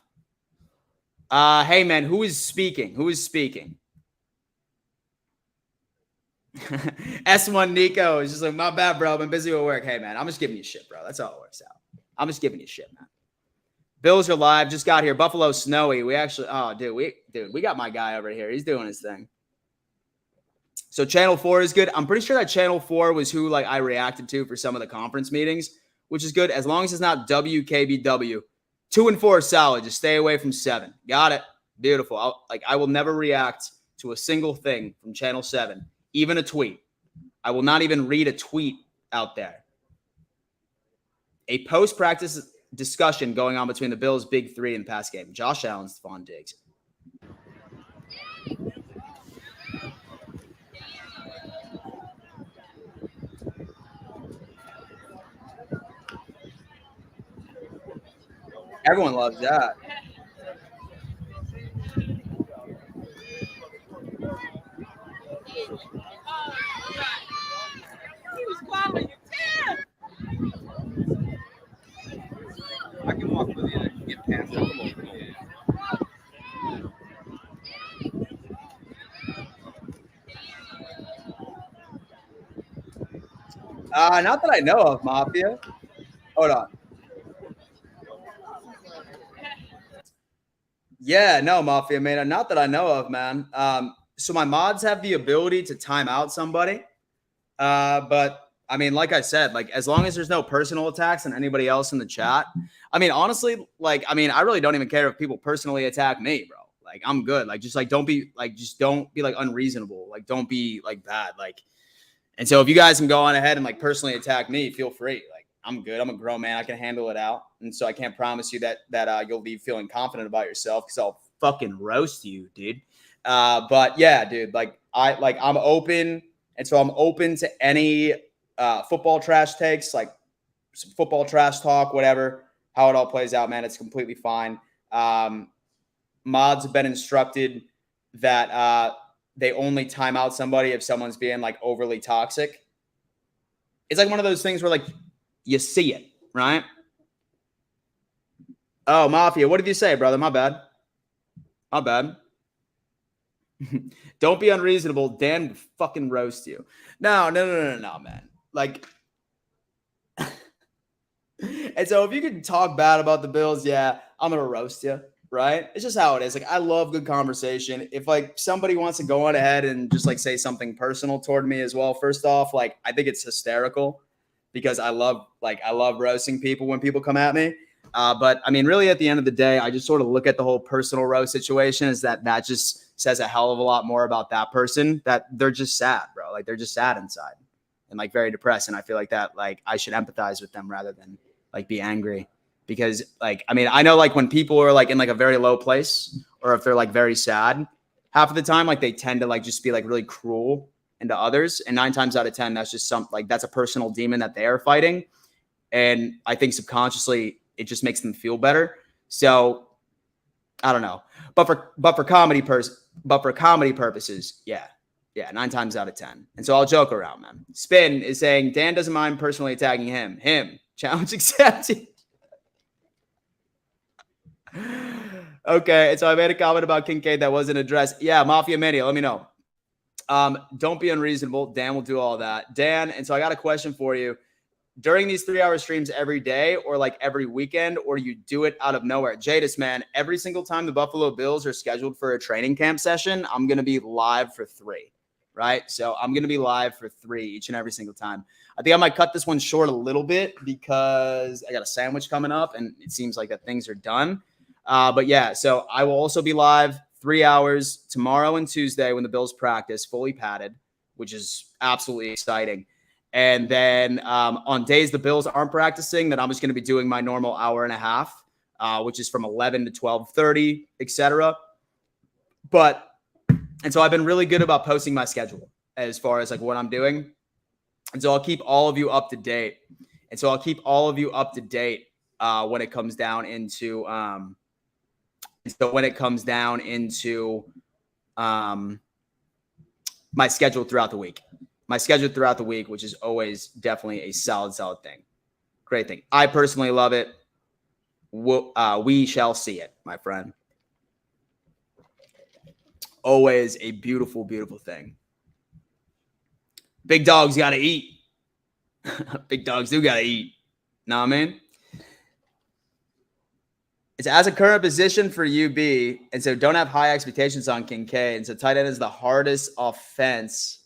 Hey, man, who is speaking? Who is speaking? S1 Nico is just like, my bad, bro. I've been busy with work. Hey, man, I'm just giving you shit, bro. That's all it works out. I'm just giving you shit, man. Bills are live. Just got here. Buffalo snowy. We actually, we got my guy over here. He's doing his thing. So channel 4 is good. I'm pretty sure that channel 4 was who I reacted to for some of the conference meetings, which is good. As long as it's not WKBW. 2 and 4 solid. Just stay away from 7. Got it. Beautiful. I will never react to a single thing from channel 7, even a tweet. I will not even read a tweet out there. A post-practice discussion going on between the Bills' big 3 in pass game. Josh Allen, Stephon Diggs. Everyone loves that. I can walk with you. I can get past it. Not that I know of, Mafia. Hold on. Yeah, no, Mafia, man. Not that I know of, man. So my mods have the ability to time out somebody. But I mean, like I said, as long as there's no personal attacks on anybody else in the chat, I mean, honestly, I really don't even care if people personally attack me, bro. I'm good. Don't be unreasonable. Don't be bad. And so if you guys can go on ahead and personally attack me, feel free. I'm good. I'm a grown man. I can handle it out. And so I can't promise you that you'll leave feeling confident about yourself, because I'll fucking roast you, dude. But yeah, dude, I'm open. And so I'm open to any football trash takes, like some football trash talk, whatever, how it all plays out, man, it's completely fine. Mods have been instructed that they only time out somebody if someone's being like overly toxic. It's like one of those things where like you see it, right? Oh, Mafia, what did you say, brother? My bad. My bad. Don't be unreasonable. Dan would fucking roast you. No, man. Like, and so if you can talk bad about the Bills, yeah, I'm going to roast you, right? It's just how it is. Like, I love good conversation. If like somebody wants to go on ahead and just like say something personal toward me as well, first off, like I think it's hysterical because I love roasting people when people come at me. But I mean, really at the end of the day, I just sort of look at the whole personal roast situation as that just says a hell of a lot more about that person, that they're just sad, bro. Like they're just sad inside and like very depressed. And I feel like that, like I should empathize with them rather than like be angry because like, I mean, I know like when people are like in like a very low place or if they're like very sad, half of the time, like they tend to like just be like really cruel into others. And 9 times out of 10, that's just like, that's a personal demon that they are fighting. And I think subconsciously it just makes them feel better. So I don't know, but for comedy purposes, yeah, 9 times out of 10. And so I'll joke around, man. Spin is saying Dan doesn't mind personally attacking him. Challenge accepted. Okay, and so I made a comment about Kincaid that wasn't addressed. Yeah, Mafia Mania, let me know. Don't be unreasonable. Dan will do all that. Dan, and so I got a question for you. During these 3-hour streams every day or like every weekend, or you do it out of nowhere? Jadis, man, every single time the Buffalo Bills are scheduled for a training camp session, I'm going to be live for 3, right? So I'm going to be live for 3 each and every single time. I think I might cut this one short a little bit because I got a sandwich coming up and it seems like that things are done. But yeah, so I will also be live 3 hours tomorrow and Tuesday when the Bills practice fully padded, which is absolutely exciting. And then on days the Bills aren't practicing, then I'm just going to be doing my normal hour and a half, which is from 11 to 12:30, etc. And so I've been really good about posting my schedule as far as like what I'm doing. And so I'll keep all of you up to date. When it comes down into my schedule throughout the week. Which is always definitely a solid thing. Great thing. I personally love it. We shall see it, my friend. Always a beautiful, beautiful thing. Big dogs got to eat. Big dogs do got to eat. Know what I mean? It's as a current position for UB, and so don't have high expectations on Kincaid. And so tight end is the hardest offense.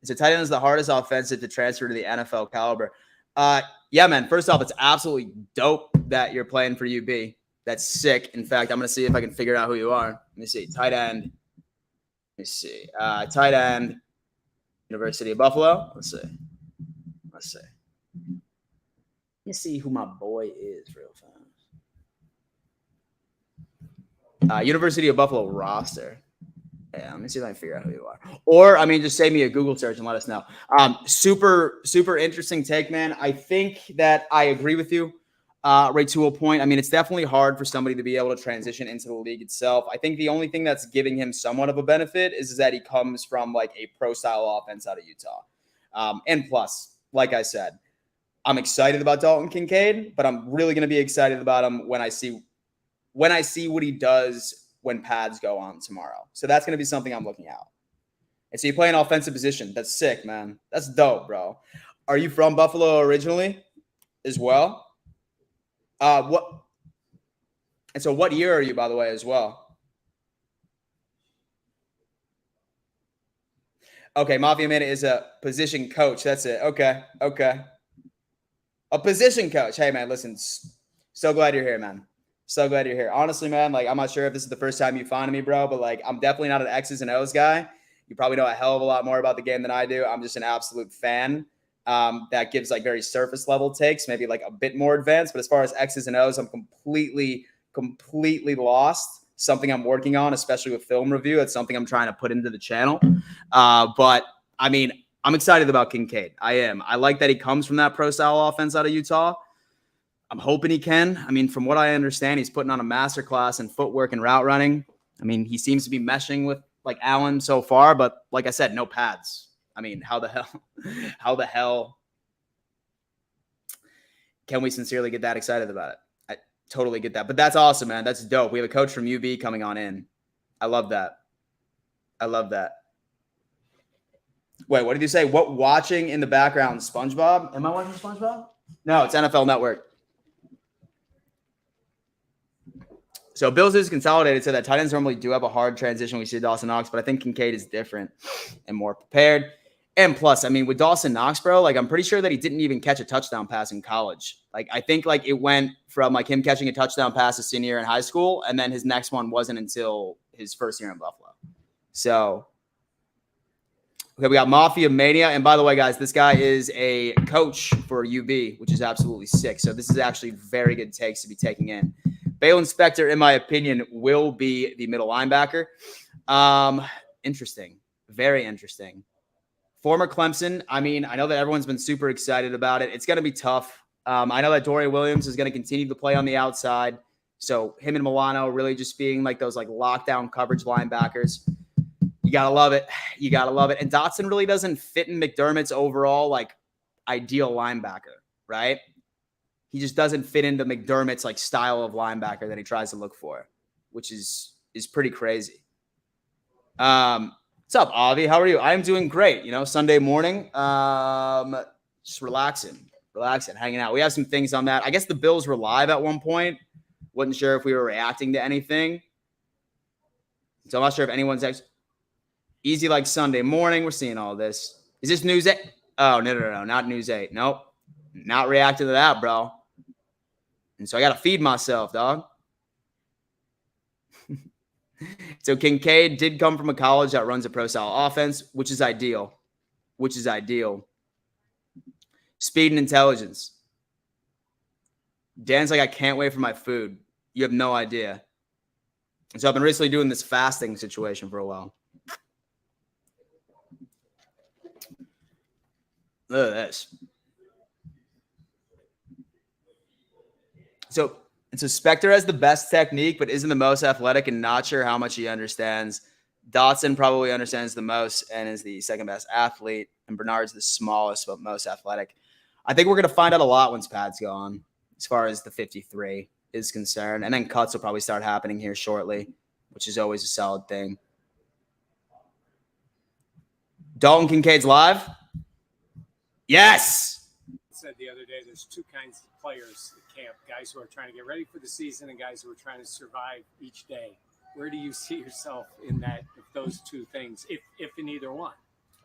So tight end is the hardest offensive to transfer to the NFL caliber. Yeah, man. First off, it's absolutely dope that you're playing for UB. That's sick. In fact, I'm going to see if I can figure out who you are. Let me see. Tight end. Tight end. University of Buffalo. Let's see. Let me see who my boy is real fast. University of Buffalo roster. Yeah, let me see if I can figure out who you are. Or, I mean, just save me a Google search and let us know. Super, super interesting take, man. I think that I agree with you right to a point. I mean, it's definitely hard for somebody to be able to transition into the league itself. I think the only thing that's giving him somewhat of a benefit is that he comes from like a pro-style offense out of Utah. And plus, like I said, I'm excited about Dalton Kincaid, but I'm really going to be excited about him when I see what he does when pads go on tomorrow. So that's going to be something I'm looking out. And so you play an offensive position. That's sick, man. That's dope, bro. Are you from Buffalo originally as well? And so what year are you, by the way, as well? Okay, Mafia Minute is a position coach. That's it. Okay. A position coach. Hey, man, listen, so glad you're here, man. So glad you're here. Honestly, man, like, I'm not sure if this is the first time you found me, bro, but like, I'm definitely not an X's and O's guy. You probably know a hell of a lot more about the game than I do. I'm just an absolute fan that gives like very surface level takes, maybe like a bit more advanced. But as far as X's and O's, I'm completely lost. Something I'm working on, especially with film review. It's something I'm trying to put into the channel. But I mean, I'm excited about Kincaid. I am. I like that he comes from that pro style offense out of Utah. I'm hoping he can. I mean, from what I understand, he's putting on a masterclass in footwork and route running. I mean, he seems to be meshing with like Allen so far, but like I said, no pads. I mean, how the hell can we sincerely get that excited about it? I totally get that. But that's awesome, man. That's dope. We have a coach from UB coming on in. I love that. Wait, what did you say? What watching in the background? SpongeBob? Am I watching SpongeBob? No, it's NFL Network. So Bills is consolidated so that tight ends normally do have a hard transition. We see Dawson Knox, but I think Kincaid is different and more prepared. And plus, I mean, with Dawson Knox, bro, like I'm pretty sure that he didn't even catch a touchdown pass in college. Like I think like it went from like him catching a touchdown pass his senior year in high school, and then his next one wasn't until his first year in Buffalo. So okay, we got Mafia Mania. And by the way, guys, this guy is a coach for UB, which is absolutely sick. So this is actually very good takes to be taking in. Balen Spector, in my opinion, will be the middle linebacker. Interesting. Very interesting. Former Clemson. I mean, I know that everyone's been super excited about it. It's going to be tough. I know that Dorian Williams is going to continue to play on the outside. So him and Milano really just being like those like lockdown coverage linebackers. You got to love it. You got to love it. And Dotson really doesn't fit in McDermott's overall like ideal linebacker, right? He just doesn't fit into McDermott's like style of linebacker that he tries to look for, which is pretty crazy. What's up, Avi? How are you? I'm doing great. You know, Sunday morning, just relaxing, hanging out. We have some things on that. I guess the Bills were live at one point. Wasn't sure if we were reacting to anything. So I'm not sure if anyone's actually easy like Sunday morning. We're seeing all this. Is this News 8? Oh, no, not News 8. Nope. Not reacting to that, bro. And so I got to feed myself, dog. So Kincaid did come from a college that runs a pro-style offense, which is ideal. Speed and intelligence. Dan's like, I can't wait for my food. You have no idea. And so I've been recently doing this fasting situation for a while. Look at this. So Spector has the best technique, but isn't the most athletic and not sure how much he understands. Dotson probably understands the most and is the second best athlete. And Bernard's the smallest, but most athletic. I think we're going to find out a lot once Pat's gone, as far as the 53 is concerned. And then cuts will probably start happening here shortly, which is always a solid thing. Dalton Kincaid's live? Yes! Said the other day, there's two kinds of players at camp: guys who are trying to get ready for the season and guys who are trying to survive each day. Where do you see yourself in that, those two things, if in either one?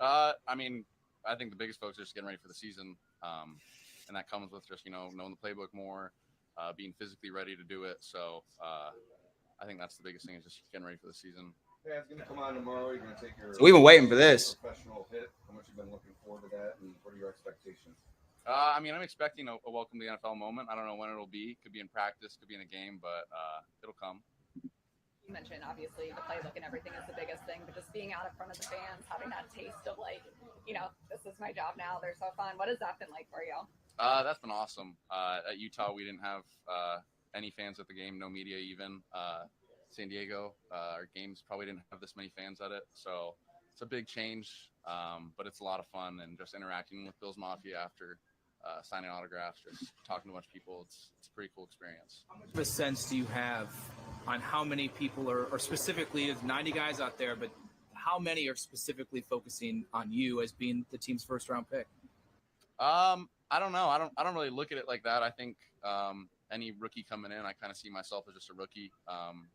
I mean, I think the biggest focus is just getting ready for the season, and that comes with just knowing the playbook more, being physically ready to do it. So I think that's the biggest thing, is just getting ready for the season. Yeah, it's going to come on tomorrow. You're going to take your So we've been waiting for this. Professional hit. How much you've been looking forward to that, and what are your expectations? I mean, I'm expecting a welcome to the NFL moment. I don't know when it'll be. Could be in practice, could be in a game, but it'll come. You mentioned, obviously, the playbook and everything is the biggest thing, but just being out in front of the fans, having that taste of like, this is my job now. They're so fun. What has that been like for you? That's been awesome. At Utah, we didn't have any fans at the game, no media even. San Diego, our games probably didn't have this many fans at it. So it's a big change, but it's a lot of fun, and just interacting with Bills Mafia after signing autographs, just talking to a bunch of people. It's a pretty cool experience. How much of a sense do you have on how many people are, or specifically, there's 90 guys out there, but how many are specifically focusing on you as being the team's first round pick? I don't know. I don't really look at it like that. I think any rookie coming in, I kind of see myself as just a rookie,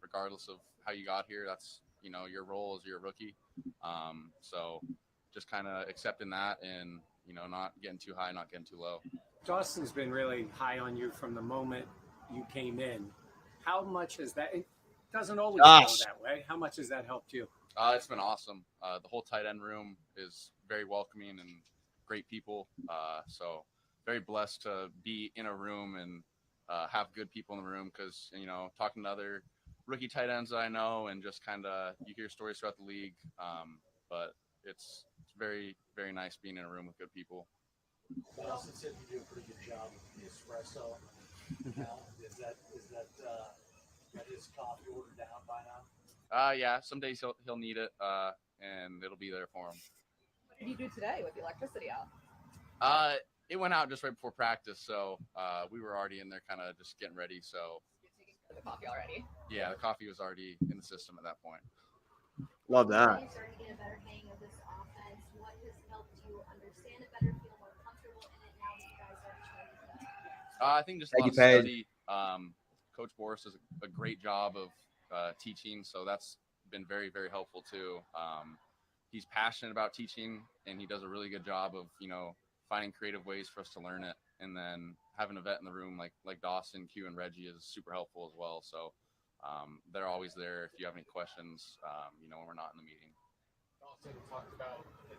regardless of how you got here. That's, your role as you're a rookie. So just kind of accepting that and, not getting too high, not getting too low. Dawson's been really high on you from the moment you came in. How much has that, it doesn't always go that way. How much has that helped you? It's been awesome. The whole tight end room is very welcoming and great people. So very blessed to be in a room and have good people in the room, because, talking to other rookie tight ends that I know, and just kind of you hear stories throughout the league. But it's very, very nice being in a room with good people. Dawson said you do a pretty good job with the espresso. Now, is that his coffee ordered down by now? Yeah, some days he'll need it, and it'll be there for him. What did you do today with the electricity out? It went out just right before practice, so we were already in there kind of just getting ready. So You're taking care of the coffee already. yeah, the coffee was already in the system at that point. Love that. You started to get a better hang of this offense. What has helped you understand it better, feel more comfortable in it now that you guys are training? I think just a lot Thank of you, Paige. study. Coach Boris does a great job of teaching, so that's been very, very helpful too. He's passionate about teaching, and he does a really good job of, finding creative ways for us to learn it. And then having a vet in the room like Dawson, Q, and Reggie is super helpful as well. So they're always there if you have any questions, when we're not in the meeting. Dawson talked about the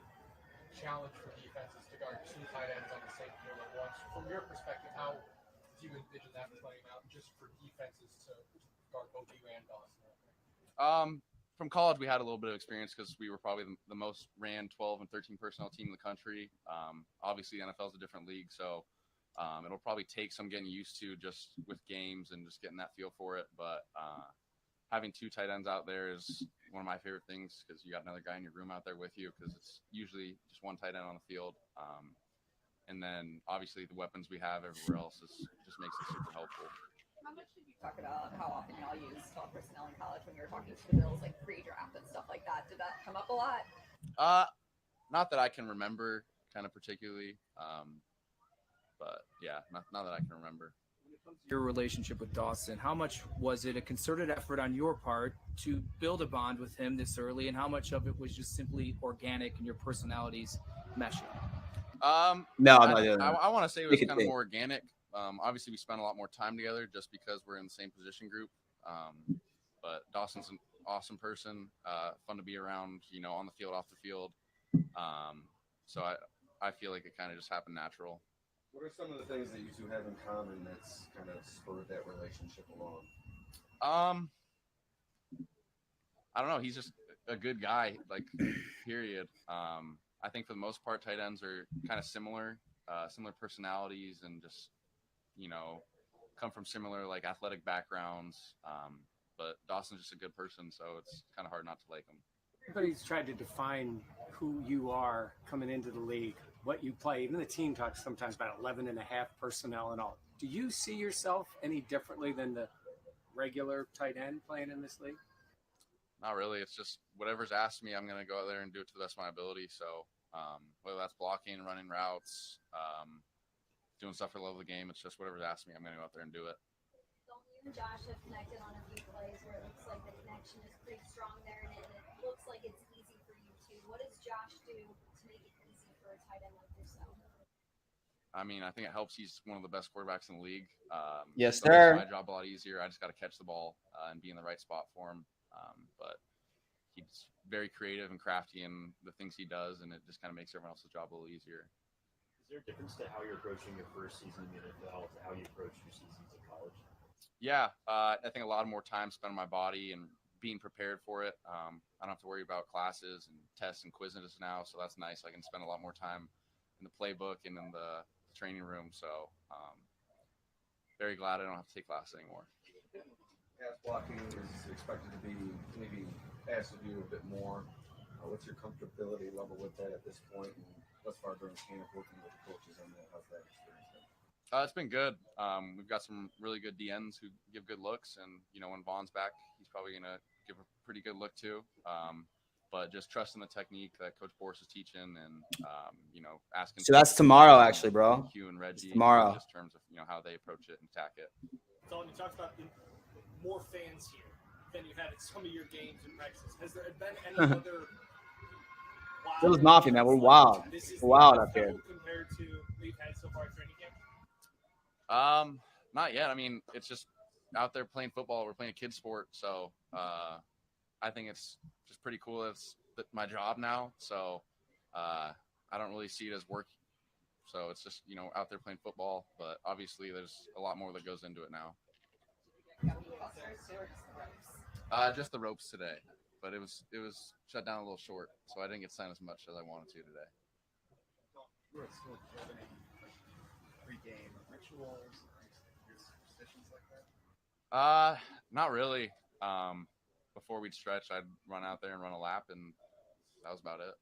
challenge for defenses to guard two tight ends on the same field at once. From your perspective, how do you envision that playing out just for defenses to guard both you and Dawson? From college, we had a little bit of experience because we were probably the most ran 12 and 13 personnel team in the country. Obviously, the NFL is a different league, so it'll probably take some getting used to just with games and just getting that feel for it. But having two tight ends out there is one of my favorite things because you got another guy in your room out there with you because it's usually just one tight end on the field. And then, obviously, the weapons we have everywhere else just makes it super helpful. How much did you talk about how often y'all use 12 personnel in college when you were talking to the Bills, like pre-draft and stuff like that? Did that come up a lot? Not that I can remember, kind of particularly, but yeah, not that I can remember. When it comes to your relationship with Dawson, how much was it a concerted effort on your part to build a bond with him this early, and how much of it was just simply organic and your personalities meshing? No, I'm not doing that. I want to say it was Make it kind of big. more organic. Obviously, we spent a lot more time together just because we're in the same position group. But Dawson's an awesome person, fun to be around, on the field, off the field. So I feel like it kind of just happened natural. What are some of the things that you two have in common that's kind of spurred that relationship along? I don't know. He's just a good guy, like, period. I think for the most part, tight ends are kind of similar personalities and just, come from similar, like, athletic backgrounds. But Dawson's just a good person, so it's kind of hard not to like him. Everybody's tried to define who you are coming into the league, what you play. Even the team talks sometimes about 11 and a half personnel and all. Do you see yourself any differently than the regular tight end playing in this league? Not really. It's just whatever's asked me, I'm going to go out there and do it to the best of my ability. So whether that's blocking, running routes, doing stuff for the love of the game, it's just whatever's asked me, I'm going to go out there and do it. Don't you and Josh have connected on a few plays where it looks like the connection is pretty strong there, and it looks like it's easy for you two. What does Josh do to make it easy for a tight end like yourself? I mean, I think it helps. He's one of the best quarterbacks in the league. Yes, so it makes sir. my job a lot easier. I just got to catch the ball and be in the right spot for him. But he's very creative and crafty in the things he does, and it just kind of makes everyone else's job a little easier. Is there a difference to how you're approaching your first season in the NFL to how you approach your seasons in college? Yeah, I think a lot more time spent on my body and being prepared for it. I don't have to worry about classes and tests and quizzes now, so that's nice. I can spend a lot more time in the playbook and in the training room, so very glad I don't have to take classes anymore. Pass blocking is expected to be maybe asked of you a bit more. What's your comfortability level with that at this point, and thus far during camp, working with the coaches on that? How's that experience been? It's been good. We've got some really good DNs who give good looks, and when Vaughn's back, he's probably gonna give a pretty good look too. But just trusting the technique that Coach Boris is teaching, and asking. So that's tomorrow, actually, bro. Q and Reggie. It's tomorrow. Just in terms of how they approach it and attack it. Dalton, you talked about more fans here than you've had at some of your games and practices. Has there been any other? Phil's Mafia, man. We're wild. We're wild up here. Compared to what you've had so far at training camp? Not yet. I mean, it's just out there playing football. We're playing a kid sport, so I think it's just pretty cool. It's my job now, so I don't really see it as work. So it's just out there playing football. But obviously, there's a lot more that goes into it now. Just the ropes today. but it was shut down a little short, so I didn't get signed as much as I wanted to today. Pre-game rituals, superstitions like that? Not really. Before we'd stretch, I'd run out there and run a lap, and that was about it.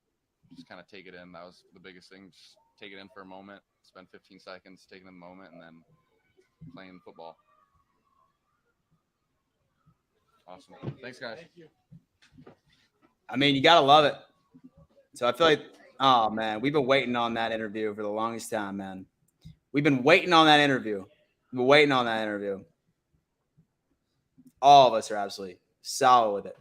Just kind of take it in. That was the biggest thing. Just take it in for a moment, spend 15 seconds, taking in the moment, and then playing football. Awesome. Thanks, guys. Thank you. I mean, you got to love it. So I feel like, oh, man, we've been waiting on that interview for the longest time, man. We've been waiting on that interview. We've been waiting on that interview. All of us are absolutely solid with it.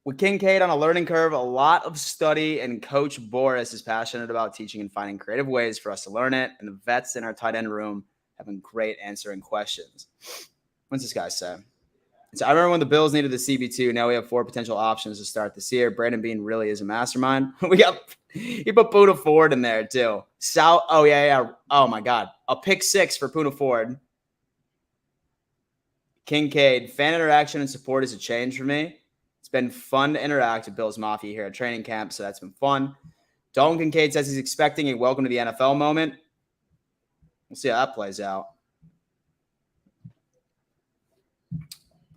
With Kincaid on a learning curve, a lot of study, and Coach Boris is passionate about teaching and finding creative ways for us to learn it. And the vets in our tight end room have been great answering questions. What's this guy say? So I remember when the Bills needed the CB2. Now we have 4 potential options to start this year. Brandon Beane really is a mastermind. He put Poona Ford in there too. Oh yeah. Oh my God, a pick 6 for Poona Ford. Kincaid, fan interaction and support is a change for me. It's been fun to interact with Bills Mafia here at training camp, so that's been fun. Dalton Kincaid says he's expecting a welcome to the NFL moment. We'll see how that plays out.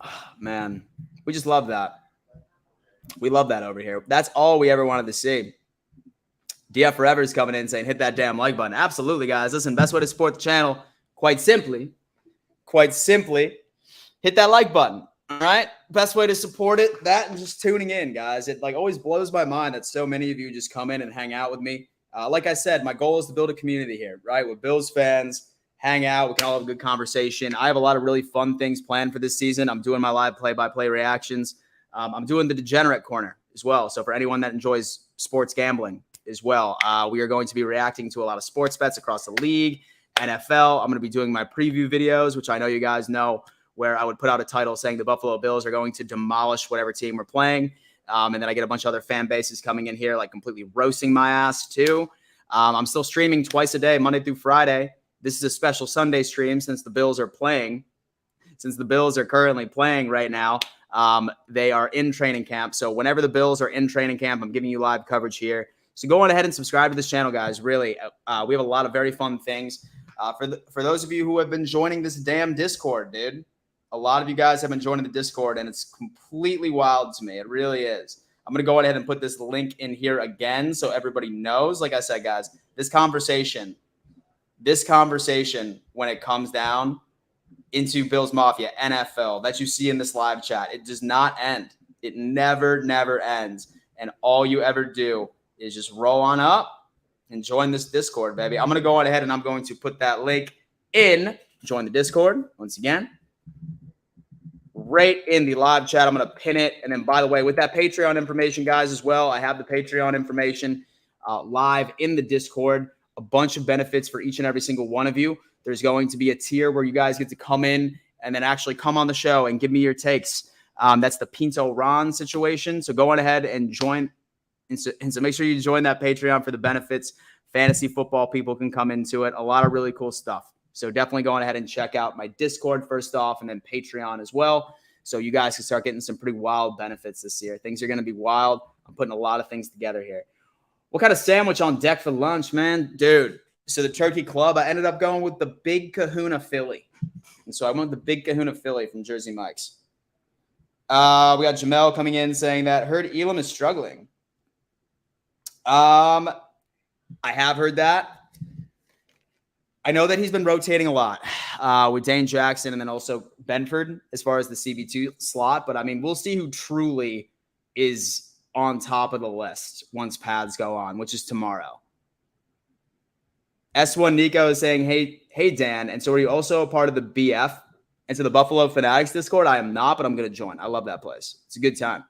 Oh, man, we just love that. We love that over here. That's all we ever wanted to see. DF Forever is coming in saying, hit that damn like button. Absolutely, guys. Listen, best way to support the channel, quite simply, hit that like button. All right? Best way to support it, that and just tuning in, guys. It always blows my mind that so many of you just come in and hang out with me. Like I said, my goal is to build a community here, right? With Bills fans, hang out. We can all have a good conversation. I have a lot of really fun things planned for this season. I'm doing my live play-by-play reactions. I'm doing the Degenerate Corner as well. So for anyone that enjoys sports gambling as well, we are going to be reacting to a lot of sports bets across the league, NFL. I'm going to be doing my preview videos, which I know you guys know, where I would put out a title saying the Buffalo Bills are going to demolish whatever team we're playing. And then I get a bunch of other fan bases coming in here, like completely roasting my ass too. I'm still streaming twice a day, Monday through Friday. This is a special Sunday stream since the Bills are playing. Since the Bills are currently playing right now, they are in training camp. So whenever the Bills are in training camp, I'm giving you live coverage here. So go on ahead and subscribe to this channel, guys. Really, we have a lot of very fun things. For those of you who have been joining this damn Discord, dude, a lot of you guys have been joining the Discord, and it's completely wild to me. It really is. I'm going to go ahead and put this link in here again so everybody knows. Like I said, guys, this conversation, when it comes down into Bills Mafia, NFL, that you see in this live chat, it does not end. It never ends. And all you ever do is just roll on up and join this Discord, baby. I'm going to go on ahead and I'm going to put that link in. Join the Discord once again. Right in the live chat. I'm going to pin it. And then, by the way, with that Patreon information, guys, as well, I have the Patreon information live in the Discord. A bunch of benefits for each and every single one of you. There's going to be a tier where you guys get to come in and then actually come on the show and give me your takes. That's the Pinto Ron situation. So go on ahead and join. And so make sure you join that Patreon for the benefits. Fantasy football people can come into it. A lot of really cool stuff. So definitely go on ahead and check out my Discord first off and then Patreon as well. So you guys can start getting some pretty wild benefits this year. Things are going to be wild. I'm putting a lot of things together here. What kind of sandwich on deck for lunch, man? Dude, so the Turkey Club, I ended up going with the Big Kahuna Philly. And so I went with the Big Kahuna Philly from Jersey Mike's. We got Jamel coming in saying that heard Elam is struggling. I have heard that. I know that he's been rotating a lot with Dane Jackson and then also Benford as far as the CB2 slot. But, I mean, we'll see who truly is on top of the list once pads go on, which is tomorrow. S1 Nico is saying, hey, Dan. And so are you also a part of the BF? And so the Buffalo Fanatics Discord? I am not, but I'm going to join. I love that place. It's a good time.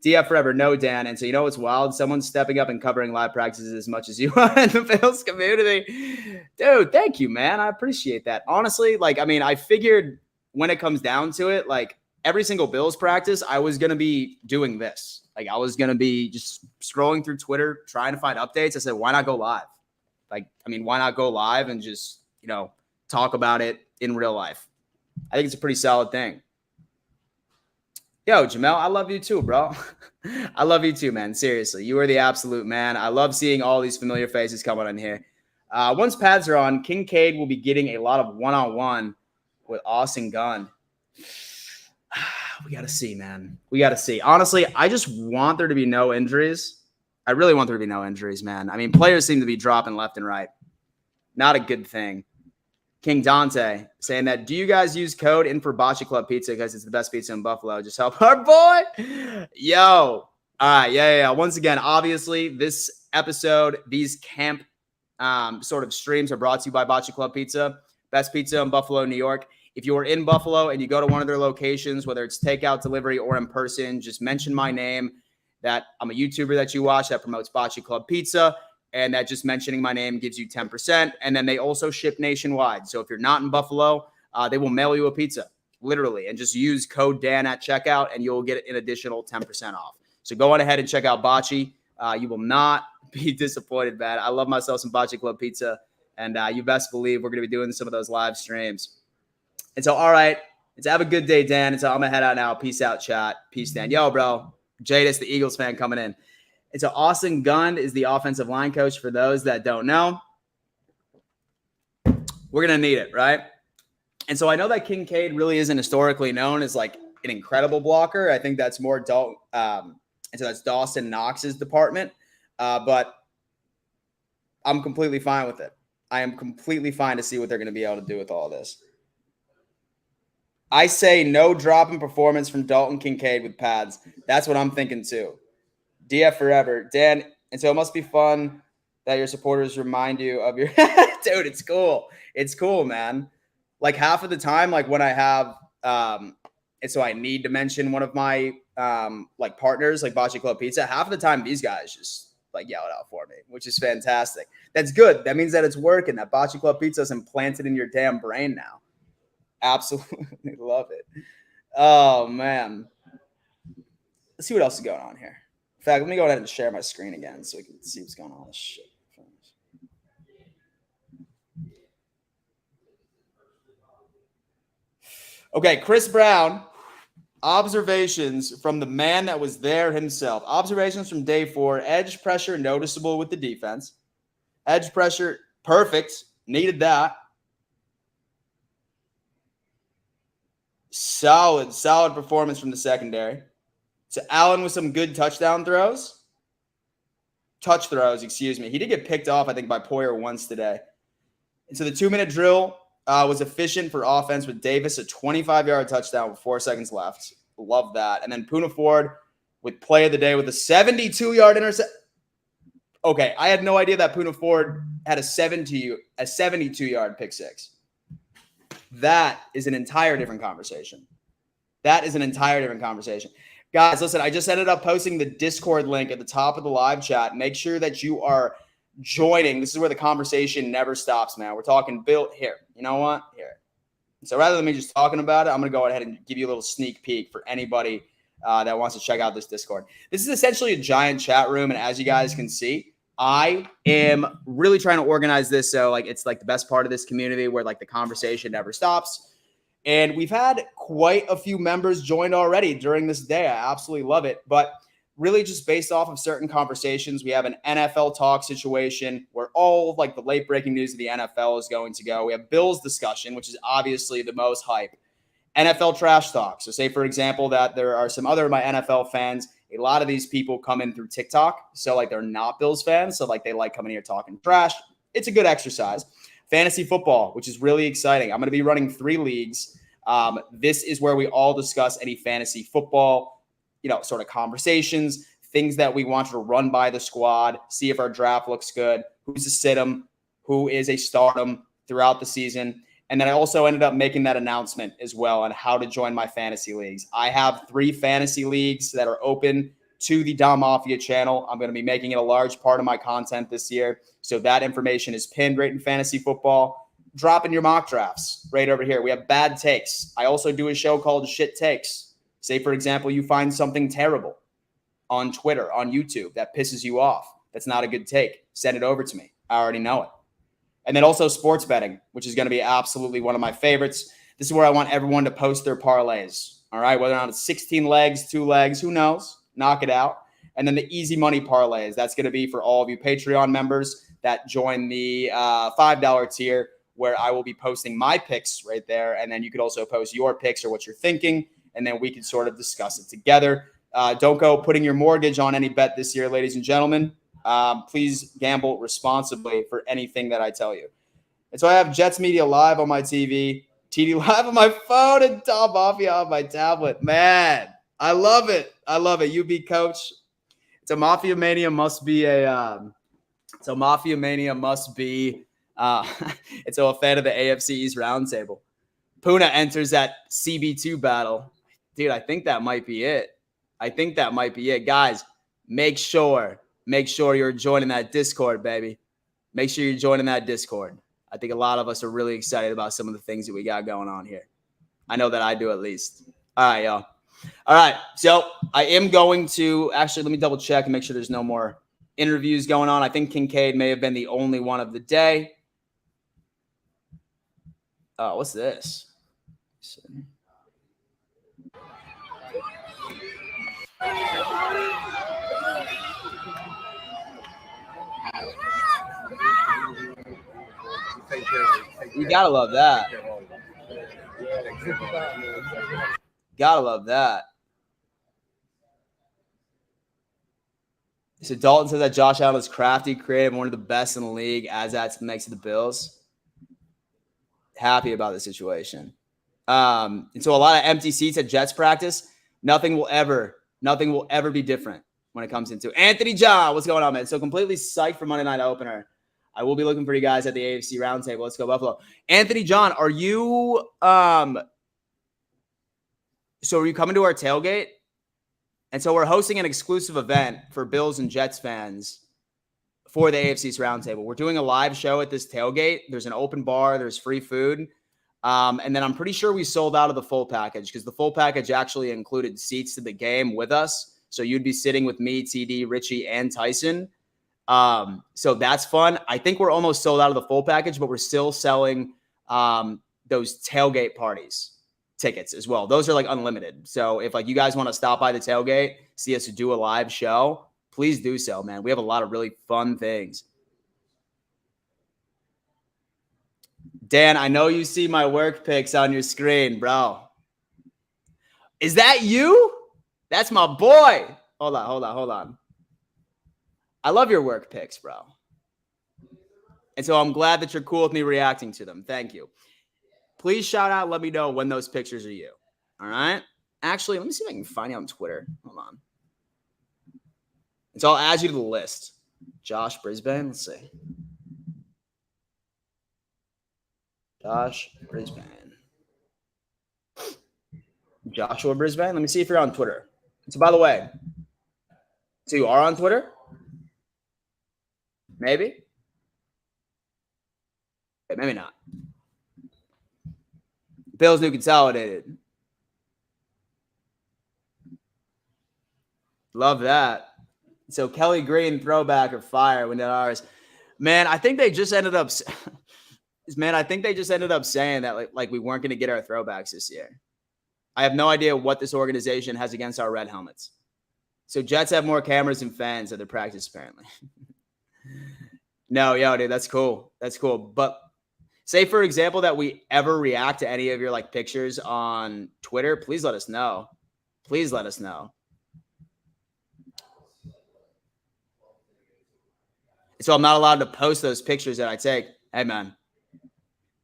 DF Forever, no, Dan. And so you know what's wild? Someone's stepping up and covering live practices as much as you are in the Bills community. Dude, thank you, man. I appreciate that. Honestly, I figured when it comes down to it, every single Bills practice, I was going to be doing this. I was going to be just scrolling through Twitter, trying to find updates. I said, why not go live? Why not go live and just, talk about it in real life? I think it's a pretty solid thing. Yo, Jamel, I love you too, bro. I love you too, man. Seriously, you are the absolute man. I love seeing all these familiar faces coming on here. Once pads are on, Kincaid will be getting a lot of one-on-one with Austin Gunn. We got to see, man. We got to see. Honestly, I just want there to be no injuries. I really want there to be no injuries, man. I mean, players seem to be dropping left and right. Not a good thing. King Dante saying that, do you guys use code in for Bocce Club Pizza because it's the best pizza in Buffalo? Just help our boy. Yo. All right. Yeah. Once again, obviously, this episode, these camp sort of streams are brought to you by Bocce Club Pizza. Best pizza in Buffalo, New York. If you are in Buffalo and you go to one of their locations, whether it's takeout, delivery, or in person, just mention my name, that I'm a YouTuber that you watch that promotes Bocce Club Pizza. And that just mentioning my name gives you 10%. And then they also ship nationwide. So if you're not in Buffalo, they will mail you a pizza, literally. And just use code Dan at checkout, and you'll get an additional 10% off. So go on ahead and check out Bocce. You will not be disappointed, man. I love myself some Bocce Club Pizza. And you best believe we're going to be doing some of those live streams. And so, all right, let's have a good day, Dan. And so I'm going to head out now. Peace out, chat. Peace, Dan. Yo, bro. Jadis, the Eagles fan, coming in. And so Austin Gunn is the offensive line coach for those that don't know. We're going to need it, right? And so I know that Kincaid really isn't historically known as like an incredible blocker. I think that's more and so that's Dawson Knox's department. But I'm completely fine with it. I am completely fine to see what they're going to be able to do with all this. I say no drop in performance from Dalton Kincaid with pads. That's what I'm thinking too. DF forever. Dan, and so it must be fun that your supporters remind you of your – dude, it's cool. It's cool, man. Like half of the time, like when I have and so I need to mention one of my like partners, like Bocce Club Pizza, half of the time these guys just like yell it out for me, which is fantastic. That's good. That means that it's working, that Bocce Club Pizza is implanted in your damn brain now. Absolutely love it. Oh, man. Let's see what else is going on here. In fact, let me go ahead and share my screen again so we can see what's going on. Shit. Okay, Chris Brown. Observations from the man that was there himself. Observations from day 4. Edge pressure noticeable with the defense. Edge pressure, perfect. Needed that. Solid performance from the secondary. So Allen with some good touch throws. Excuse me. He did get picked off, I think, by Poyer once today. And so the 2-minute drill was efficient for offense with Davis, a 25-yard touchdown with 4 seconds left. Love that. And then Poona Ford with play of the day with a 72-yard interception. Okay, I had no idea that Poona Ford had a 72-yard pick six. That is an entire different conversation. Guys, listen, I just ended up posting the Discord link at the top of the live chat. Make sure that you are joining. This is where the conversation never stops, man. We're talking built here. You know what? Here. So rather than me just talking about it, I'm going to go ahead and give you a little sneak peek for anybody that wants to check out this Discord. This is essentially a giant chat room, and as you guys can see, I am really trying to organize this so like it's like the best part of this community where like the conversation never stops. And we've had quite a few members joined already during this day. I absolutely love it. But really just based off of certain conversations, we have an NFL talk situation where all of like the late breaking news of the NFL is going to go. We have Bills discussion, which is obviously the most hype. NFL trash talk. So say, for example, that there are some other of my NFL fans. A lot of these people come in through TikTok. So like they're not Bills fans. So like they like coming here talking trash. It's a good exercise. Fantasy football, which is really exciting. I'm going to be running 3 leagues. This is where we all discuss any fantasy football, sort of conversations, things that we want to run by the squad, see if our draft looks good, who's a sit-em, who is a start-em throughout the season. And then I also ended up making that announcement as well on how to join my fantasy leagues. I have 3 fantasy leagues that are open to the Dom Mafia channel. I'm going to be making it a large part of my content this year. So that information is pinned right in fantasy football. Drop in your mock drafts right over here. We have bad takes. I also do a show called Shit Takes. Say, for example, you find something terrible on Twitter, on YouTube that pisses you off. That's not a good take. Send it over to me. I already know it. And then also sports betting, which is going to be absolutely one of my favorites. This is where I want everyone to post their parlays. All right, whether or not it's 16 legs, 2 legs, who knows? Knock it out. And then the easy money parlays. That's going to be for all of you Patreon members that join the $5 tier, where I will be posting my picks right there. And then you could also post your picks or what you're thinking, and then we can sort of discuss it together. Don't go putting your mortgage on any bet this year, ladies and gentlemen. Please gamble responsibly for anything that I tell you. And so I have Jets Media live on my TV, TD live on my phone, and Tom Mafia on my tablet. Man, I love it. I love it. UB coach. It's a Mafia Mania must be a it's a Mafia Mania must be it's a fan of the AFC East roundtable. Puna enters that CB2 battle. Dude, I think that might be it. Guys, make sure you're joining that Discord, baby. Make sure you're joining that Discord. I think a lot of us are really excited about some of the things that we got going on here. I know that I do, at least. All right, y'all. All right, so I am going to actually, let me double check and make sure there's no more interviews going on. I think Kincaid may have been the only one of the day. Oh, what's this? You gotta love that. Gotta love that. So Dalton says that Josh Allen is crafty, creative, one of the best in the league. As that's next to the Bills. Happy about the situation. And so a lot of empty seats at Jets practice. Nothing will ever be different when it comes into Anthony John. What's going on, man? So completely psyched for Monday night opener. I will be looking for you guys at the AFC roundtable. Let's go Buffalo. Anthony John, are you so are you coming to our tailgate? And so we're hosting an exclusive event for Bills and Jets fans for the AFC's roundtable. We're doing a live show at this tailgate. There's an open bar. There's free food. And then I'm pretty sure we sold out of the full package because the full package actually included seats to the game with us. So you'd be sitting with me, TD, Richie, and Tyson. So that's fun. I think we're almost sold out of the full package, but we're still selling those tailgate parties tickets as well. Those are like unlimited. So if like you guys want to stop by the tailgate, see us do a live show, please do so, man. We have a lot of really fun things. Dan, I know you see my work pics on your screen, bro. Is that you? That's my boy. Hold on. I love your work pics, bro. And so I'm glad that you're cool with me reacting to them. Thank you. Please shout out. Let me know when those pictures are you. All right. Actually, let me see if I can find you on Twitter. Hold on. And so I'll add you to the list. Josh Brisbane. Let's see. Josh Brisbane. Joshua Brisbane. Let me see if you're on Twitter. So by the way, so you are on Twitter? Maybe. Okay, maybe not. Bills new consolidated. Love that. So Kelly Green throwback or fire when did ours? Man, I think they just ended up saying that like we weren't going to get our throwbacks this year. I have no idea what this organization has against our red helmets. So Jets have more cameras and fans at their practice, apparently. No, yo, dude, that's cool. That's cool. But say, for example, that we ever react to any of your like pictures on Twitter, please let us know. Please let us know. So I'm not allowed to post those pictures that I take. Hey, man.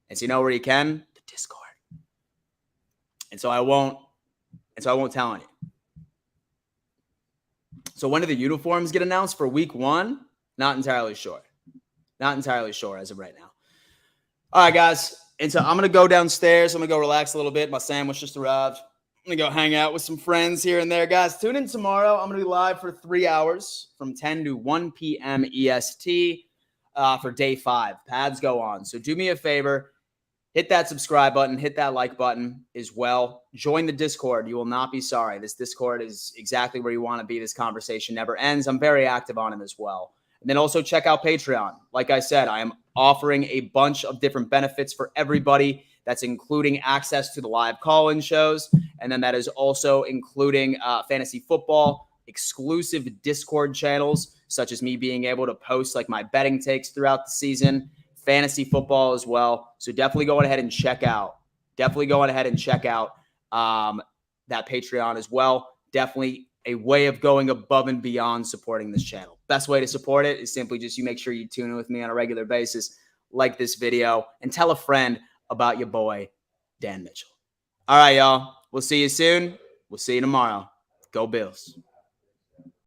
And so you know where you can? The Discord. And so I won't tell any. So when do the uniforms get announced for week 1? Not entirely sure. Not entirely sure as of right now. All right, guys. And so I'm going to go downstairs. I'm going to go relax a little bit. My sandwich just arrived. I'm going to go hang out with some friends here and there. Guys, tune in tomorrow. I'm going to be live for 3 hours from 10 to 1 p.m. EST for day 5. Pads go on. So do me a favor. Hit that subscribe button. Hit that like button as well. Join the Discord. You will not be sorry. This Discord is exactly where you want to be. This conversation never ends. I'm very active on it as well. And then also check out Patreon. Like I said, I am offering a bunch of different benefits for everybody That's including access to the live call-in shows. And then that is also including fantasy football, exclusive Discord channels, such as me being able to post like my betting takes throughout the season, fantasy football as well. So definitely go ahead and check out. That Patreon as well. Definitely a way of going above and beyond supporting this channel. Best way to support it is simply just you make sure you tune in with me on a regular basis, like this video, and tell a friend about your boy, Dan Mitchell. All right, y'all. We'll see you soon. We'll see you tomorrow. Go Bills.